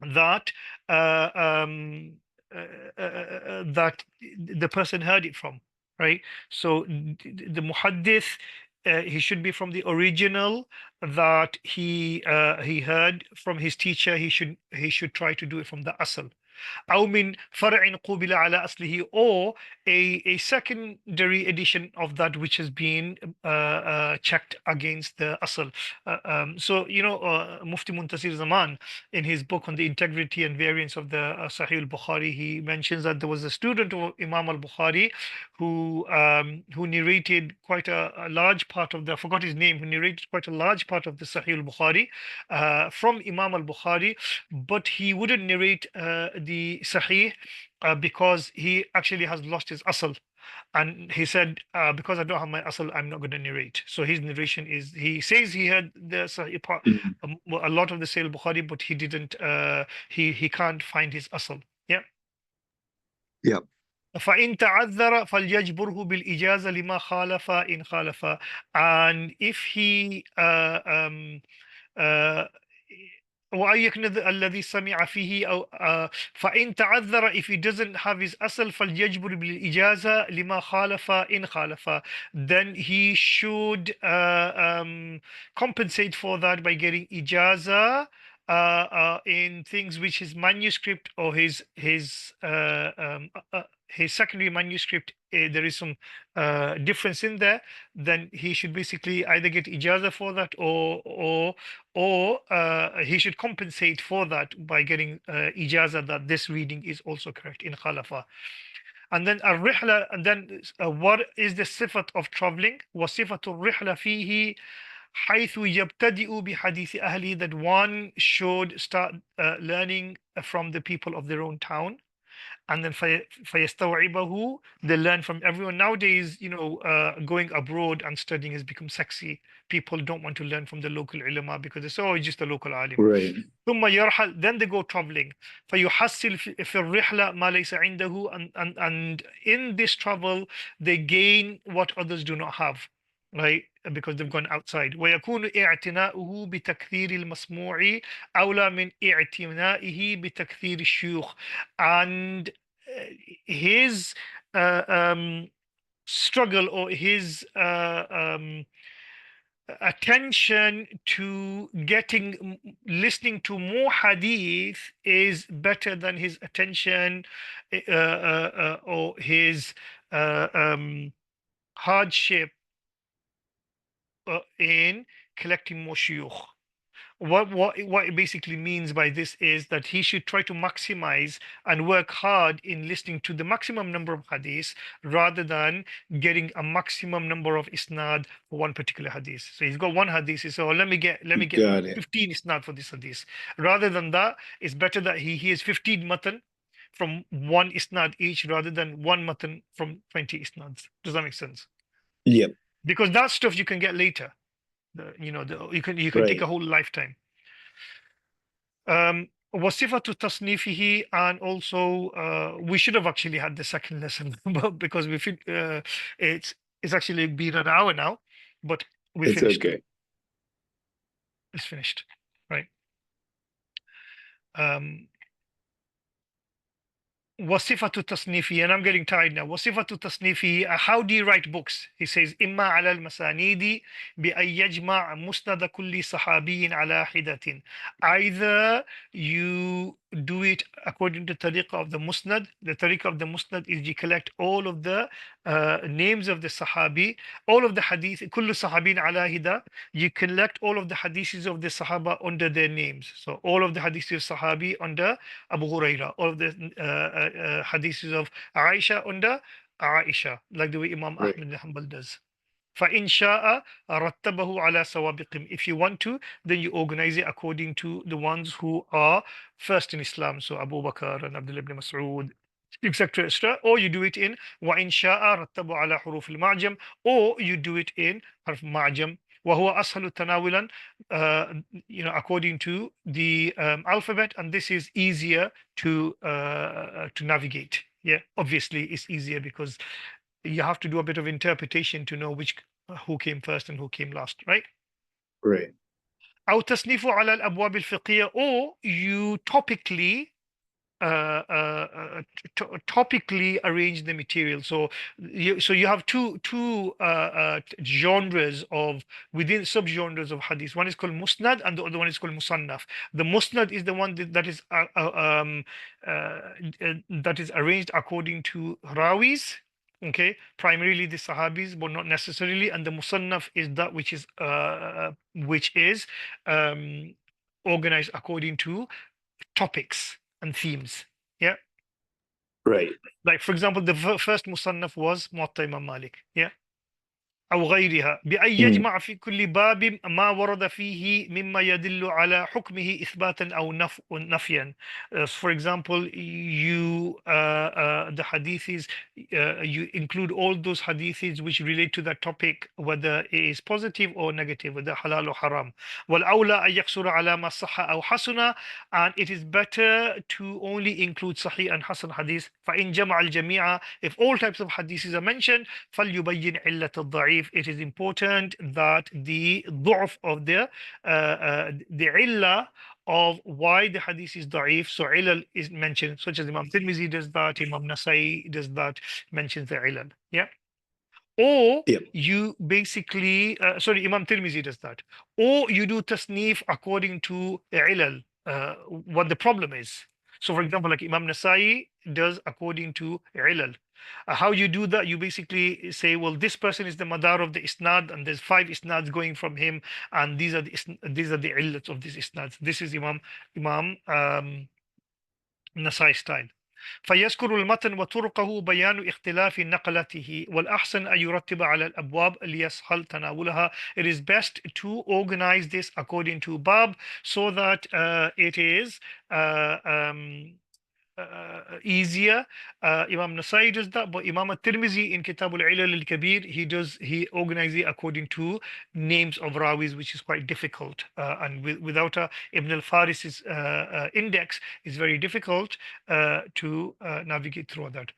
that uh, um, that the person heard it from, right? So the muhaddith, he should be from the original that he heard from his teacher. He should try to do it from the asl. أو من فرع قُبِلَ على أصله, or a secondary edition of that which has been checked against the asl. So, you know, Mufti Muntasir Zaman, in his book on the integrity and variance of the Sahih al-Bukhari, he mentions that there was a student of Imam al-Bukhari who narrated quite a large part of the, I forgot his name, who narrated quite a large part of the Sahih al-Bukhari from Imam al-Bukhari, but he wouldn't narrate the Sahih because he actually has lost his asl. And he said, because I don't have my asl, I'm not going to narrate. So his narration is, he says he had the Sahih part, Mhm. a lot of the Sahih Bukhari, but he didn't, he can't find his asl. Yeah. Yep. فإن تعذر فليجبره بالإجازة لما خالف إن خالف. And if he آه، وأن يكن الذي سمع فيه أو فإن تعذر, if he doesn't have his أصل فليجبر بالإجازة لما خالف إن خالف, then he should compensate for that by getting إجازة in things which his manuscript or his secondary manuscript, there is some difference in there. Then he should basically either get ijaza for that, or he should compensate for that by getting ijaza that this reading is also correct in khalafa. And then الرحلة, and then what is the sifat of traveling? وصفة الرحلة فيه حيث يبتدئ بحديث أهله, that one should start learning from the people of their own town. And then فيستوعبه, they learn from everyone. Nowadays, you know, going abroad and studying has become sexy. People don't want to learn from the local ulama because they say, oh, it's just a local alim. Right. ثم يرحل, then they go traveling. فيحصل في الرحلة ما ليس عنده, and in this travel they gain what others do not have, right? Because they've gone outside. ويكون اعتناؤه بتكثير المسموع أولى من اعتنائه بتكثير الشيوخ. And his struggle, or his attention to listening to more hadith is better than his attention or his hardship in collecting more shuyukh. What it basically means by this is that he should try to maximize and work hard in listening to the maximum number of hadiths rather than getting a maximum number of isnad for one particular hadith. So he's got one hadith, he says, oh, let me get Got it. 15 isnad for this hadith. Rather than that, it's better that he hears 15 matan from one isnad each rather than one matan from 20 isnads. Does that make sense? Yep. Because that stuff you can get later. You can take a Right. whole lifetime. وصفة تصنيفه, and also we should have actually had the second lesson, but because it's actually been an hour now, but we It's finished. okay. It's finished, right? Um, وصفة تصنيفه, and I'm getting tired now. وصفة تصنيفه, how do you write books? He says إما على المسانيد بأن يجمع مسند كل صحابي على حدة. Either you do it according to the tariqah of the musnad. The tariqah of the musnad is you collect all of the names of the sahabi, all of the hadith, كل صحابين على حدة. You collect all of the hadiths of the sahaba under their names. So all of the hadiths of sahabi under Abu Huraira, all of the hadiths of Aisha under Aisha, like the way Imam Right. Ahmad bin Hanbal does. فَإِنْ شَاءَ رَتَّبَهُ عَلَى سَوَابِقِهِمْ. If you want to, then you organize it according to the ones who are first in Islam. So Abu Bakr and Abdullah ibn Mas'ud, etc., etc. Or you do it in وَإِنْ شَاءَ رَتَّبَهُ عَلى حروف المعجم, or you do it in حرف معجم. وهو أسهل تناولا, according to the alphabet, and this is easier to navigate. Yeah, obviously it's easier because you have to do a bit of interpretation to know which who came first and who came last, right? Right. أو تصنيفه على الأبواب الفقهية, or you topically topically arrange the material. So you have two genres of, within subgenres of hadith. One is called musnad and the other one is called musannaf. The musnad is the one that is arranged according to rawis, okay, primarily the sahabis, but not necessarily. And the musannaf is that which is organized according to topics and themes. Yeah. Right. Like for example, the first musannaf was Muwatta Imam Malik. Yeah. أو غيرها بأن Mm. يجمع في كل باب ما ورد فيه مما يدل على حكمه إثباتا أو نفيا. For example, the hadiths, you include all those hadiths which relate to that topic, whether it is positive or negative, whether halal or haram. والأولى أن يقصر على ما صح أو حسن, and it is better to only include sahih and hasan hadith. فإن جمع الجميع, if all types of hadiths are mentioned, فليبين علة الضعيف. It is important that the ضعف of the illah of why the hadith is da'if. So ilal is mentioned, such as Imam Tirmizi does that, Imam Nasai does that, mentions the ilal. Yeah. Or Yep. you basically, sorry, Imam Tirmizi does that. Or you do tasnif according to ilal, what the problem is. So for example, like Imam Nasai does according to ilal. How you do that? You basically say, well, this person is the madar of the isnad, and there's 5 isnads going from him, and these are the illats of these isnads. This is Imam Nasai style. فيذكر المتن وطرقه بيان اختلاف نقلته والأحسن أن يرتب على الأبواب ليسهل تناولها. It is best to organize this according to bab so that it is easier. Imam Nasai does that, but Imam al-Tirmizi in Kitab al-Ilal al-Kabir, he organizes it according to names of rawis, which is quite difficult. And without Ibn al-Faris's index, it's very difficult to navigate through that.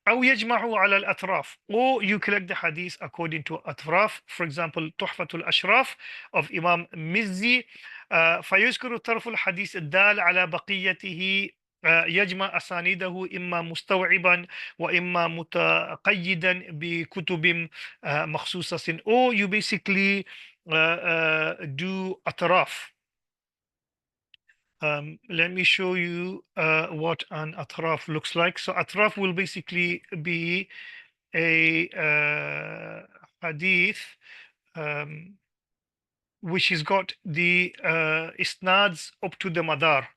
أو يجمعه على الأطراف, or you collect the hadith according to أطراف. For example, تحفة الأشراف of Imam Mizzi, فيذكر طرف الحديث الدال على بقيته, يجمع أسانيده إما مستوعبا وإما متقيدا بكتب مخصوصة. Or you basically do أطراف. Let me show you what an atraf looks like. So atraf will basically be a hadith which has got the isnads up to the madar,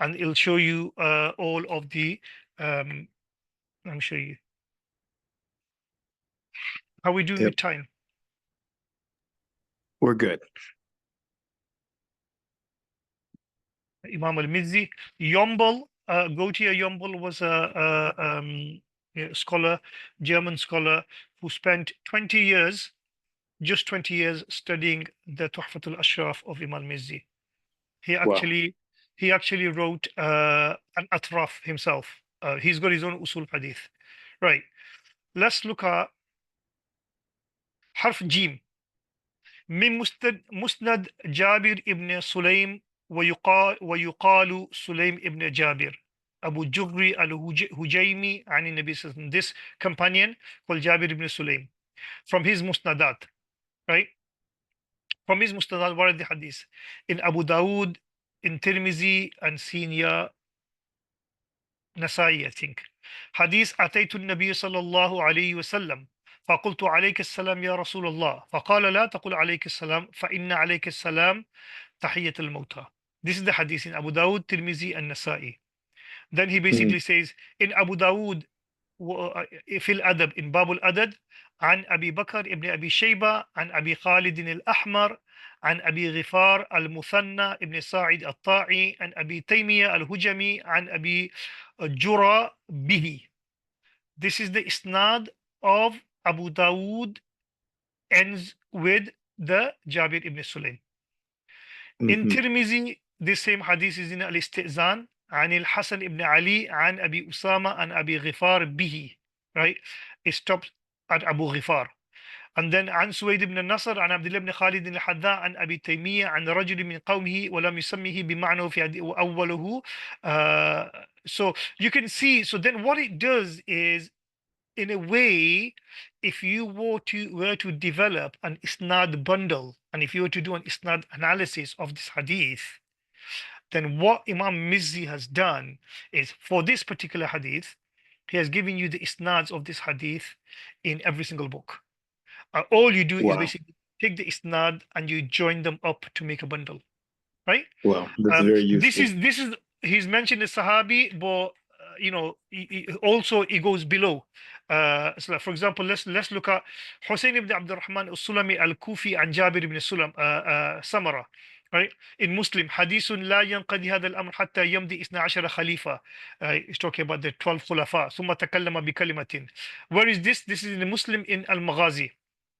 and it'll show you all of the let me show you. How we doing Yep. with time? We're good. Imam al-Mizzi. Yombel, Gautier Yombel was a scholar, German scholar, who spent 20 years, just 20 years, studying the Tuhfat al-Ashraf of Imam al-Mizzi. He Wow. actually wrote an atraf himself. He's got his own usul hadith. Right. Let's look at حرف جيم. من مسند جابر ابن سليم ويقال سليم ابن جابر. Abu Jugri al-Hujaymi عن النبي صلى الله عليه وسلم. This companion called Jabir ibn Sulaim. From his musnadat, right? From his musnadat, what are the hadith? In Abu Dawood, in Tirmizi, and Senior Nasai, I think. Hadith أتيت النبي صلى الله عليه وسلم فقلت عليك السلام يا رسول الله فقال لا تقل عليك السلام فإن عليك السلام تحية الموتى. This is the hadith in Abu Dawud, Tirmizi, and Nasai. Then he Mm, basically says in Abu Dawud في الأدب in باب الأدب عن أبي بكر ابن أبي شيبة عن أبي خالد الأحمر عن أبي غفار المثنى ابن ساعد الطاعي عن أبي تيمية الهجمي عن أبي جرى به. This is the isnad of Abu Dawud, ends with the Jabir ibn Sulaim. In mhm, Tirmizi, this same hadith is in al-Istizan عن الحسن ibn Ali عن أبي أسامة عن أبي غفار به, right? It stops at Abu Ghifar. And then عن سويد بن النصر عن عبد الله بن خالد الحذاء عن أبي تيمية عن رجل من قومه ولم يسمه بمعنى في أوله. So you can see, so then what it does is, in a way, if you were to develop an isnad bundle, and if you were to do an isnad analysis of this hadith, then what Imam Mizzi has done is, for this particular hadith, he has given you the isnads of this hadith in every single book. All you do is wow, basically take the isnad and you join them up to make a bundle, right? wow, that's very useful. This is he's mentioned the Sahabi, but also it goes below. So like, for example, let's look at Hussein ibn Abdurrahman al-Sulami al-Kufi and Jabir ibn Sulam Samara, right? In Muslim, hadithun la yanqadi hadha al-amr hatta yamdi isna ashara khalifa. He's talking about the 12 khulafa. ثم تكلم بكلمة. Where is this? This is in the Muslim in Al-Maghazi.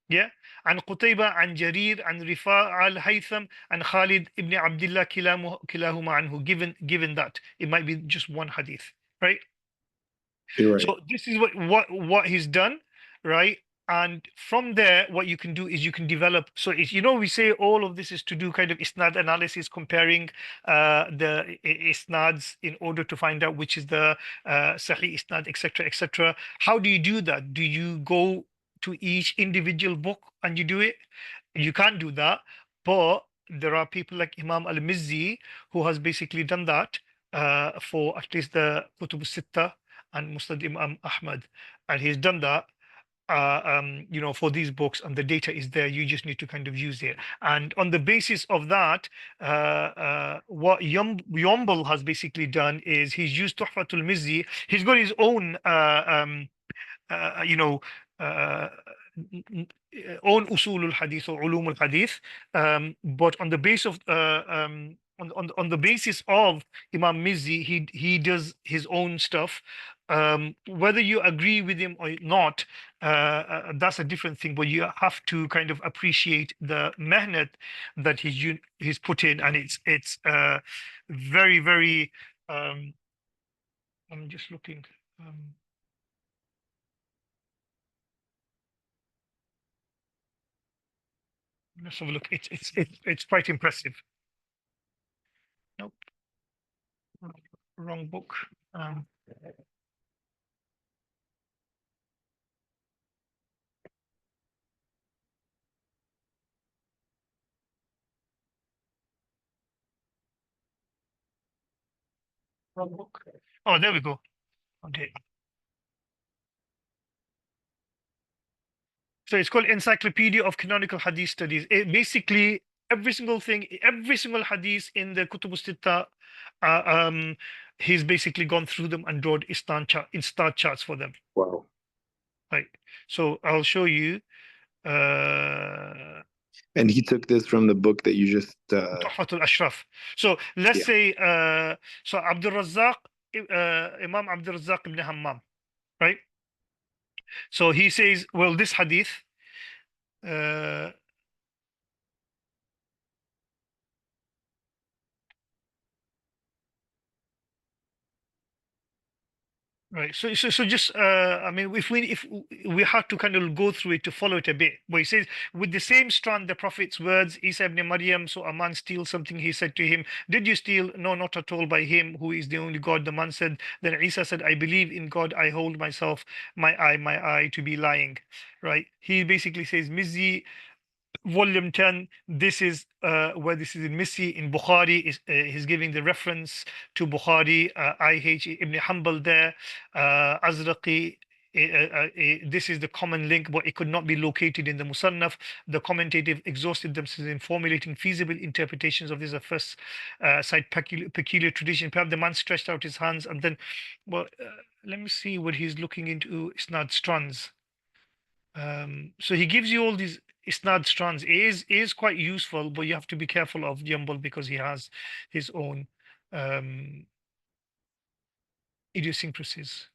Yeah, عن قتيبة عن جرير عن رفاعة الهيثم عن خالد ابن عبد الله كلاهما عنه. Given that it might be just one hadith, right? You're right. So this is what he's done, right? And from there, what you can do is you can develop. So it's, we say all of this is to do kind of isnad analysis, comparing the isnads in order to find out which is the sahih isnad, etc., etc. How do you do that? Do you go to each individual book and you do it? You can't do that, but there are people like Imam al-Mizzi who has basically done that for at least the Kutub Sitta and Musnad Imam Ahmad, and he's done that for these books, and the data is there. You just need to kind of use it, and on the basis of that, what Yombal has basically done is he's used Tuhfatul Mizzi. He's got his own uh, you know, uh, own usulul hadith or ulumul hadith, but on the base of on the basis of Imam Mizzi, he does his own stuff. Whether you agree with him or not, that's a different thing. But you have to kind of appreciate the mehnat that he's put in, and it's very very. I'm just looking. Um, let's have a look. It's quite impressive. Nope, wrong book. Um, wrong book. Oh, there we go. Okay. So it's called Encyclopedia of Canonical Hadith Studies. Basically, every single thing, every single hadith in the Kutub Sitta, uh, um, he's basically gone through them and drawn instant charts for them. Wow. Right. So I'll show you. Uh, And he took this from the book that you just Tuhfatul Ashraf. So let's yeah. say, so Abdul Razzaq, Imam Abdul Razzaq ibn Hammam, right? So he says, well, this hadith, uh, Right. So just I mean, if we have to kind of go through it to follow it a bit. But he says, with the same strand, the Prophet's words, Isa ibn Maryam, so a man steals something, he said to him, did you steal? No, not at all, by him who is the only God. The man said, then Isa said, I believe in God, I hold myself, my eye to be lying. Right. He basically says, Mizzi, volume 10, this is where this is in Missy in Bukhari is he's giving the reference to Bukhari, IH Ibn Hanbal there, Azraqi. This is the common link, but it could not be located in the Musannaf. The commentative exhausted themselves in formulating feasible interpretations of this. A first cite peculiar tradition. Perhaps the man stretched out his hands and then, well, let me see what he's looking into. Isnad strands. So he gives you all these isnad strands. It is quite useful, but you have to be careful of Jumble because he has his own um, idiosyncrasies.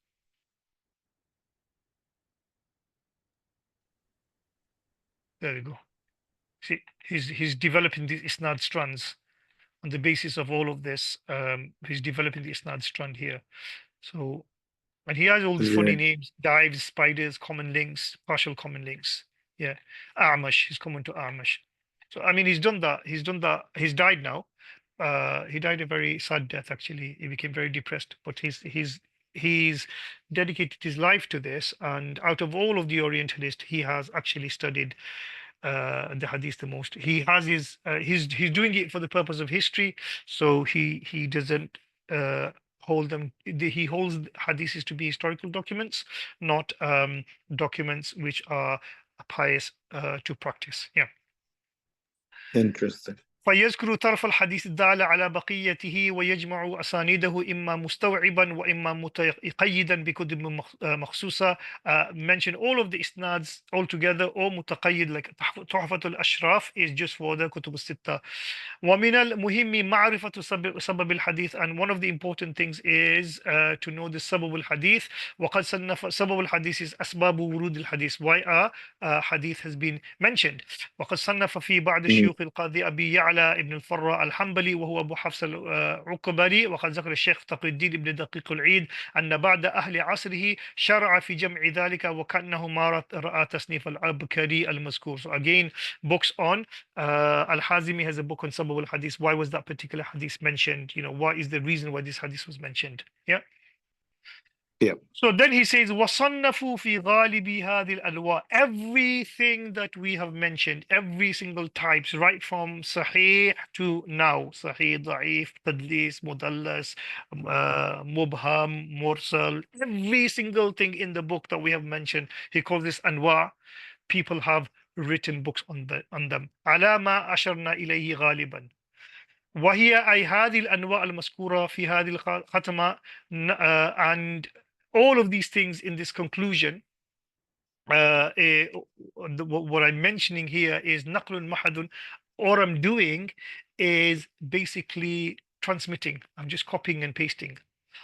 There we go. See, he's developing these isnad strands on the basis of all of this. He's developing the isnad strand here. So, and he has all these funny Yeah. names: dives, spiders, common links, partial common links. Yeah, Amash. He's coming to Amash. So I mean, he's done that. He's done that. He's died now. He died a very sad death. Actually, he became very depressed. But he's dedicated his life to this. And out of all of the Orientalists, he has actually studied the Hadith the most. He has his he's doing it for the purpose of history. So he doesn't. Hold them. He holds hadiths to be historical documents, not documents which are pious to practice. Yeah. Interesting. فيذكر طرف الحديث الدال على بقيته ويجمع أسانيده إما مستوعبا وإما متقيدا بكتب مخصوصة. Mention all of the isnads all together, or متقيد like تحفة الأشراف is just for the كتب الستة. ومن المهم معرفة سبب الحديث, and one of the important things is to know the سبب الحديث. وقد صنف سبب الحديث is أسباب ورود الحديث, why a hadith has been mentioned. وقد صنف في بعض الشيوخ القاضي أبي يعلى ابن الفراء الحنبلي وهو أبو حفص العقبري. وقد ذكر الشيخ تقي الدين ابن دقيق العيد أن بعد أهل عصره شرع في جمع ذلك وكأنه ما رأى تصنيف العبكري المذكور. So again, books on Al-Hazimi has a book on Sabab al-Hadith. Why was that particular hadith mentioned? You know, what is the reason why this hadith was mentioned? Yeah. Yeah. So then he says, وَصَنَّفُوا فِي غَالِبِ هَذِي الْأَلْوَاءِ. Everything that we have mentioned, every single types, right from Sahih to now, Sahih, Da'if, Tadlis, Mudallas, Mubham, Mursal, every single thing in the book that we have mentioned, he calls this Anwa. People have written books on them. على ما أشرنا إليه غالبا. وهي أي هذه الأنواع المذكورة في هذه الختمة, and all of these things in this conclusion, what I'm mentioning here is naqlun mahadun. All I'm doing is basically transmitting. I'm just copying and pasting.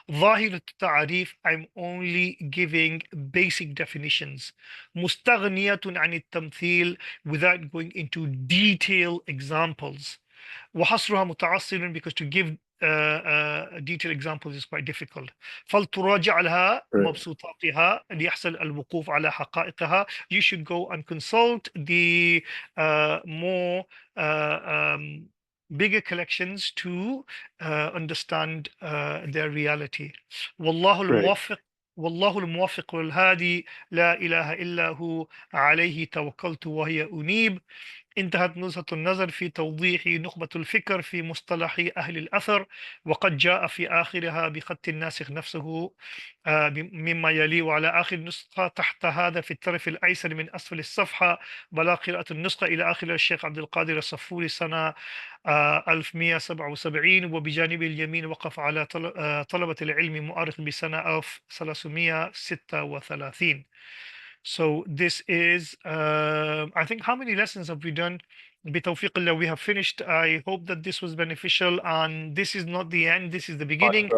ظاهر التعريف, I'm only giving basic definitions. مستغنية عن التمثيل, without going into detailed examples. وحصرها متعصر, because to give detailed examples is quite difficult. فلتراجع لها مبسوطاتها ليحصل الوقوف على حقائقها. You should go and consult the more bigger collections to understand their reality. والله الموفق, والله الموفق والهادي, لا إله إلا هو, عليه توكلت وهي أنيب. انتهت نزهة النظر في توضيح نخبة الفكر في مصطلح أهل الأثر، وقد جاء في آخرها بخط الناسخ نفسه مما يلي. وعلى آخر نسخة تحت هذا في الطرف الأيسر من أسفل الصفحة بلا قراءة النسخة إلى آخر الشيخ عبد القادر الصفوري سنة 1177. وبجانب اليمين وقف على طلبة العلم مؤرخ بسنة 1336. So this is, I think, how many lessons have we done? بتوفيق الله, we have finished. I hope that this was beneficial, and this is not the end, this is the beginning.